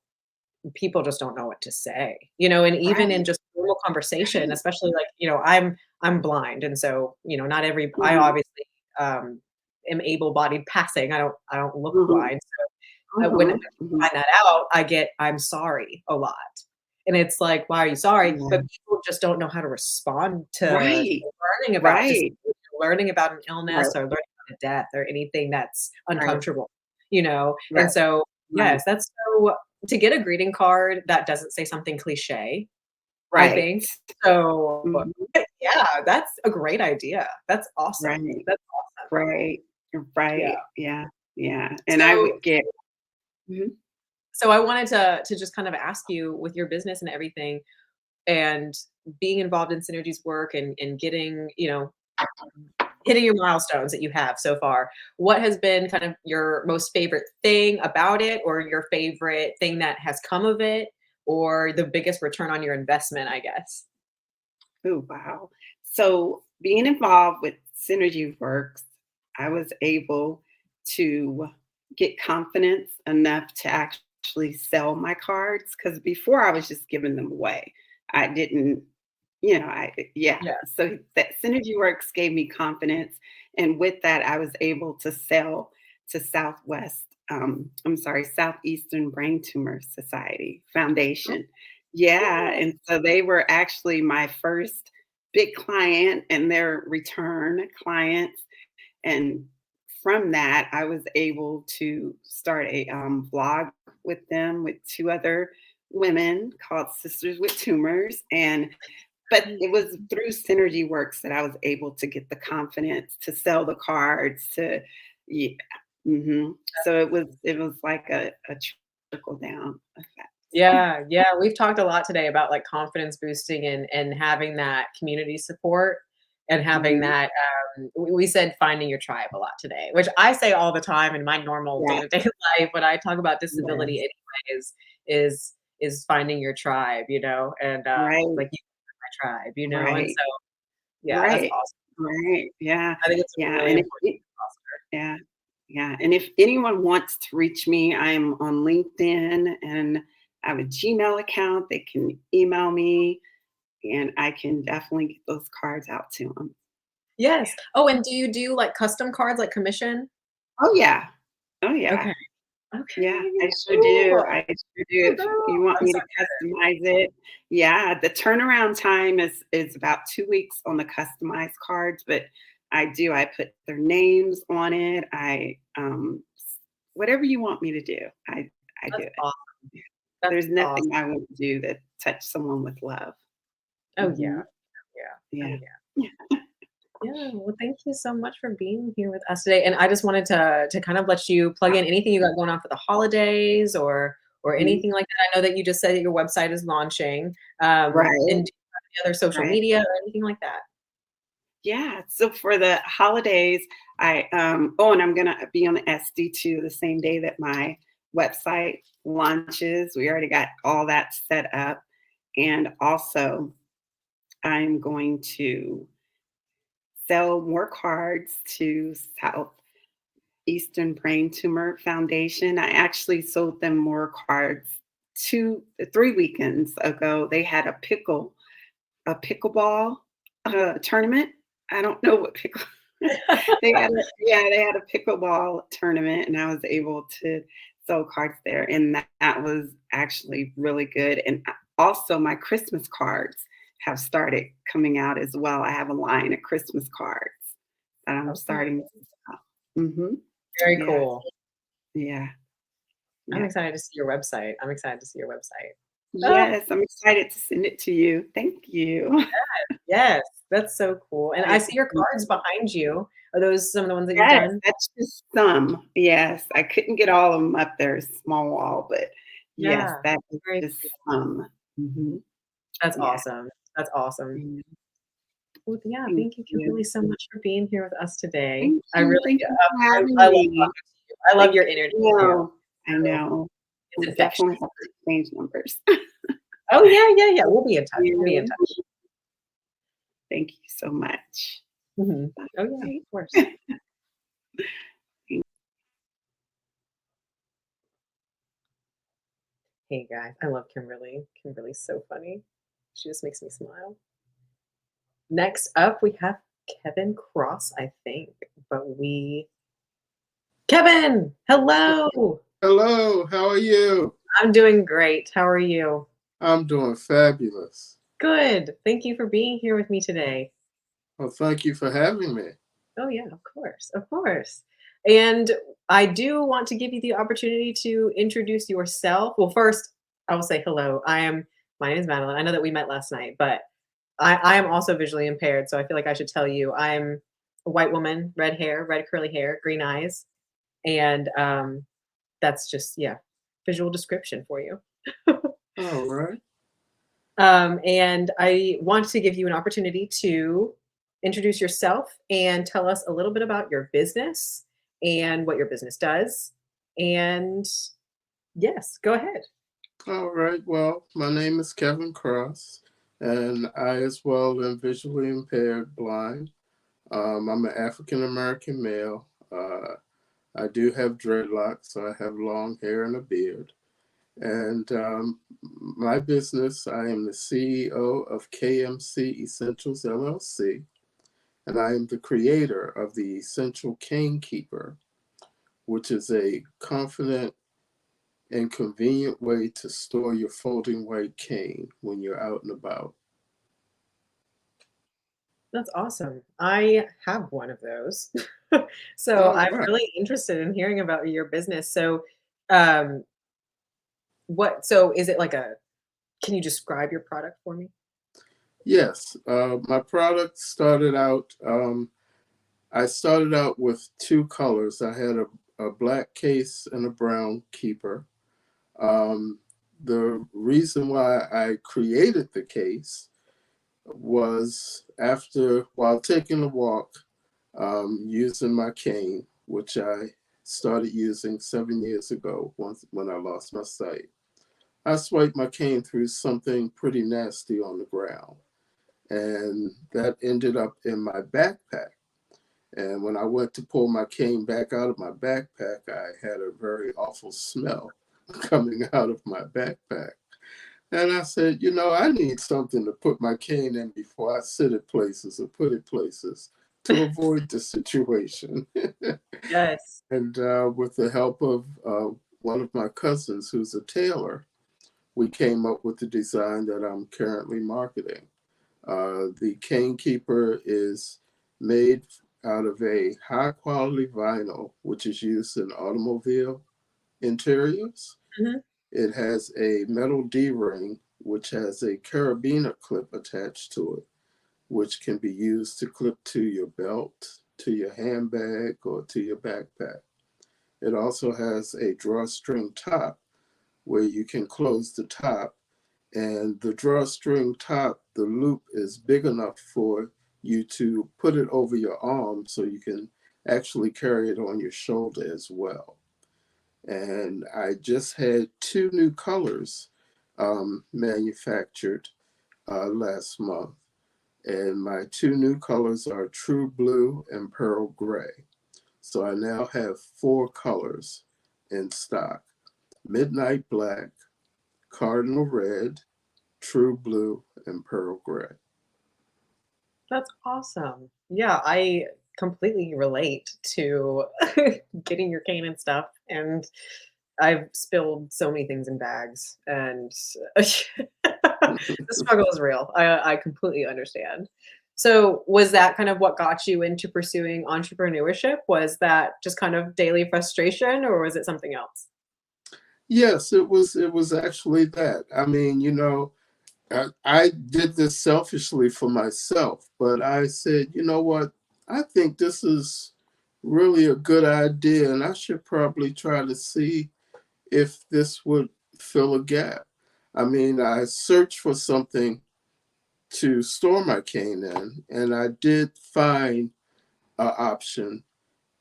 people just don't know what to say, and even in Right. just normal conversation, Right. especially like, I'm blind. And so, not I Mhm. obviously am able-bodied passing. I don't look Mhm. blind. When I Mhm. Mhm. find that out, "I'm sorry" a lot. And it's like, "Why are you sorry?" Yeah. But people just don't know how to respond to Right. learning about Right. disability, learning about an Right. illness, or learning about a death, or anything that's Right. uncomfortable, Right. And so, Right. yes, that's so to get a greeting card that doesn't say something cliché, I Right. think. So, Mhm. yeah, that's a great idea. That's awesome. Right. That's awesome. Right. Yeah. Right. Yeah. Yeah. And I So would get. Mhm. so I wanted to just kind of ask you with your business and everything, and being involved in Synergies Work, and getting, hitting your milestones that you have so far. What has been kind of your most favorite thing about it, or your favorite thing that has come of it, or the biggest return on your investment, I guess? Oh, wow. So being involved with Synergy Works, I was able to get confidence enough to actually sell my cards because before I was just giving them away. I didn't, yeah. Yeah. So that Synergy Works gave me confidence. And with that, I was able to sell to Southeastern Brain Tumor Society Foundation. Yeah, Oh, and so they were actually my first big client and their return clients. And from that, I was able to start a blog with them with 2 other women called Sisters with Tumors. But it was through Synergy Works that I was able to get the confidence to sell the cards yeah. So it was like a trickle down effect. yeah, yeah, we've talked a lot today about, like, confidence boosting, and having that community support, and having Mhm. that, we said finding your tribe a lot today, which I say all the time in my normal Yeah. day-to-day life when I talk about disability Yes. anyways, is finding your tribe, and, Right. like, you are my tribe, and Right. so, yeah, that's Right. awesome. Right. Yeah. I think it's a Yeah. really And if important thing to foster. yeah. Yeah. And if anyone wants to reach me, I'm on LinkedIn and I have a Gmail account. They can email me and I can definitely get those cards out to them. Yes. Oh, and do you do, like, custom cards, like commission? Oh, yeah. Oh, yeah. Okay. Yeah, Okay, I sure do. cool. I sure do. Oh, If girl, you want I'm me so to customize it, yeah, the turnaround time is about 2 weeks on the customized cards, but I put their names on it. Whatever you want me to do, I do that's it. awesome. That's There's nothing awesome. I won't do that touch someone with love. Oh, yeah. Mhm. Yeah. Oh, Yeah. yeah. Yeah, well, thank you so much for being here with us today, and I just wanted to kind of let you plug in anything you got going on for the holidays, or Mhm. anything like that. I know that you just said that your website is launching, Right, and do you have any other social right. media or anything like that? Yeah, so for the holidays, and I'm gonna be on the SD2 the same day that my website launches. We already got all that set up. And also, I'm going to sell more cards to Southeastern Brain Tumor Foundation. I actually sold them more cards 3 weekends ago. They had a pickleball tournament. I don't know what pickle. they had a pickleball tournament, and I was able to sell cards there, and that was actually really good. And also, my Christmas cards have started coming out as well. I have a line of Christmas cards that I'm starting to sell. Mm-hmm. Very cool. Yeah. I'm excited to see your website. Yes, I'm excited to send it to you. Thank you. Yes, that's so cool. And I see your cards behind you. Are those some of the ones that you've done? That's just some. Yes, I couldn't get all of them up there, small wall, but yes, that is just some. Mm-hmm. That's awesome. That's awesome. Well, yeah, thank you, Kymberlee, so much for being here with us today. I really I love your energy. I know. It's We definitely have to change numbers. Oh, yeah. We'll be in touch. Thank you so much. Mm-hmm. Oh, yeah, of course. Hey, guys. I love Kymberlee. Kymberlee's so funny. She just makes me smile. Next up, we have Kevin Cross, I think. Kevin, hello. Hello, how are you? I'm doing great. How are you? I'm doing fabulous. Good. Thank you for being here with me today. Well, thank you for having me. Oh, yeah, of course. And I do want to give you the opportunity to introduce yourself. Well, first, I will say hello. My name is Madeline. I know that we met last night, but I am also visually impaired, so I feel like I should tell you I'm a white woman, red hair, red curly hair, green eyes, and that's just visual description for you. All right. And I want to give you an opportunity to introduce yourself and tell us a little bit about your business and what your business does. And yes, go ahead. All right. Well, my name is Kevin Cross, and I as well am visually impaired, blind. I'm an African American male. I do have dreadlocks, so I have long hair and a beard. And my business, I am the CEO of KMC Essentials LLC, and I am the creator of the Essential Kane Keeper, which is a confident and convenient way to store your folding white cane when you're out and about. That's awesome. I have one of those. So I'm really interested in hearing about your business. So so is it can you describe your product for me? Yes, my product started out, I started out with two colors. I had a black case and a brown keeper. The reason why I created the case was while taking a walk, using my cane, which I started using 7 years ago when I lost my sight. I swiped my cane through something pretty nasty on the ground, and that ended up in my backpack. And when I went to pull my cane back out of my backpack, I had a very awful smell coming out of my backpack. And I said, I need something to put my cane in before I sit at places or put it places to avoid the situation. Yes. And with the help of one of my cousins who's a tailor, we came up with the design that I'm currently marketing. The Kane Keeper is made out of a high quality vinyl, which is used in automobile interiors. Mm-hmm. It has a metal D-ring, which has a carabiner clip attached to it, which can be used to clip to your belt, to your handbag, or to your backpack. It also has a drawstring top where you can close the top, and the drawstring top, the loop is big enough for you to put it over your arm so you can actually carry it on your shoulder as well. And I just had 2 new colors manufactured last month. And my 2 new colors are True Blue and Pearl Gray. So I now have 4 colors in stock: Midnight Black, Cardinal Red, True Blue, and Pearl Gray. That's awesome. Yeah, I completely relate to getting your cane and stuff. And I've spilled so many things in bags, and the struggle is real. I completely understand. So, was that kind of what got you into pursuing entrepreneurship? Was that just kind of daily frustration, or was it something else? Yes, it was. It was actually that. I mean, I did this selfishly for myself, but I said, you know what? I think this is really a good idea, and I should probably try to see if this would fill a gap. I mean, I searched for something to store my cane in, and I did find an option,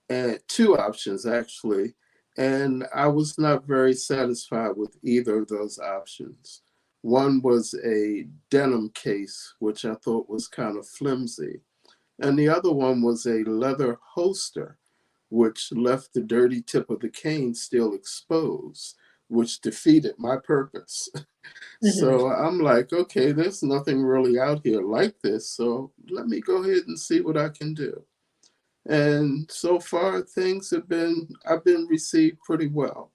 and 2 options actually, and I was not very satisfied with either of those options. One was a denim case, which I thought was kind of flimsy, and the other one was a leather holster, which left the dirty tip of the cane still exposed, which defeated my purpose. So I'm like, okay, there's nothing really out here like this, so let me go ahead and see what I can do. And so far, I've been received pretty well.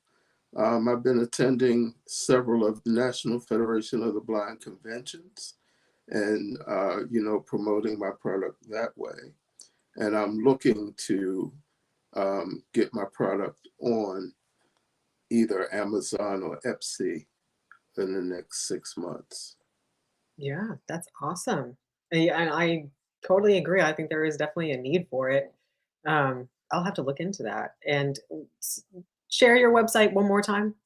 I've been attending several of the National Federation of the Blind conventions and, promoting my product that way. And I'm looking to get my product on either Amazon or Etsy in the next 6 months. Yeah, that's awesome. And I totally agree. I think there is definitely a need for it. I'll have to look into that. And share your website one more time.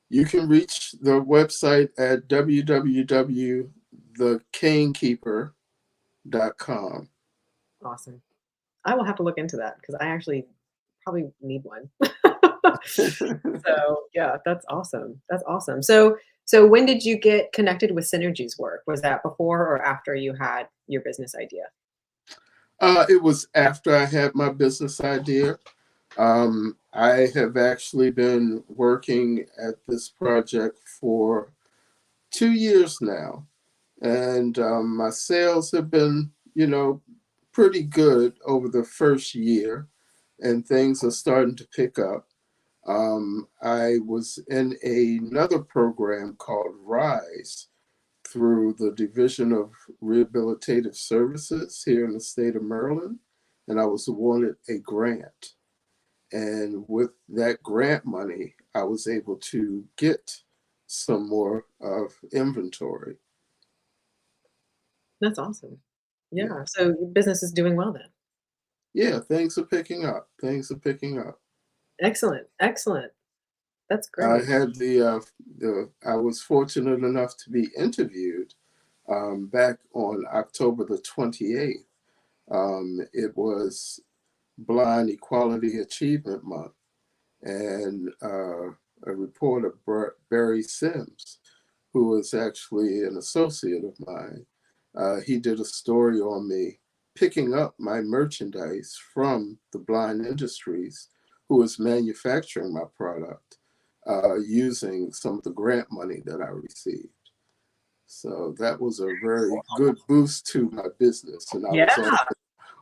You can reach the website at www.thekanekeeper.com. Awesome. I will have to look into that because I actually probably need one. So yeah, that's awesome. That's awesome. So when did you get connected with Synergies Work? Was that before or after you had your business idea? It was after I had my business idea. I have actually been working at this project for 2 years now, and my sales have been, pretty good over the first year, and things are starting to pick up. I was in another program called RISE through the Division of Rehabilitative Services here in the state of Maryland, and I was awarded a grant. And with that grant money, I was able to get some more of inventory. That's awesome. Yeah. Yeah. So your business is doing well then. Yeah, things are picking up. Things are picking up. Excellent. Excellent. That's I great. had I was fortunate enough to be interviewed back on October the 28th. It was Blind Equality Achievement Month, and a reporter, Barry Sims, who was actually an associate of mine, he did a story on me picking up my merchandise from the blind industries who was manufacturing my product using some of the grant money that I received. So that was a very good boost to my business. And I was Yeah.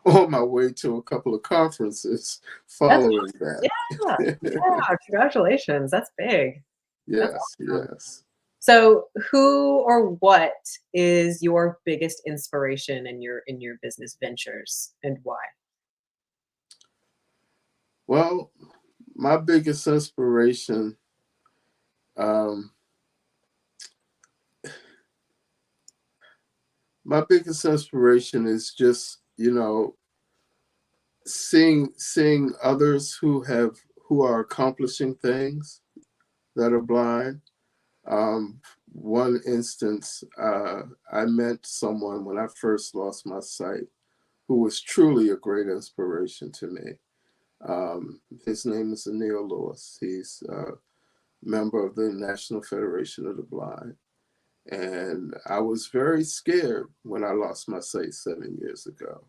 on my way to a couple of conferences That's following that. yeah. Yeah. Congratulations. That's big. That's Yes, awesome. yes. So who or what is your biggest inspiration in your business ventures and why? Well, my biggest inspiration, um, is just, seeing others who are accomplishing things that are blind. One instance, I met someone when I first lost my sight who was truly a great inspiration to me. His name is Anil Lewis. He's a member of the National Federation of the Blind. And I was very scared when I lost my sight 7 years ago.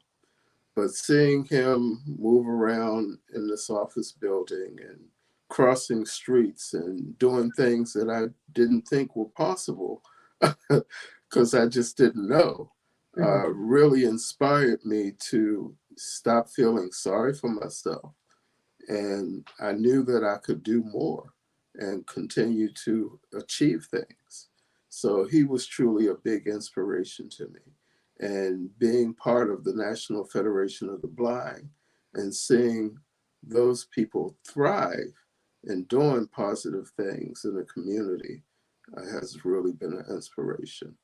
But seeing him move around in this office building and crossing streets and doing things that I didn't think were possible, because I just didn't know, really inspired me to stop feeling sorry for myself. And I knew that I could do more and continue to achieve things. So he was truly a big inspiration to me. And being part of the National Federation of the Blind and seeing those people thrive and doing positive things in the community has really been an inspiration.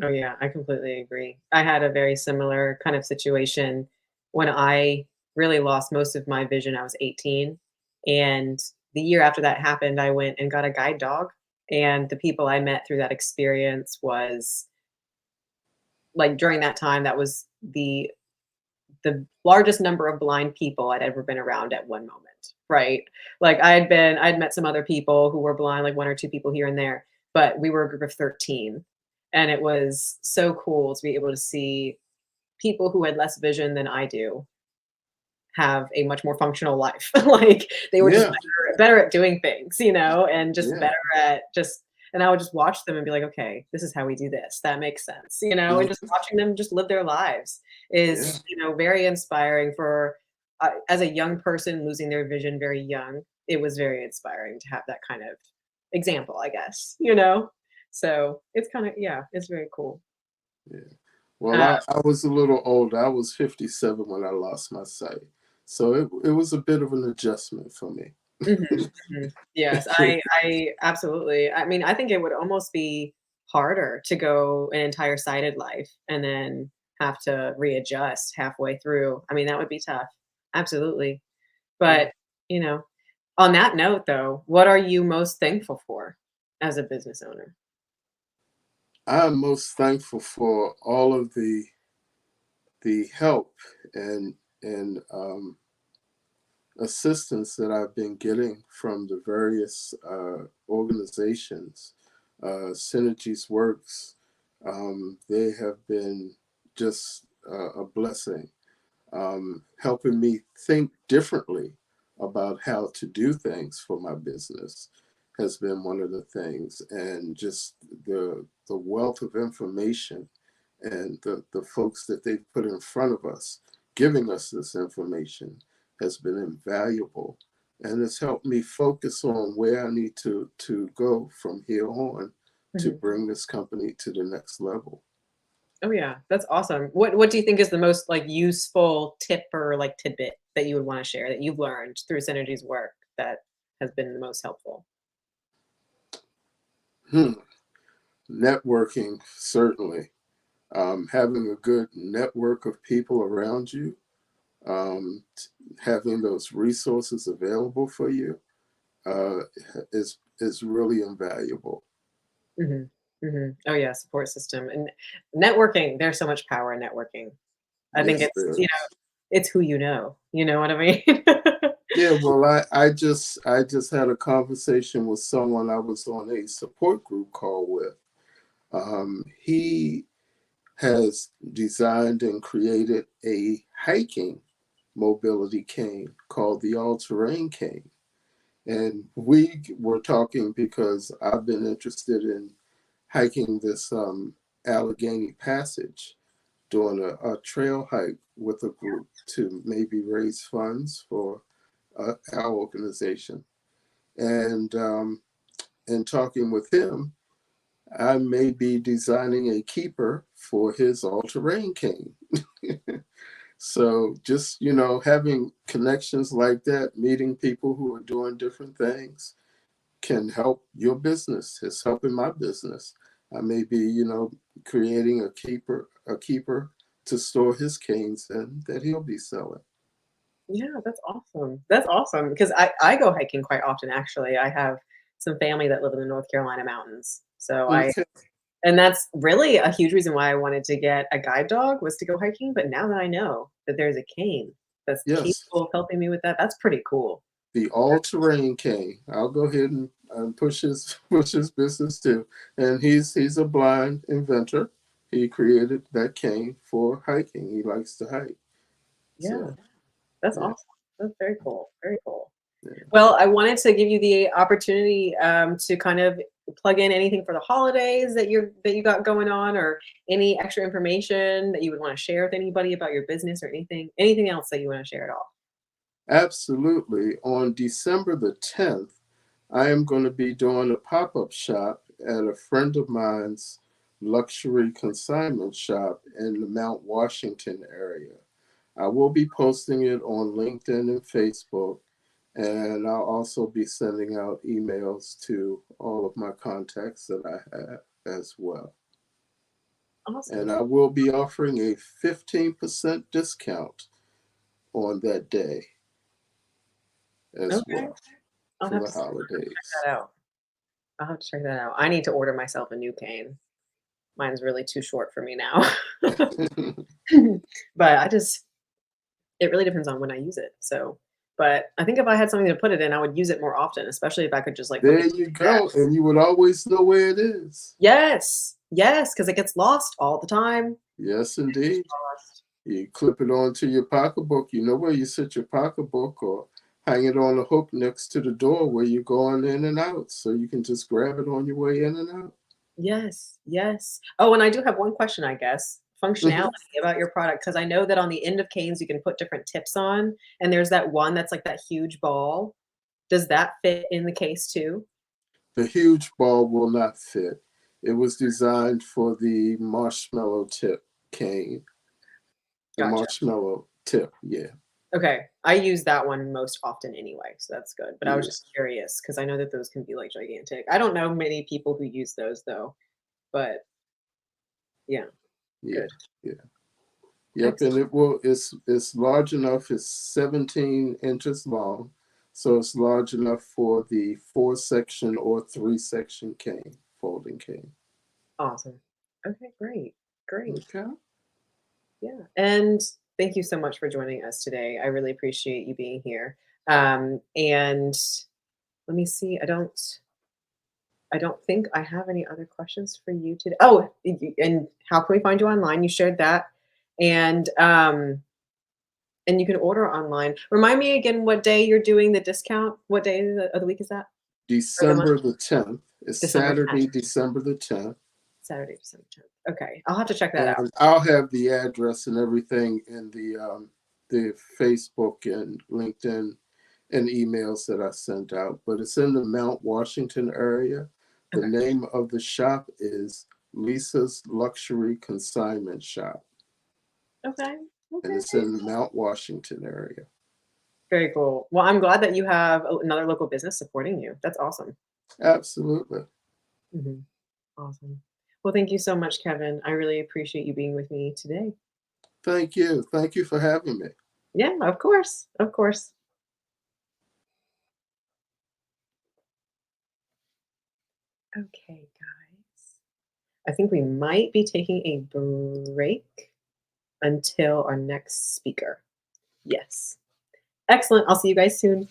Oh yeah, I completely agree. I had a very similar kind of situation when I really lost most of my vision. I was 18, and the year after that happened, I went and got a guide dog. And the people I met through that experience was like during that time, that was the largest number of blind people I'd ever been around at one moment, right? Like I'd met some other people who were blind, like one or two people here and there, but we were a group of 13. And it was so cool to be able to see people who had less vision than I do have a much more functional life. Like they were just better at doing things, you know, and just better at just, and I would just watch them and be like, okay, this is how we do this. That makes sense, you know, and just watching them just live their lives is, you know, very inspiring for, as a young person losing their vision very young, it was very inspiring to have that kind of example, I guess, you know? So it's kind of, yeah, it's very cool. Yeah. Well, I was a little older. I was 57 when I lost my sight. So it was a bit of an adjustment for me. Yes, I absolutely. I mean, I think it would almost be harder to go an entire sighted life and then have to readjust halfway through. I mean, that would be tough. Absolutely. But, you know, on that note though, what are you most thankful for as a business owner? I'm most thankful for all of the help and assistance that I've been getting from the various organizations. Synergies Works, they have been just a blessing, helping me think differently about how to do things for my business has been one of the things, and just the wealth of information and the folks that they've put in front of us, giving us this information has been invaluable. And it's helped me focus on where I need to go from here on to bring this company to the next level. Oh yeah, that's awesome. What do you think is the most like useful tip or like tidbit that you would want to share that you've learned through Synergies Work that has been the most helpful? Networking, certainly. Having a good network of people around you, having those resources available for you is really invaluable. Oh yeah, support system and networking. There's so much power in networking. I think it's, you know, it's who you know. You know what I mean? Yeah, well, I just had a conversation with someone I was on a support group call with. He has designed and created a hiking mobility cane called the All-Terrain Cane. And we were talking because I've been interested in hiking this Allegheny Passage, doing a trail hike with a group to maybe raise funds for our organization. And talking with him, I may be designing a keeper for his all-terrain cane. So just, you know, having connections like that, meeting people who are doing different things can help your business. It's helping my business. I may be, you know, creating a keeper to store his canes and that he'll be selling. Yeah, that's awesome. That's awesome because I go hiking quite often. Actually, I have some family that live in the North Carolina mountains, so and that's really a huge reason why I wanted to get a guide dog was to go hiking. But now that I know that there's a cane, that's Yes, capable of helping me with that. That's pretty cool. the all-terrain cane. I'll go ahead and push his push his business too. And he's a blind inventor. He created that cane for hiking. He likes to hike. Yeah, So that's yeah, awesome. That's very cool. Very cool. yeah. Well, I wanted to give you the opportunity to kind of plug in anything for the holidays that you got going on, or any extra information that you would want to share with anybody about your business, or anything else that you want to share at all. Absolutely. On December the 10th, I am going to be doing a pop-up shop at a friend of mine's luxury consignment shop in the Mount Washington area. I will be posting it on LinkedIn and Facebook, and I'll also be sending out emails to all of my contacts that I have as well. Awesome. And I will be offering a 15% discount on that day as Okay. well I'll for have the to check holidays. that out. I'll have to check that out. I need to order myself a new cane. Mine's really too short for me now. But it really depends on when I use it. So, but I think if I had something to put it in, I would use it more often, especially if I could just like put There it you in go. And you would always know where it is. Yes. Yes, because it gets lost all the time. Yes, indeed. Lost. You clip it onto your pocketbook. You know where you sit your pocketbook, or hang it on a hook next to the door where you're going in and out. So you can just grab it on your way in and out. Yes, yes. Oh, and I do have one question, I guess. Functionality about your product, because I know that on the end of canes you can put different tips on, and there's that one that's like that huge ball. Does that fit in the case too? The huge ball will not fit. It was designed for the marshmallow tip cane. The Gotcha. marshmallow tip, yeah. Okay. I use that one most often anyway, so that's good. But I was Yeah. just curious because I know that those can be like gigantic. I don't know many people who use those though, but yeah, Yeah, good. yeah. Yep, and it's large enough. It's 17 inches long, so it's large enough for the 4-section or 3-section cane, folding cane. Awesome. Okay, great. Great. Okay. Yeah. And thank you so much for joining us today. I really appreciate you being here. And let me see. I don't think I have any other questions for you today. Oh, and how can we find you online? You shared that. And you can order online. Remind me again what day you're doing the discount. What day of the week is that? December the 10th. It's December 10th. Saturday, December the 10th. Saturday, December 10th. Okay. I'll have to check that out. And I'll have the address and everything in the Facebook and LinkedIn and emails that I sent out. But it's in the Mount Washington area. The Okay. name of the shop is Lisa's Luxury Consignment Shop. Okay. And it's in the Mount Washington area. Very cool. Well, I'm glad that you have another local business supporting you. That's awesome. Absolutely. Awesome. Well, thank you so much, Kevin. I really appreciate you being with me today. Thank you. Thank you for having me. Yeah, of course. Of course. Okay, guys. I think we might be taking a break until our next speaker. Yes. Excellent. I'll see you guys soon.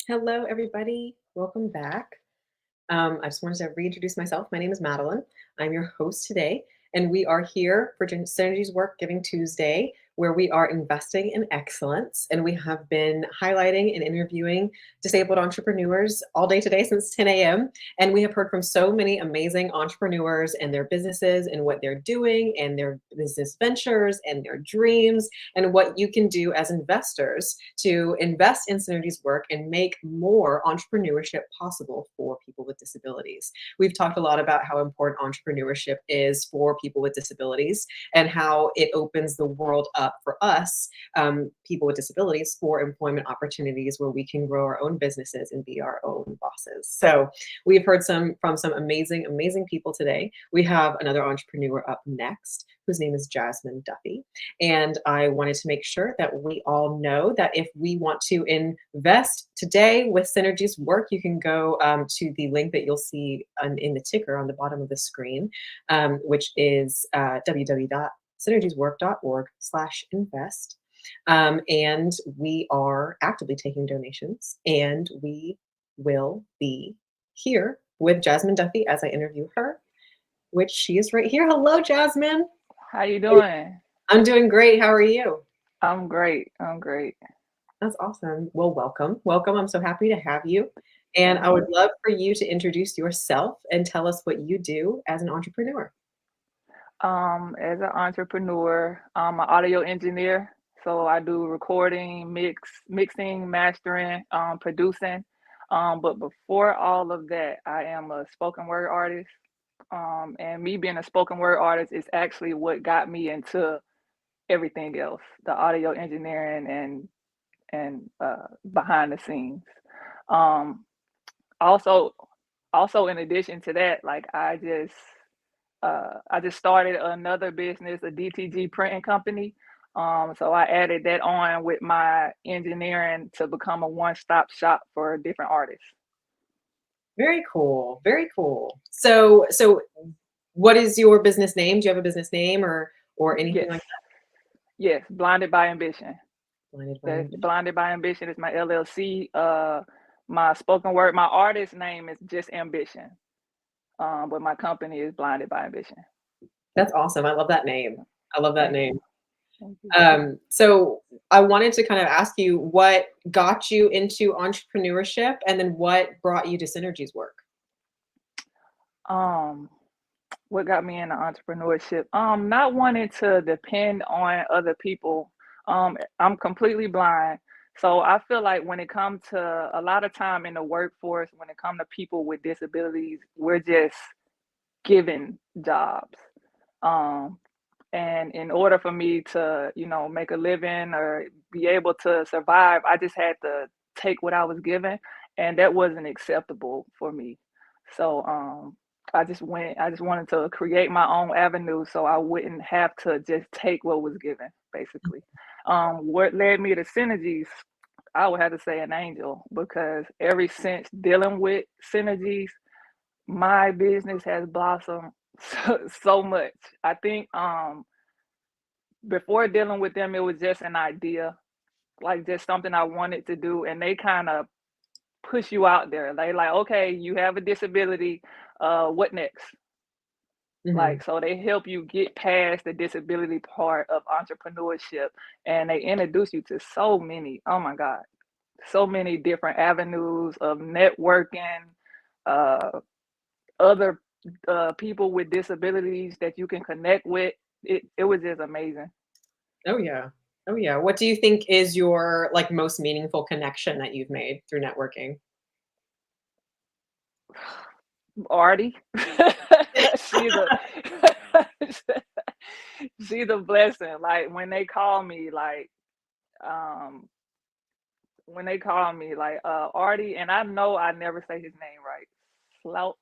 Hello, everybody. Welcome back. I just wanted to reintroduce myself. My name is Madeline. I'm your host today, and we are here for Synergies Work Giving Tuesday, where we are investing in excellence. And we have been highlighting and interviewing disabled entrepreneurs all day today since 10 a.m. And we have heard from so many amazing entrepreneurs and their businesses and what they're doing and their business ventures and their dreams and what you can do as investors to invest in Synergies Work and make more entrepreneurship possible for people with disabilities. We've talked a lot about how important entrepreneurship is for people with disabilities and how it opens the world up for us, people with disabilities, for employment opportunities where we can grow our own businesses and be our own bosses. So we've heard from some amazing, amazing people today. We have another entrepreneur up next, whose name is Jasmin Duffey. And I wanted to make sure that we all know that if we want to invest today with Synergies Work, you can go to the link that you'll see in the ticker on the bottom of the screen, which is www.synergieswork.org/invest. And we are actively taking donations, and we will be here with Jasmin Duffey as I interview her, which she is right here. Hello, Jasmin. How you doing? I'm doing great. How are you? I'm great. I'm great. That's awesome. Well, welcome. Welcome. I'm so happy to have you. And I would love for you to introduce yourself and tell us what you do as an entrepreneur. As an entrepreneur, I'm an audio engineer. So I do recording, mixing, mastering, producing. But before all of that, I am a spoken word artist. And me being a spoken word artist is actually what got me into everything else, the audio engineering and behind the scenes. Also in addition to that, like I just started another business, a DTG printing company. So I added that on with my engineering to become a one-stop shop for different artists. Very cool. Very cool. So what is your business name? Do you have a business name or anything like that? Yes, Blinded by Ambition. Blinded by Ambition. Blinded by Ambition is my LLC. My spoken word, my artist name is just Ambition. But my company is Blinded by Ambition. That's awesome. I love that name. I love that name. So I wanted to kind of ask you what got you into entrepreneurship and then what brought you to Synergies Work? What got me into entrepreneurship? Not wanting to depend on other people. I'm completely blind. So I feel like when it comes to a lot of time in the workforce, when it comes to people with disabilities, we're just given jobs. And in order for me to, make a living or be able to survive, I just had to take what I was given, and that wasn't acceptable for me. So I just wanted to create my own avenue so I wouldn't have to just take what was given, basically. What led me to Synergies, I would have to say an angel, because ever since dealing with Synergies, my business has blossomed so much. I think before dealing with them, it was just an idea, like just something I wanted to do, and they kind of push you out there. They like, okay, you have a disability, what next? Mm-hmm. Like, so they help you get past the disability part of entrepreneurship, and they introduce you to so many, oh my God, so many different avenues of networking, other people with disabilities that you can connect with. It was just amazing. Oh yeah. Oh yeah. What do you think is your most meaningful connection that you've made through networking? Artie. she's a blessing. Like when they call me, Artie, and I know I never say his name right. Slock.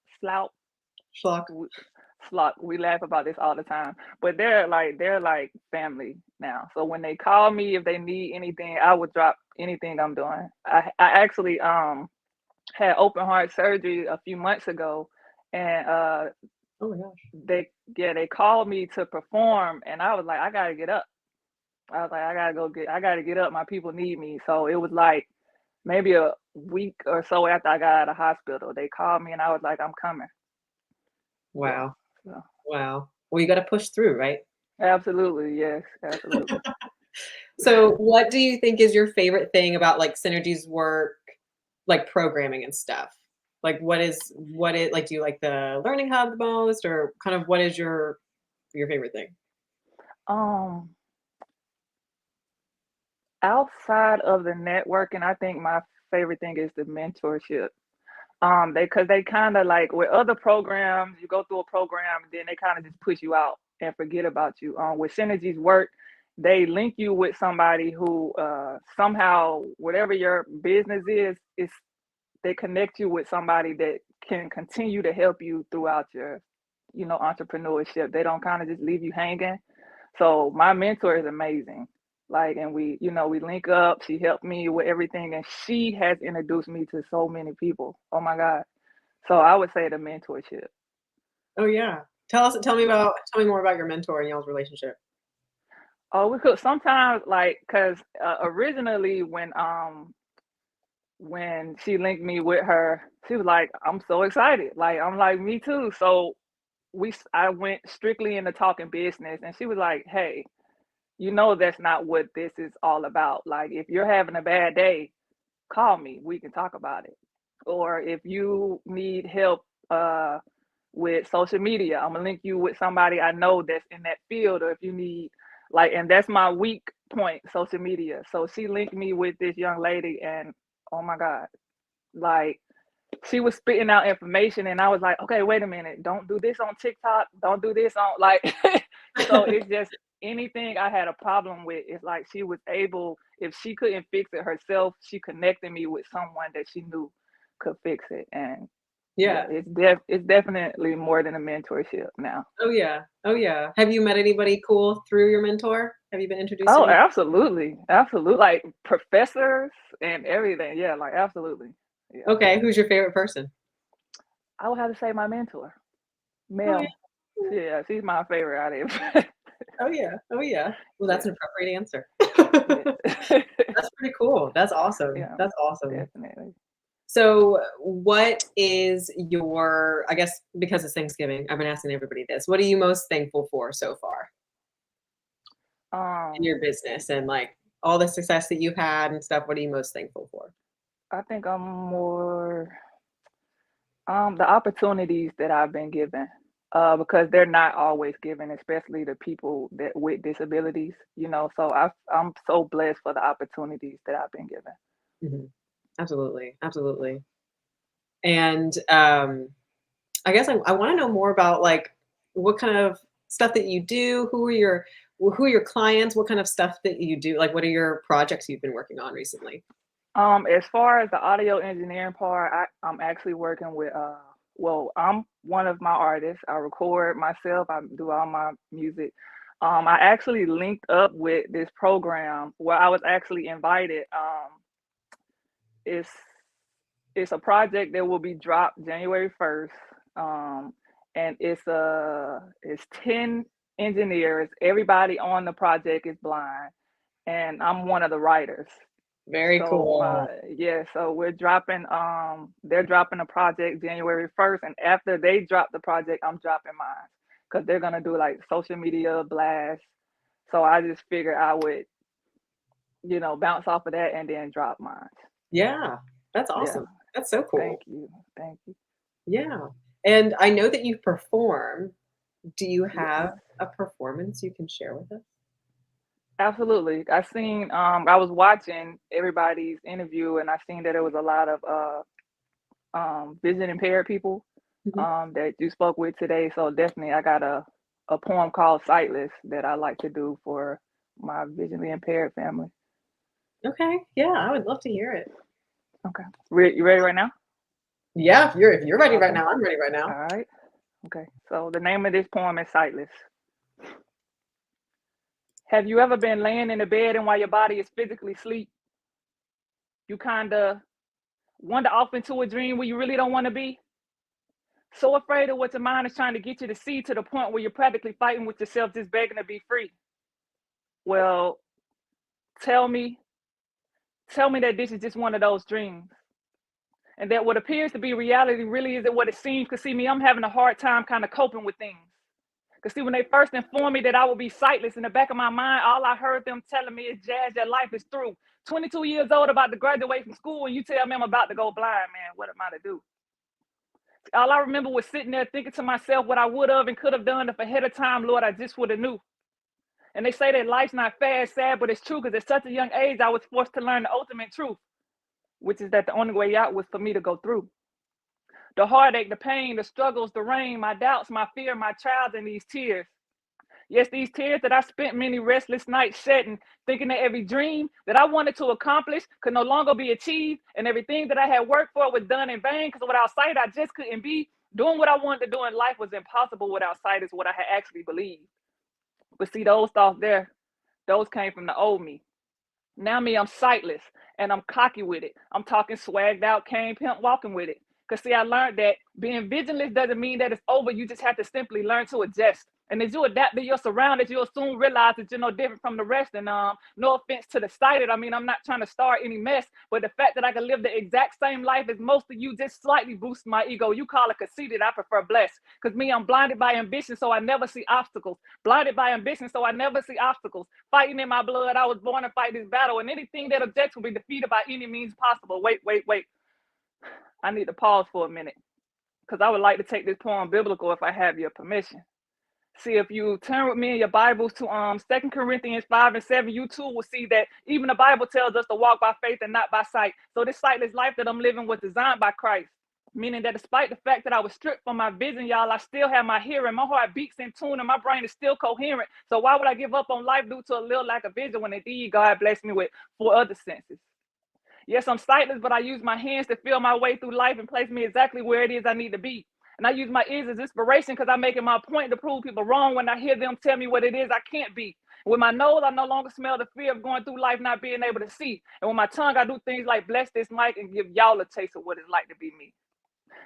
We laugh about this all the time, but they're like family now. So when they call me, if they need anything, I would drop anything I'm doing. I actually had open heart surgery a few months ago, and oh my gosh, they called me to perform, and I was like, I gotta get up. I was like, I gotta get up. My people need me. So it was like maybe a week or so after I got out of hospital, they called me and I was like, I'm coming. Wow. So, Wow. Well, you got to push through, right? absolutely. Yes, absolutely. So what do you think is your favorite thing about like Synergies Work, like programming and stuff? Like what is like, do you like the learning hub the most, or kind of what is your favorite thing? Outside of the networking, I think my favorite thing is the mentorship. Because they kind of like with other programs, you go through a program and then they kind of just push you out and forget about you. With Synergies Work, they link you with somebody who somehow, whatever your business is they connect you with somebody that can continue to help you throughout your, entrepreneurship. They don't kind of just leave you hanging. So my mentor is amazing. Like, and we link up. She helped me with everything, and she has introduced me to so many people. Oh my God. So I would say the mentorship. Oh yeah. Tell me more about your mentor and y'all's relationship. Oh, we could sometimes cause originally when she linked me with her, she was like, I'm so excited. Like, I'm like, me too. So I went strictly into talking business, and she was like, hey, that's not what this is all about. Like, if you're having a bad day, call me. We can talk about it. Or if you need help with social media, I'm gonna link you with somebody I know that's in that field. Or if you need and that's my weak point, social media. So she linked me with this young lady, and oh my God, like she was spitting out information, and I was like, okay, wait a minute, don't do this on TikTok, don't do this on so it's just anything I had a problem with, it's like she was able, if she couldn't fix it herself, she connected me with someone that she knew could fix it. And Yeah. it's definitely more than a mentorship now. Oh yeah. Have you met anybody cool through your mentor? Have you been introduced Oh, to anyone? absolutely. Like professors and everything. Yeah, like absolutely. Yeah. Okay, who's your favorite person? I would have to say my mentor, Mel. Oh, yeah. Yeah, she's my favorite out of it. Oh yeah. Well, that's an appropriate answer. Yeah. That's pretty cool. That's awesome. Yeah, That's awesome. definitely. So what is your, I guess because it's Thanksgiving, I've been asking everybody this, what are you most thankful for so far in your business and like all the success that you've had and stuff? What are you most thankful for? I think I'm more the opportunities that I've been given, because they're not always given, especially the people that with disabilities. So I'm so blessed for the opportunities that I've been given. Mm-hmm. Absolutely. And I guess I want to know more about like what kind of stuff that you do. Who are your clients? What kind of stuff that you do? Like, what are your projects you've been working on recently? As far as the audio engineering part, I'm actually working with I'm one of my artists. I record myself. I do all my music. I actually linked up with this program where I was actually invited. It's a project that will be dropped January 1st. And it's 10 engineers. Everybody on the project is blind, and I'm one of the writers. Very cool. So we're dropping they're dropping a project January 1st, and after they drop the project, I'm dropping mine because they're gonna do like social media blasts. So I just figured I would bounce off of that and then drop mine. Yeah, that's awesome. Yeah. That's so cool. Thank you. Yeah. And I know that you perform. Do you have a performance you can share with us? Absolutely. I was watching everybody's interview, and I seen that there was a lot of vision impaired people that you spoke with today. So definitely I got a poem called Sightless that I like to do for my visually impaired family. Okay. Yeah, I would love to hear it. Okay. You ready right now? Yeah, if you're ready right now, I'm ready right now. All right. Okay. So the name of this poem is Sightless. Have you ever been laying in the bed and while your body is physically asleep, you kind of wander off into a dream where you really don't want to be? So afraid of what your mind is trying to get you to see, to the point where you're practically fighting with yourself, just begging to be free. Well, tell me tell me that this is just one of those dreams, and that what appears to be reality really isn't what it seems. Because see me, I'm having a hard time kind of coping with things. Because see, when they first informed me that I would be sightless, in the back of my mind, all I heard them telling me is, Jazz, your life is through. 22 years old, about to graduate from school, and you tell me I'm about to go blind, man. What am I to do? All I remember was sitting there thinking to myself what I would have and could have done if ahead of time, Lord, I just would have knew. And they say that life's not fair, it's sad, but it's true, because at such a young age, I was forced to learn the ultimate truth, which is that the only way out was for me to go through. The heartache, the pain, the struggles, the rain, my doubts, my fear, my trials, and these tears. Yes, these tears that I spent many restless nights shedding, thinking that every dream that I wanted to accomplish could no longer be achieved, and everything that I had worked for was done in vain, because without sight, I just couldn't be. Doing what I wanted to do in life was impossible without sight, is what I had actually believed. But see, those thoughts there, those came from the old me. Now me, I'm sightless, and I'm cocky with it. I'm talking swagged out, cane pimp, walking with it. Because see, I learned that being vigilant doesn't mean that it's over. You just have to simply learn to adjust. And as you adapt to your surroundings, you'll soon realize that you're no different from the rest. And no offense to the sighted. I mean, I'm not trying to start any mess, but the fact that I can live the exact same life as most of you just slightly boosts my ego. You call it conceited, I prefer blessed. Because me, I'm blinded by ambition, so I never see obstacles. Blinded by ambition, so I never see obstacles. Fighting in my blood, I was born to fight this battle. And anything that objects will be defeated by any means possible. Wait. I need to pause for a minute, because I would like to take this poem biblical if I have your permission. See, if you turn with me in your Bibles to 2 Corinthians 5:7, you too will see that even the Bible tells us to walk by faith and not by sight. So this sightless life that I'm living was designed by Christ, meaning that despite the fact that I was stripped from my vision, y'all, I still have my hearing. My heart beats in tune and my brain is still coherent. So why would I give up on life due to a little lack of vision when indeed God blessed me with 4 other senses? Yes, I'm sightless, but I use my hands to feel my way through life and place me exactly where it is I need to be. And I use my ears as inspiration, because I make it my point to prove people wrong when I hear them tell me what it is I can't be. With my nose, I no longer smell the fear of going through life not being able to see. And with my tongue, I do things like bless this mic and give y'all a taste of what it's like to be me.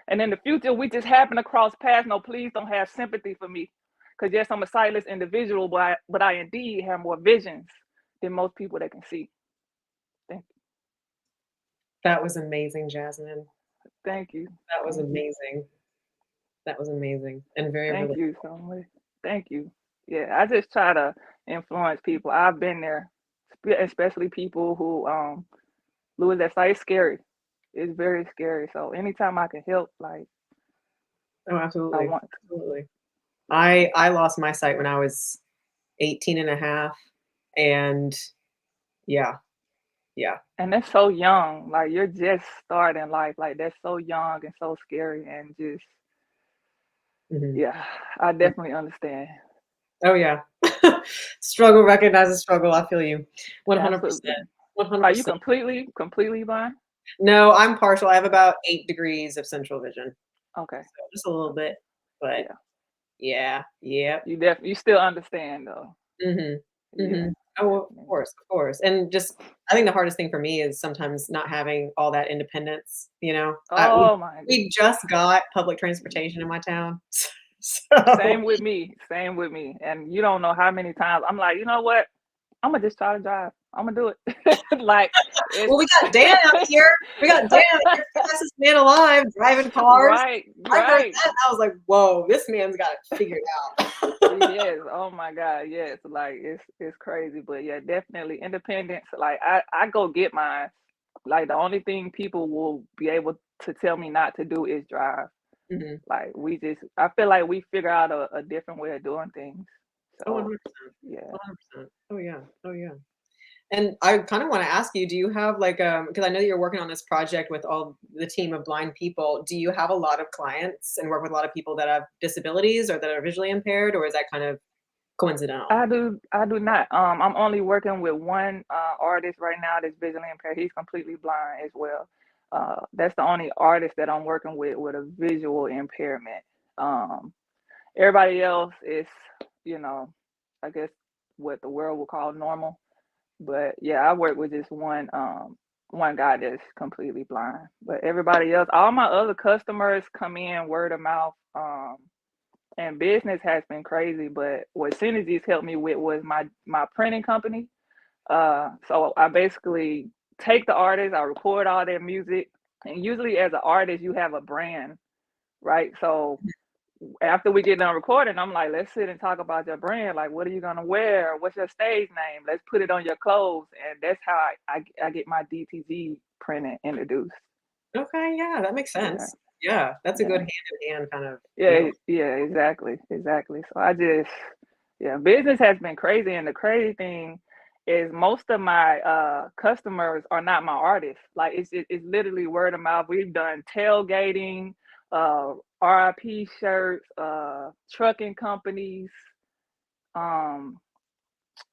And in the future, we just happen to cross paths. No, please don't have sympathy for me. Because yes, I'm a sightless individual, but I indeed have more visions than most people that can see. Thank you. That was amazing, Jasmin. Thank you. That was amazing. That was amazing and very Thank relatable. you so much. Thank you. Yeah, I just try to influence people. I've been there, especially people who lose their sight. It's scary. It's very scary. So anytime I can help, like, Oh, absolutely. I want to. Absolutely. I lost my sight when I was 18 and a half, and yeah. And that's so young. Like, you're just starting life. Like, that's so young and so scary, and just yeah, I definitely understand. Oh yeah. Struggle, recognize struggle. I feel you. 100%. 100%. Are you completely blind? No, I'm partial. I have about 8 degrees of central vision. Okay. So just a little bit, but yeah. You still understand though. Yeah. Oh, of course. And just, I think the hardest thing for me is sometimes not having all that independence, you know? We just got public transportation in my town. So. Same with me. And you don't know how many times I'm like, you know what? I'm gonna just try to drive. I'm gonna do it. Like, well, we got Dan out here. Fastest man alive, driving cars. Right. I heard that, and I was like, whoa, this man's got it figured out. Yes. Oh my God. Yes. Like, it's crazy, but yeah, definitely independence. Like, I go get mine. Like, the only thing people will be able to tell me not to do is drive. Like, I feel like we figure out a different way of doing things. So, 100%. Yeah. 100%. Oh yeah. And I kind of want to ask you, do you have like, because I know you're working on this project with all the team of blind people, do you have a lot of clients and work with a lot of people that have disabilities or that are visually impaired, or is that kind of coincidental? I do not. I'm only working with one artist right now that's visually impaired. He's completely blind as well. That's the only artist that I'm working with a visual impairment. Everybody else is, I guess what the world will call normal. But yeah, I work with just one guy that's completely blind. But everybody else, all my other customers come in word of mouth. And business has been crazy. But what Synergies helped me with was my printing company. So I basically take the artist, I record all their music, and usually as an artist, you have a brand, right? So after we get done recording, I'm like, let's sit and talk about your brand. Like, what are you gonna wear? What's your stage name? Let's put it on your clothes, and that's how I get my DTG printed introduced. Okay, yeah, that makes sense. Yeah, that's a good hand-in-hand kind of. Yeah, exactly. So business has been crazy, and the crazy thing is most of my customers are not my artists. Like it's literally word of mouth. We've done tailgating, RIP shirts, trucking companies.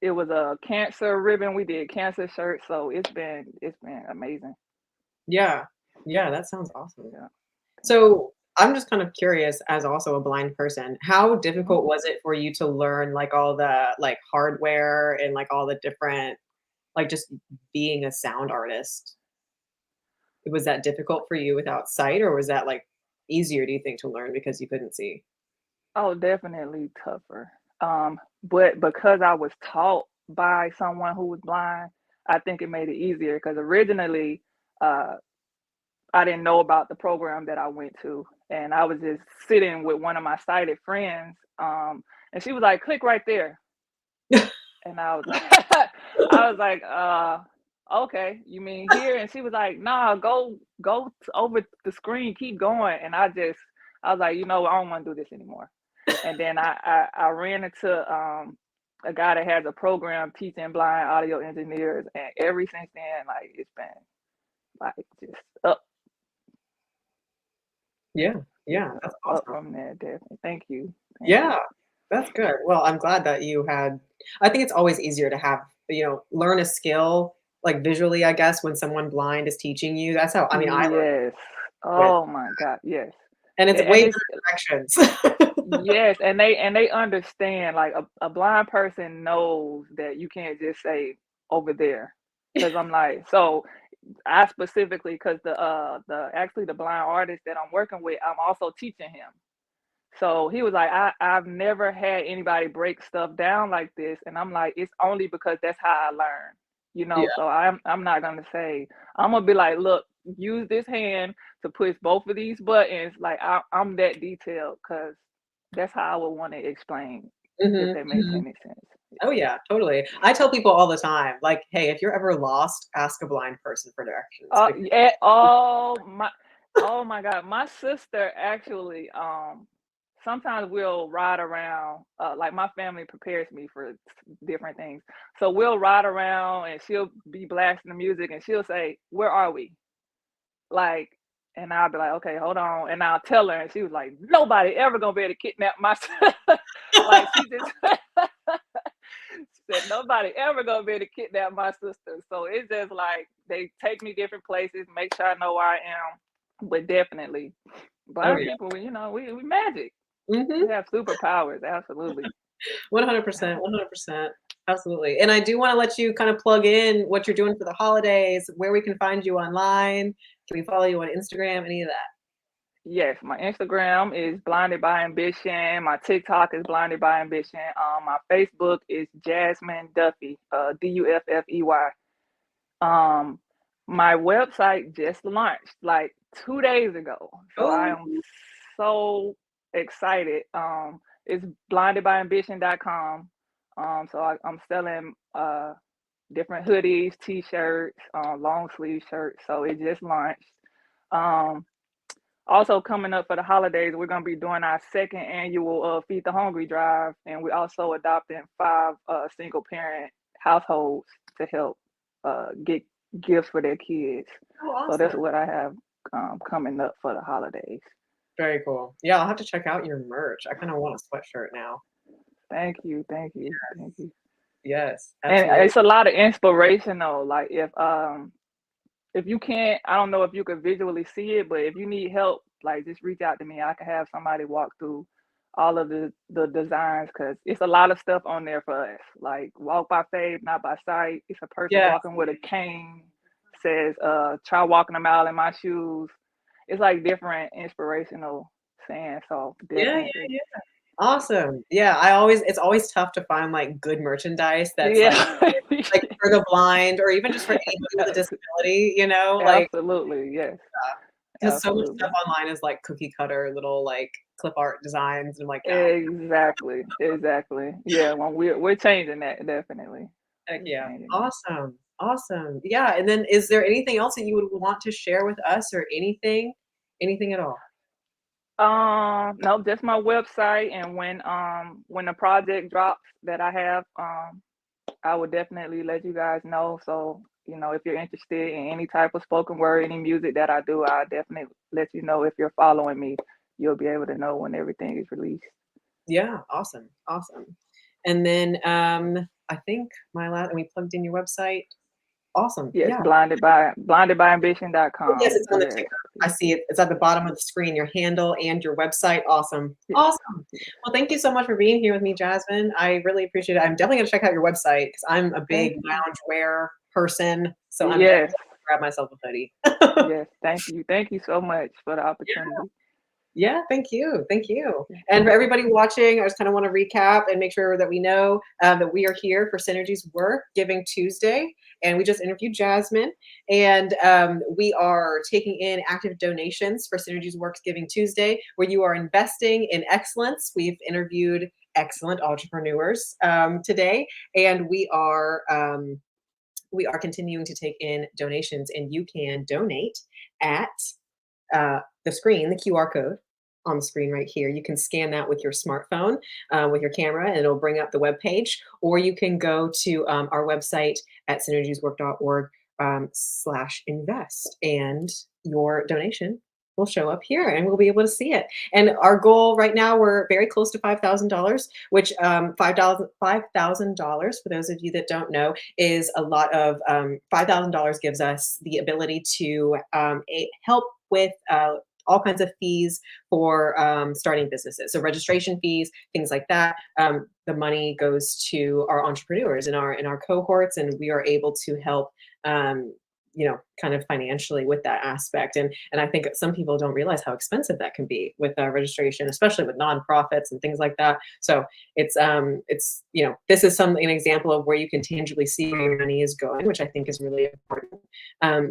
It was a cancer ribbon. We did cancer shirts, so it's been amazing. Yeah, that sounds awesome. Yeah. So I'm just kind of curious, as also a blind person, how difficult was it for you to learn like all the like hardware and like all the different, like just being a sound artist? Was that difficult for you without sight, or was that like easier, do you think, to learn because you couldn't see? Oh, definitely tougher. But because I was taught by someone who was blind, I think it made it easier because originally I didn't know about the program that I went to, and I was just sitting with one of my sighted friends, and she was like, "Click right there," and I was like, okay, you mean here? And she was like, "Nah, go over the screen, keep going." And I was like, I don't want to do this anymore. And then I ran into a guy that has a program teaching blind audio engineers, and ever since then, like it's been like just up. Yeah, that's awesome. Up from there, definitely. Thank you. Yeah, that's good. Well, I'm glad that you had. I think it's always easier to have, learn a skill like visually, I guess, when someone blind is teaching you. That's how, I mean, I learned Yes. with, Oh my God. Yes. and it's And way it's better directions. yes, and they understand. Like a blind person knows that you can't just say over there, because I'm like, so I specifically, because the blind artist that I'm working with, I'm also teaching him. So he was like, I've never had anybody break stuff down like this. And I'm like, it's only because that's how I learn. So I'm not gonna say, I'm gonna be like, look, use this hand to push both of these buttons. Like I'm that detailed, because that's how I would want to explain, if that makes any sense. Oh yeah, totally. I tell people all the time, like, hey, if you're ever lost, ask a blind person for directions. Yeah. Oh my God. My sister actually, sometimes we'll ride around, like my family prepares me for different things. So we'll ride around and she'll be blasting the music and she'll say, "Where are we?" Like, and I'll be like, "Okay, hold on." And I'll tell her, and she was like, "Nobody ever gonna be able to kidnap my sister." Like she just said, "Nobody ever gonna be able to kidnap my sister." So it's just like they take me different places, make sure I know where I am. But definitely, blind people, we magic. We have superpowers, absolutely. 100%, 100%. Absolutely. And I do want to let you kind of plug in what you're doing for the holidays, where we can find you online. Can we follow you on Instagram, any of that? Yes, my Instagram is Blinded by Ambition. My TikTok is Blinded by Ambition. My Facebook is Jasmin Duffey, Duffey. My website just launched like 2 days ago, so I am so excited. It's blindedbyambition.com. So I'm selling different hoodies, t-shirts, long sleeve shirts. So it just launched. Also coming up for the holidays, we're gonna be doing our second annual Feed the Hungry drive, and we're also adopting 5 single parent households to help get gifts for their kids. Oh, awesome. So that's what I have coming up for the holidays. Very cool. Yeah, I'll have to check out your merch. I kind of want a sweatshirt now. Thank you. Yes, absolutely. And it's a lot of inspirational. Like if you can't, I don't know if you could visually see it, but if you need help, like just reach out to me. I can have somebody walk through all of the designs, because it's a lot of stuff on there for us. Like walk by faith, not by sight. It's a person walking with a cane, says try walking a mile in my shoes. It's like different inspirational sayings. So definitely. Awesome. Yeah, it's always tough to find like good merchandise that's Yeah. like for the blind or even just for anybody with a disability, you know, like Absolutely. Yes. because so much Absolutely. stuff online is like cookie cutter little like clip art designs, and I'm like, no. Exactly. Exactly. Yeah. When we're changing that, definitely. Heck We're yeah. changing that. Awesome. Awesome. Yeah. And then is there anything else that you would want to share with us or anything? Anything at all? No, just my website, and when the project drops that I have, I would definitely let you guys know. So, if you're interested in any type of spoken word, any music that I do, I'll definitely let you know. If you're following me, you'll be able to know when everything is released. Yeah. Awesome. Awesome. And then I think and we plugged in your website. Awesome. Yes, Yeah. Oh, yes, blindedbyambition.com. it's on the Yes. ticker. I see it. It's at the bottom of the screen, your handle and your website. Awesome. Yes. Awesome. Well, thank you so much for being here with me, Jasmin. I really appreciate it. I'm definitely going to check out your website because I'm a big Thank you. loungewear person. So I'm definitely Yes. going to grab myself a hoodie. Yes. Thank you. Thank you so much for the opportunity. Yeah, thank you. Thank you. Yeah. And for everybody watching, I just kind of want to recap and make sure that we know that we are here for Synergies Work Giving Tuesday. And we just interviewed Jasmin. And we are taking in active donations for Synergies Works Giving Tuesday, where you are investing in excellence. We've interviewed excellent entrepreneurs today, and we are continuing to take in donations, and you can donate at the screen, the QR code on the screen right here. You can scan that with your smartphone, with your camera, and it'll bring up the web page. Or you can go to our website at synergieswork.org /invest, and your donation will show up here and we'll be able to see it. And our goal right now, we're very close to $5,000, which $5,000 for those of you that don't know is a lot of $5,000 gives us the ability to help with all kinds of fees for starting businesses. So registration fees, things like that. The money goes to our entrepreneurs in our cohorts, and we are able to help kind of financially with that aspect. And I think some people don't realize how expensive that can be with registration, especially with nonprofits and things like that. So it's this is an example of where you can tangibly see where your money is going, which I think is really important.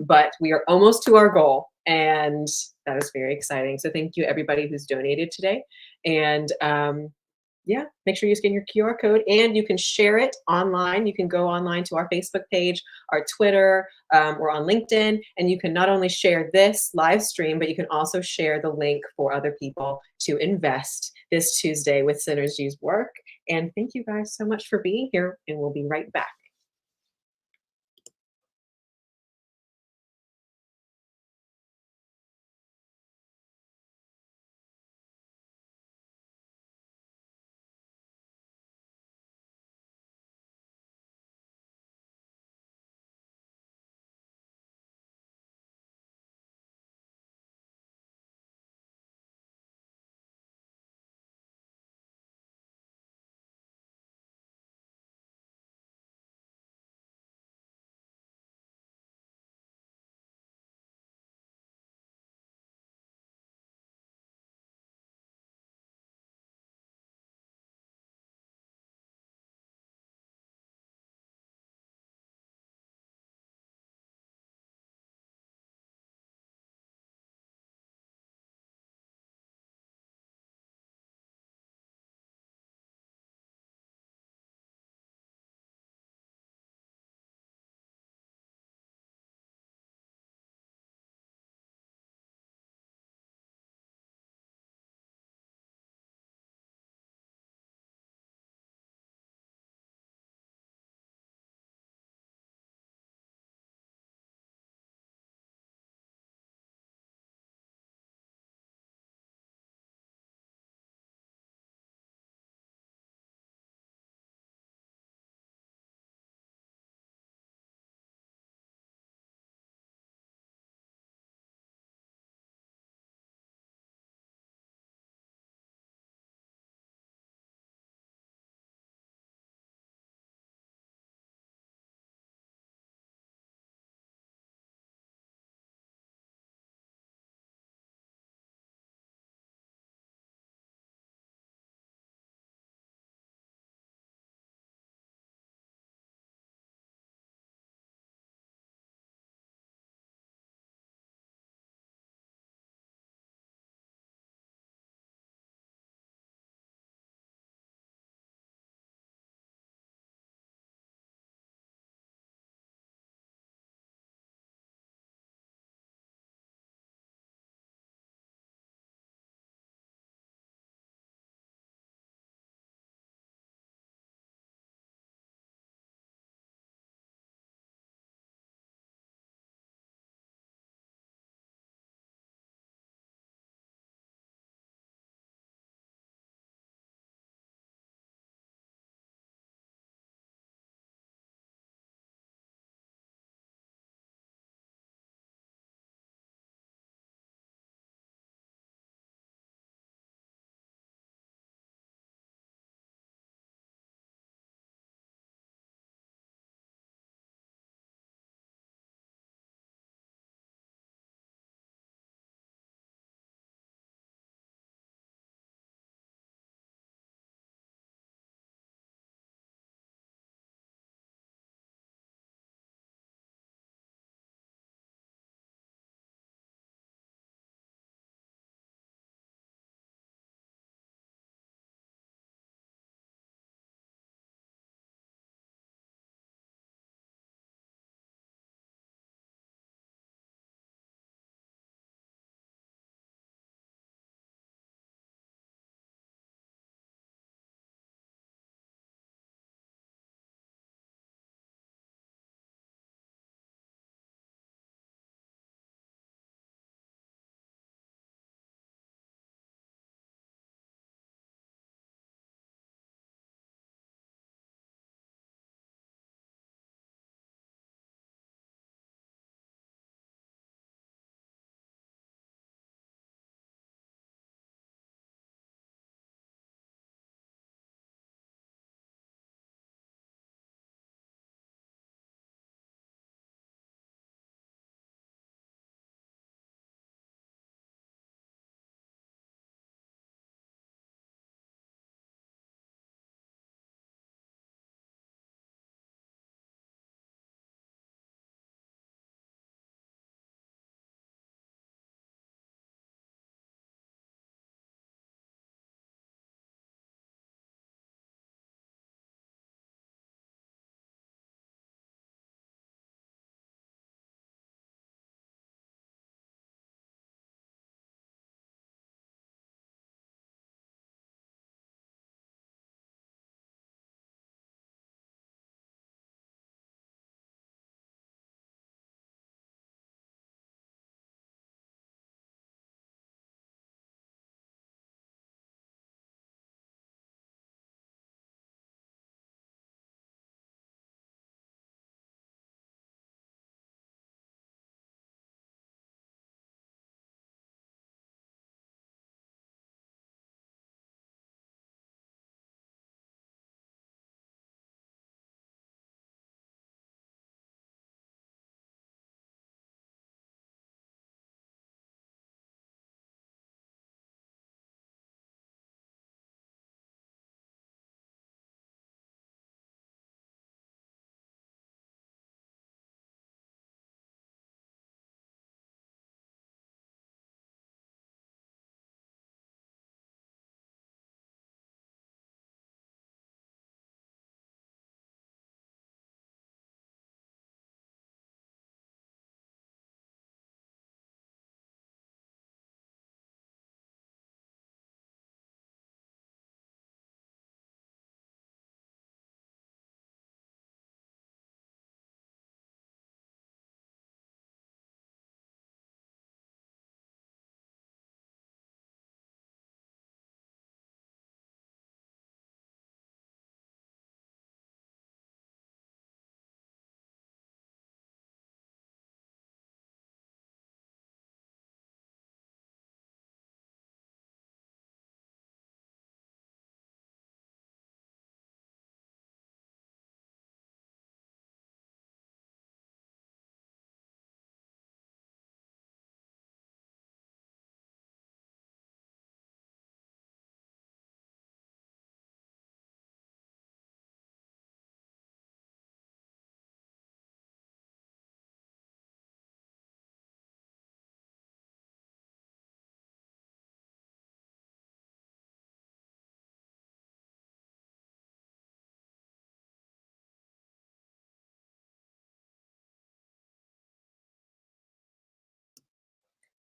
But we are almost to our goal, and that is very exciting. So thank you everybody who's donated today. And yeah, make sure you scan your QR code, and you can share it online. You can go online to our Facebook page, our Twitter, or on LinkedIn, and you can not only share this live stream, but you can also share the link for other people to invest this Tuesday with Synergies Work. And thank you guys so much for being here, and we'll be right back.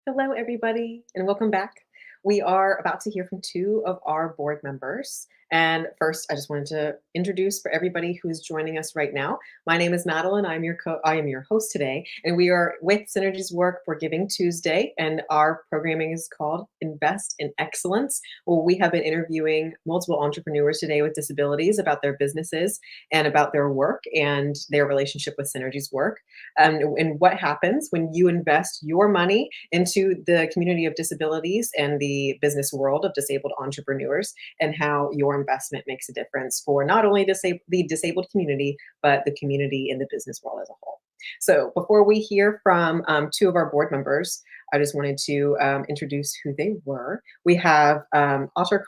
Hello, everybody, and welcome back. We are about to hear from two of our board members. And first, I just wanted to introduce for everybody who's joining us right now. My name is Madeline. I am your host today, and we are with Synergies Work for Giving Tuesday, and our programming is called Invest in Excellence. Well, we have been interviewing multiple entrepreneurs today with disabilities about their businesses and about their work and their relationship with Synergies Work, and what happens when you invest your money into the community of disabilities and the business world of disabled entrepreneurs, and how your investment makes a difference for not only the disabled community, but the community in the business world as a whole. So before we hear from two of our board members, I just wanted to introduce who they were. We have Athar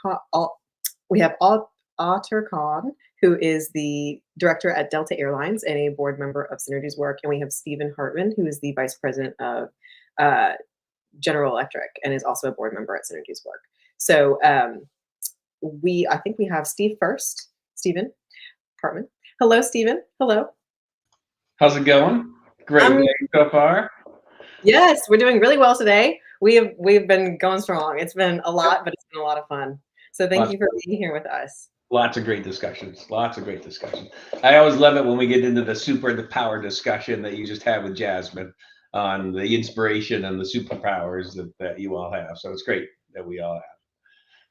Khan, who is the director at Delta Airlines and a board member of Synergies Work. And we have Stephen Hartman, who is the vice president of General Electric and is also a board member at Synergies Work. So I think we have Steve first. Stephen Hartman. Hello, Stephen. Hello. How's it going? Great day so far. Yes, we're doing really well today. We've been going strong. It's been a lot, but it's been a lot of fun. So thank you for being here with us. Lots of great discussions. Lots of great discussions. I always love it when we get into the power discussion that you just had with Jasmin on the inspiration and the superpowers that you all have. So it's great that we all have.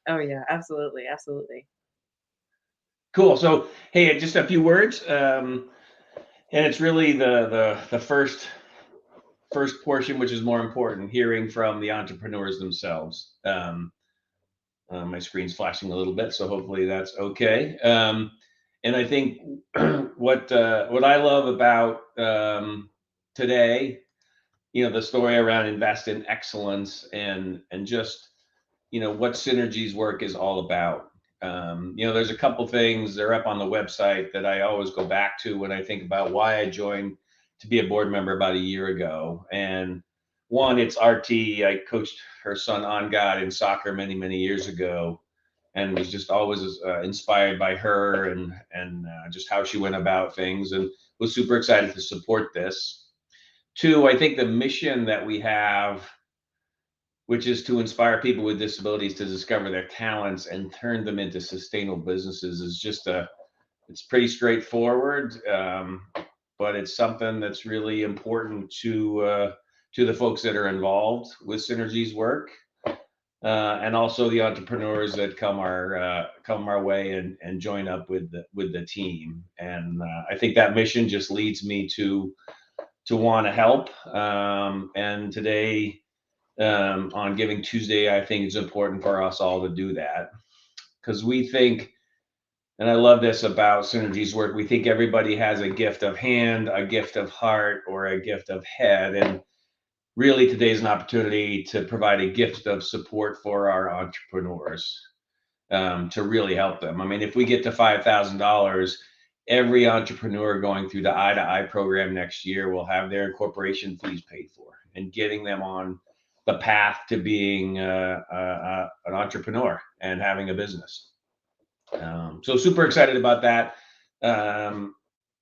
Oh yeah, absolutely, absolutely. Cool. So hey, just a few words, and it's really the first portion, which is more important, hearing from the entrepreneurs themselves. My screen's flashing a little bit, so hopefully that's okay. And I think what I love about today, the story around invest in excellence and just what Synergies Work is all about. There's a couple things, they're up on the website, that I always go back to when I think about why I joined to be a board member about a year ago. And one, it's RT. I coached her son on God in soccer many, many years ago, and was just always inspired by her and just how she went about things, and was super excited to support this. Two, I think the mission that we have, which is to inspire people with disabilities to discover their talents and turn them into sustainable businesses, is just it's pretty straightforward, but it's something that's really important to the folks that are involved with Synergies Work, and also the entrepreneurs that come our way and join up with the team. And I think that mission just leads me to want to help. And today, on Giving Tuesday, I think it's important for us all to do that, because we think, and I love this about Synergies Work, we think everybody has a gift of hand, a gift of heart, or a gift of head. And really today is an opportunity to provide a gift of support for our entrepreneurs, to really help them. I mean, if we get to $5,000, every entrepreneur going through the Eye-to-Eye program next year will have their incorporation fees paid for, and getting them on the path to being an entrepreneur and having a business. So super excited about that. And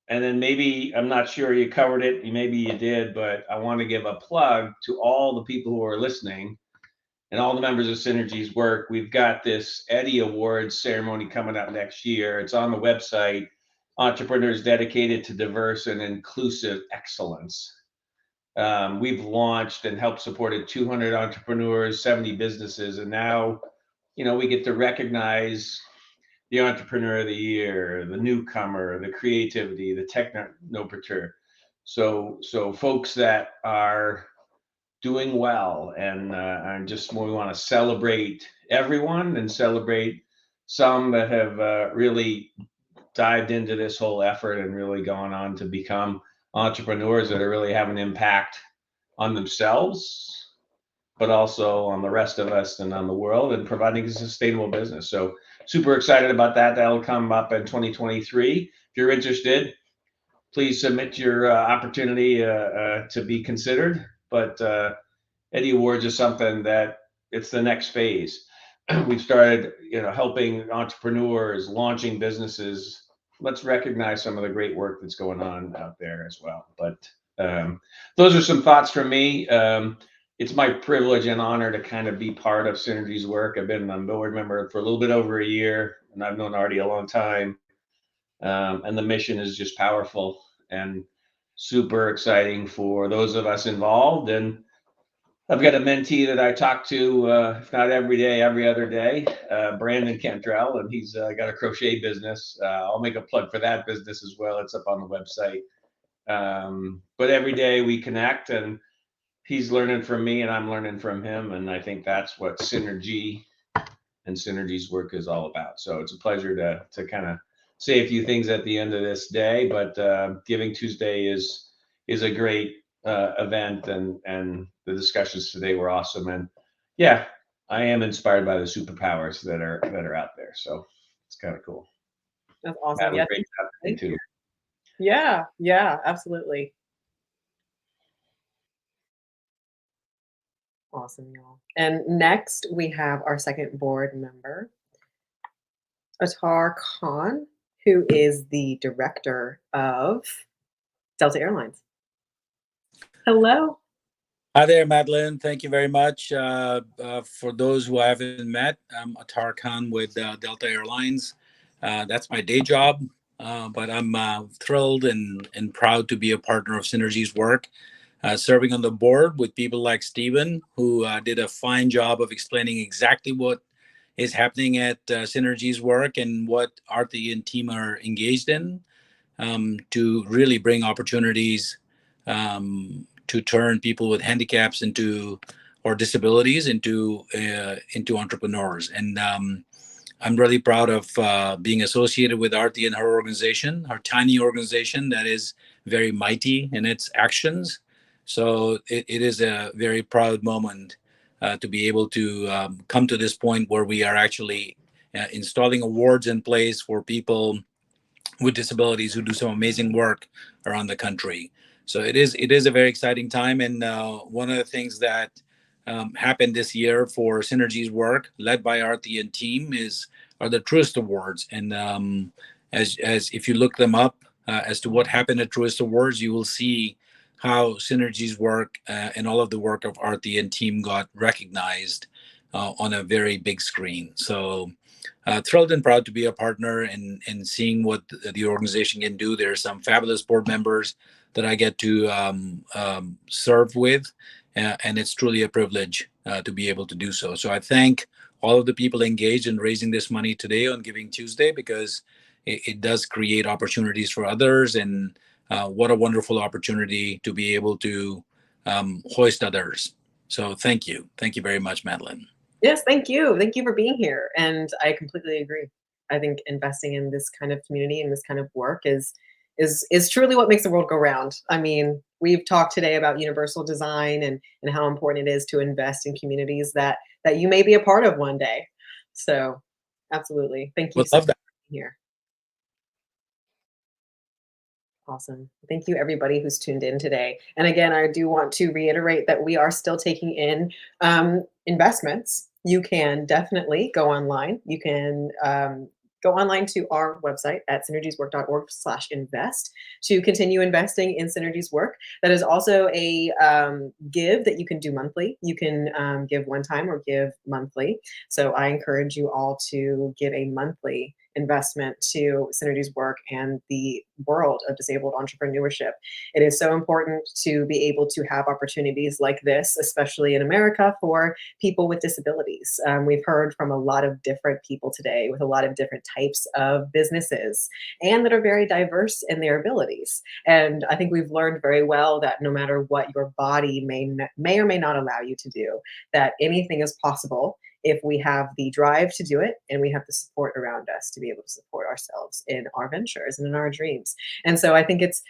then maybe, I'm not sure you covered it, maybe you did, but I want to give a plug to all the people who are listening and all the members of Synergies Work. We've got this Eddie Awards ceremony coming up next year. It's on the website, Entrepreneurs Dedicated to Diverse and Inclusive Excellence. We've launched and helped supported 200 entrepreneurs, 70 businesses, and now, we get to recognize the Entrepreneur of the Year, the newcomer, the creativity, the technopreneur. So folks that are doing well, and just we want to celebrate everyone and celebrate some that have really dived into this whole effort and really gone on to become entrepreneurs that are really having an impact on themselves, but also on the rest of us and on the world, and providing a sustainable business. So super excited about that. That'll come up in 2023. If you're interested, please submit your opportunity to be considered. But Eddie Awards is something that it's the next phase. We've started, helping entrepreneurs, launching businesses. Let's recognize some of the great work that's going on out there as well. But those are some thoughts from me. it's my privilege and honor to kind of be part of Synergies Work. I've been a board member for a little bit over a year, and I've known Artie a long time. And the mission is just powerful and super exciting for those of us involved. And I've got a mentee that I talk to, if not every day, every other day, Brandon Cantrell, and he's got a crochet business. I'll make a plug for that business as well. It's up on the website. But every day we connect, and he's learning from me and I'm learning from him. And I think that's what synergy and Synergies Work is all about. So it's a pleasure to kind of say a few things at the end of this day, but Giving Tuesday is a great event, and the discussions today were awesome. And yeah, I am inspired by the superpowers that are out there. So it's kind of cool. That's awesome. Yeah, great job today too. Yeah, absolutely. Awesome, y'all. And next we have our second board member, Athar Khan, who is the director of Delta Airlines. Hello. Hi there, Madeline. Thank you very much. For those who I haven't met, I'm Athar Khan with Delta Airlines. That's my day job, but I'm thrilled and proud to be a partner of Synergies Work, serving on the board with people like Stephen, who did a fine job of explaining exactly what is happening at Synergies Work and what Artie and team are engaged in, to really bring opportunities to turn people with handicaps or disabilities into entrepreneurs. And I'm really proud of being associated with Artie and her organization, her tiny organization that is very mighty in its actions. So it is a very proud moment to be able to come to this point where we are actually installing awards in place for people with disabilities who do some amazing work around the country. So it is a very exciting time. And one of the things that happened this year for Synergies Work, led by Artie and team, are the Truist Awards. And as if you look them up as to what happened at Truist Awards, you will see how Synergies Work and all of the work of Artie and team got recognized on a very big screen. So thrilled and proud to be a partner and seeing what the organization can do. There are some fabulous board members that I get to serve with, and it's truly a privilege to be able to do so. So I thank all of the people engaged in raising this money today on Giving Tuesday, because it does create opportunities for others, and what a wonderful opportunity to be able to hoist others. So thank you very much, Madeline. Yes, thank you for being here. And I completely agree. I think investing in this kind of community and this kind of work is truly what makes the world go round. I mean, we've talked today about universal design and how important it is to invest in communities that you may be a part of one day. So absolutely. Thank you so much for being here. Awesome. Thank you, everybody who's tuned in today. And again, I do want to reiterate that we are still taking in investments. You can definitely go online. You can go online to our website at synergieswork.org/invest to continue investing in Synergies Work. That is also a give that you can do monthly. You can give one time or give monthly. So I encourage you all to give a monthly investment to Synergies Work and the world of disabled entrepreneurship. It is so important to be able to have opportunities like this, especially in America, for people with disabilities. We've heard from a lot of different people today with a lot of different types of businesses, and that are very diverse in their abilities. And I think we've learned very well that no matter what your body may or may not allow you to do, that anything is possible if we have the drive to do it and we have the support around us to be able to support ourselves in our ventures and in our dreams. And so I think it's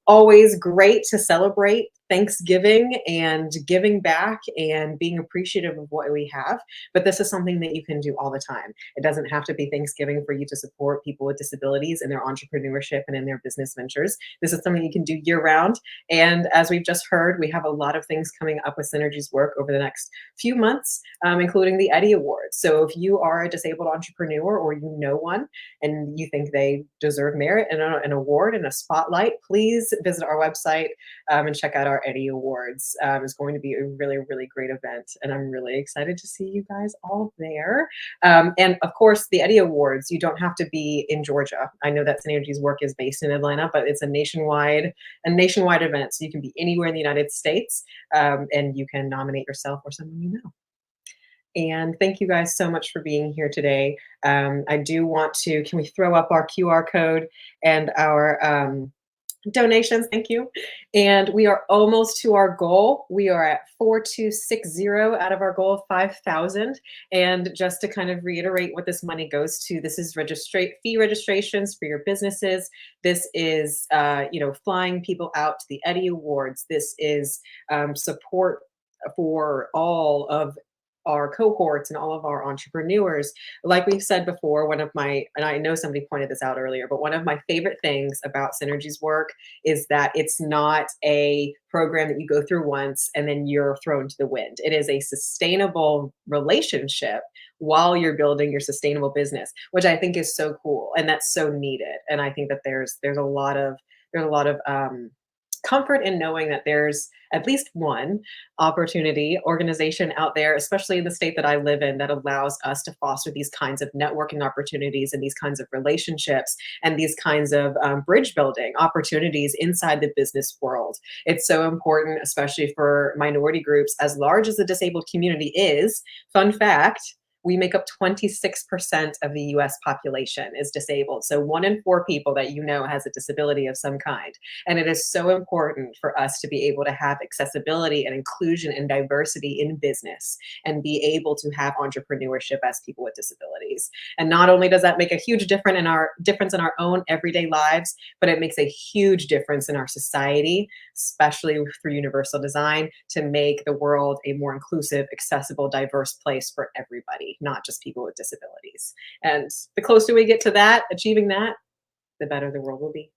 always great to celebrate Thanksgiving and giving back and being appreciative of what we have. But this is something that you can do all the time. It doesn't have to be Thanksgiving for you to support people with disabilities in their entrepreneurship and in their business ventures. This is something you can do year round. And as we've just heard, we have a lot of things coming up with Synergies Work over the next few months, including the Eddie Awards. So if you are a disabled entrepreneur or you know one and you think they deserve merit and an award and a spotlight, please visit our website and check out our Eddie Awards. It's going to be a really, really great event, and I'm really excited to see you guys all there. And of course, the Eddie Awards, you don't have to be in Georgia. I know that Synergies Work is based in Atlanta, but it's a nationwide event, so you can be anywhere in the United States, and you can nominate yourself or someone you know. And thank you guys so much for being here today. I do want to, can we throw up our QR code and our donations? Thank you. And we are almost to our goal. We are at 4260 out of our goal of 5,000. And just to kind of reiterate what this money goes to, this is fee registrations for your businesses. This is, flying people out to the Eddie Awards. This is support for all of our cohorts and all of our entrepreneurs. Like we've said before, and I know somebody pointed this out earlier, but one of my favorite things about Synergies Work is that it's not a program that you go through once and then you're thrown to the wind. It is a sustainable relationship while you're building your sustainable business, which I think is so cool. And that's so needed. And I think that there's a lot of comfort in knowing that there's at least one organization out there, especially in the state that I live in, that allows us to foster these kinds of networking opportunities and these kinds of relationships and these kinds of bridge building opportunities inside the business world. It's so important, especially for minority groups, as large as the disabled community is. Fun fact, we make up 26% of the US population is disabled. So 1 in 4 people that you know has a disability of some kind. And it is so important for us to be able to have accessibility and inclusion and diversity in business and be able to have entrepreneurship as people with disabilities. And not only does that make a huge difference in our own everyday lives, but it makes a huge difference in our society, especially through universal design, to make the world a more inclusive, accessible, diverse place for everybody, not just people with disabilities. And the closer we get to that, achieving that, the better the world will be.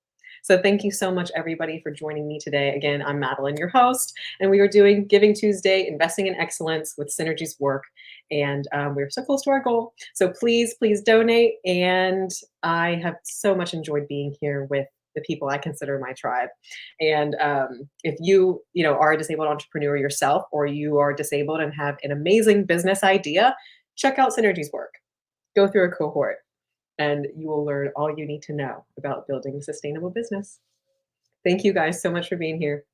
So thank you so much, everybody, for joining me today. Again, I'm Madeline, your host, and we are doing Giving Tuesday, Investing in Excellence with Synergies Work. And we're so close to our goal. So please, please donate. And I have so much enjoyed being here with the people I consider my tribe. And if you are a disabled entrepreneur yourself, or you are disabled and have an amazing business idea, check out Synergies Work. Go through a cohort, and you will learn all you need to know about building a sustainable business. Thank you guys so much for being here.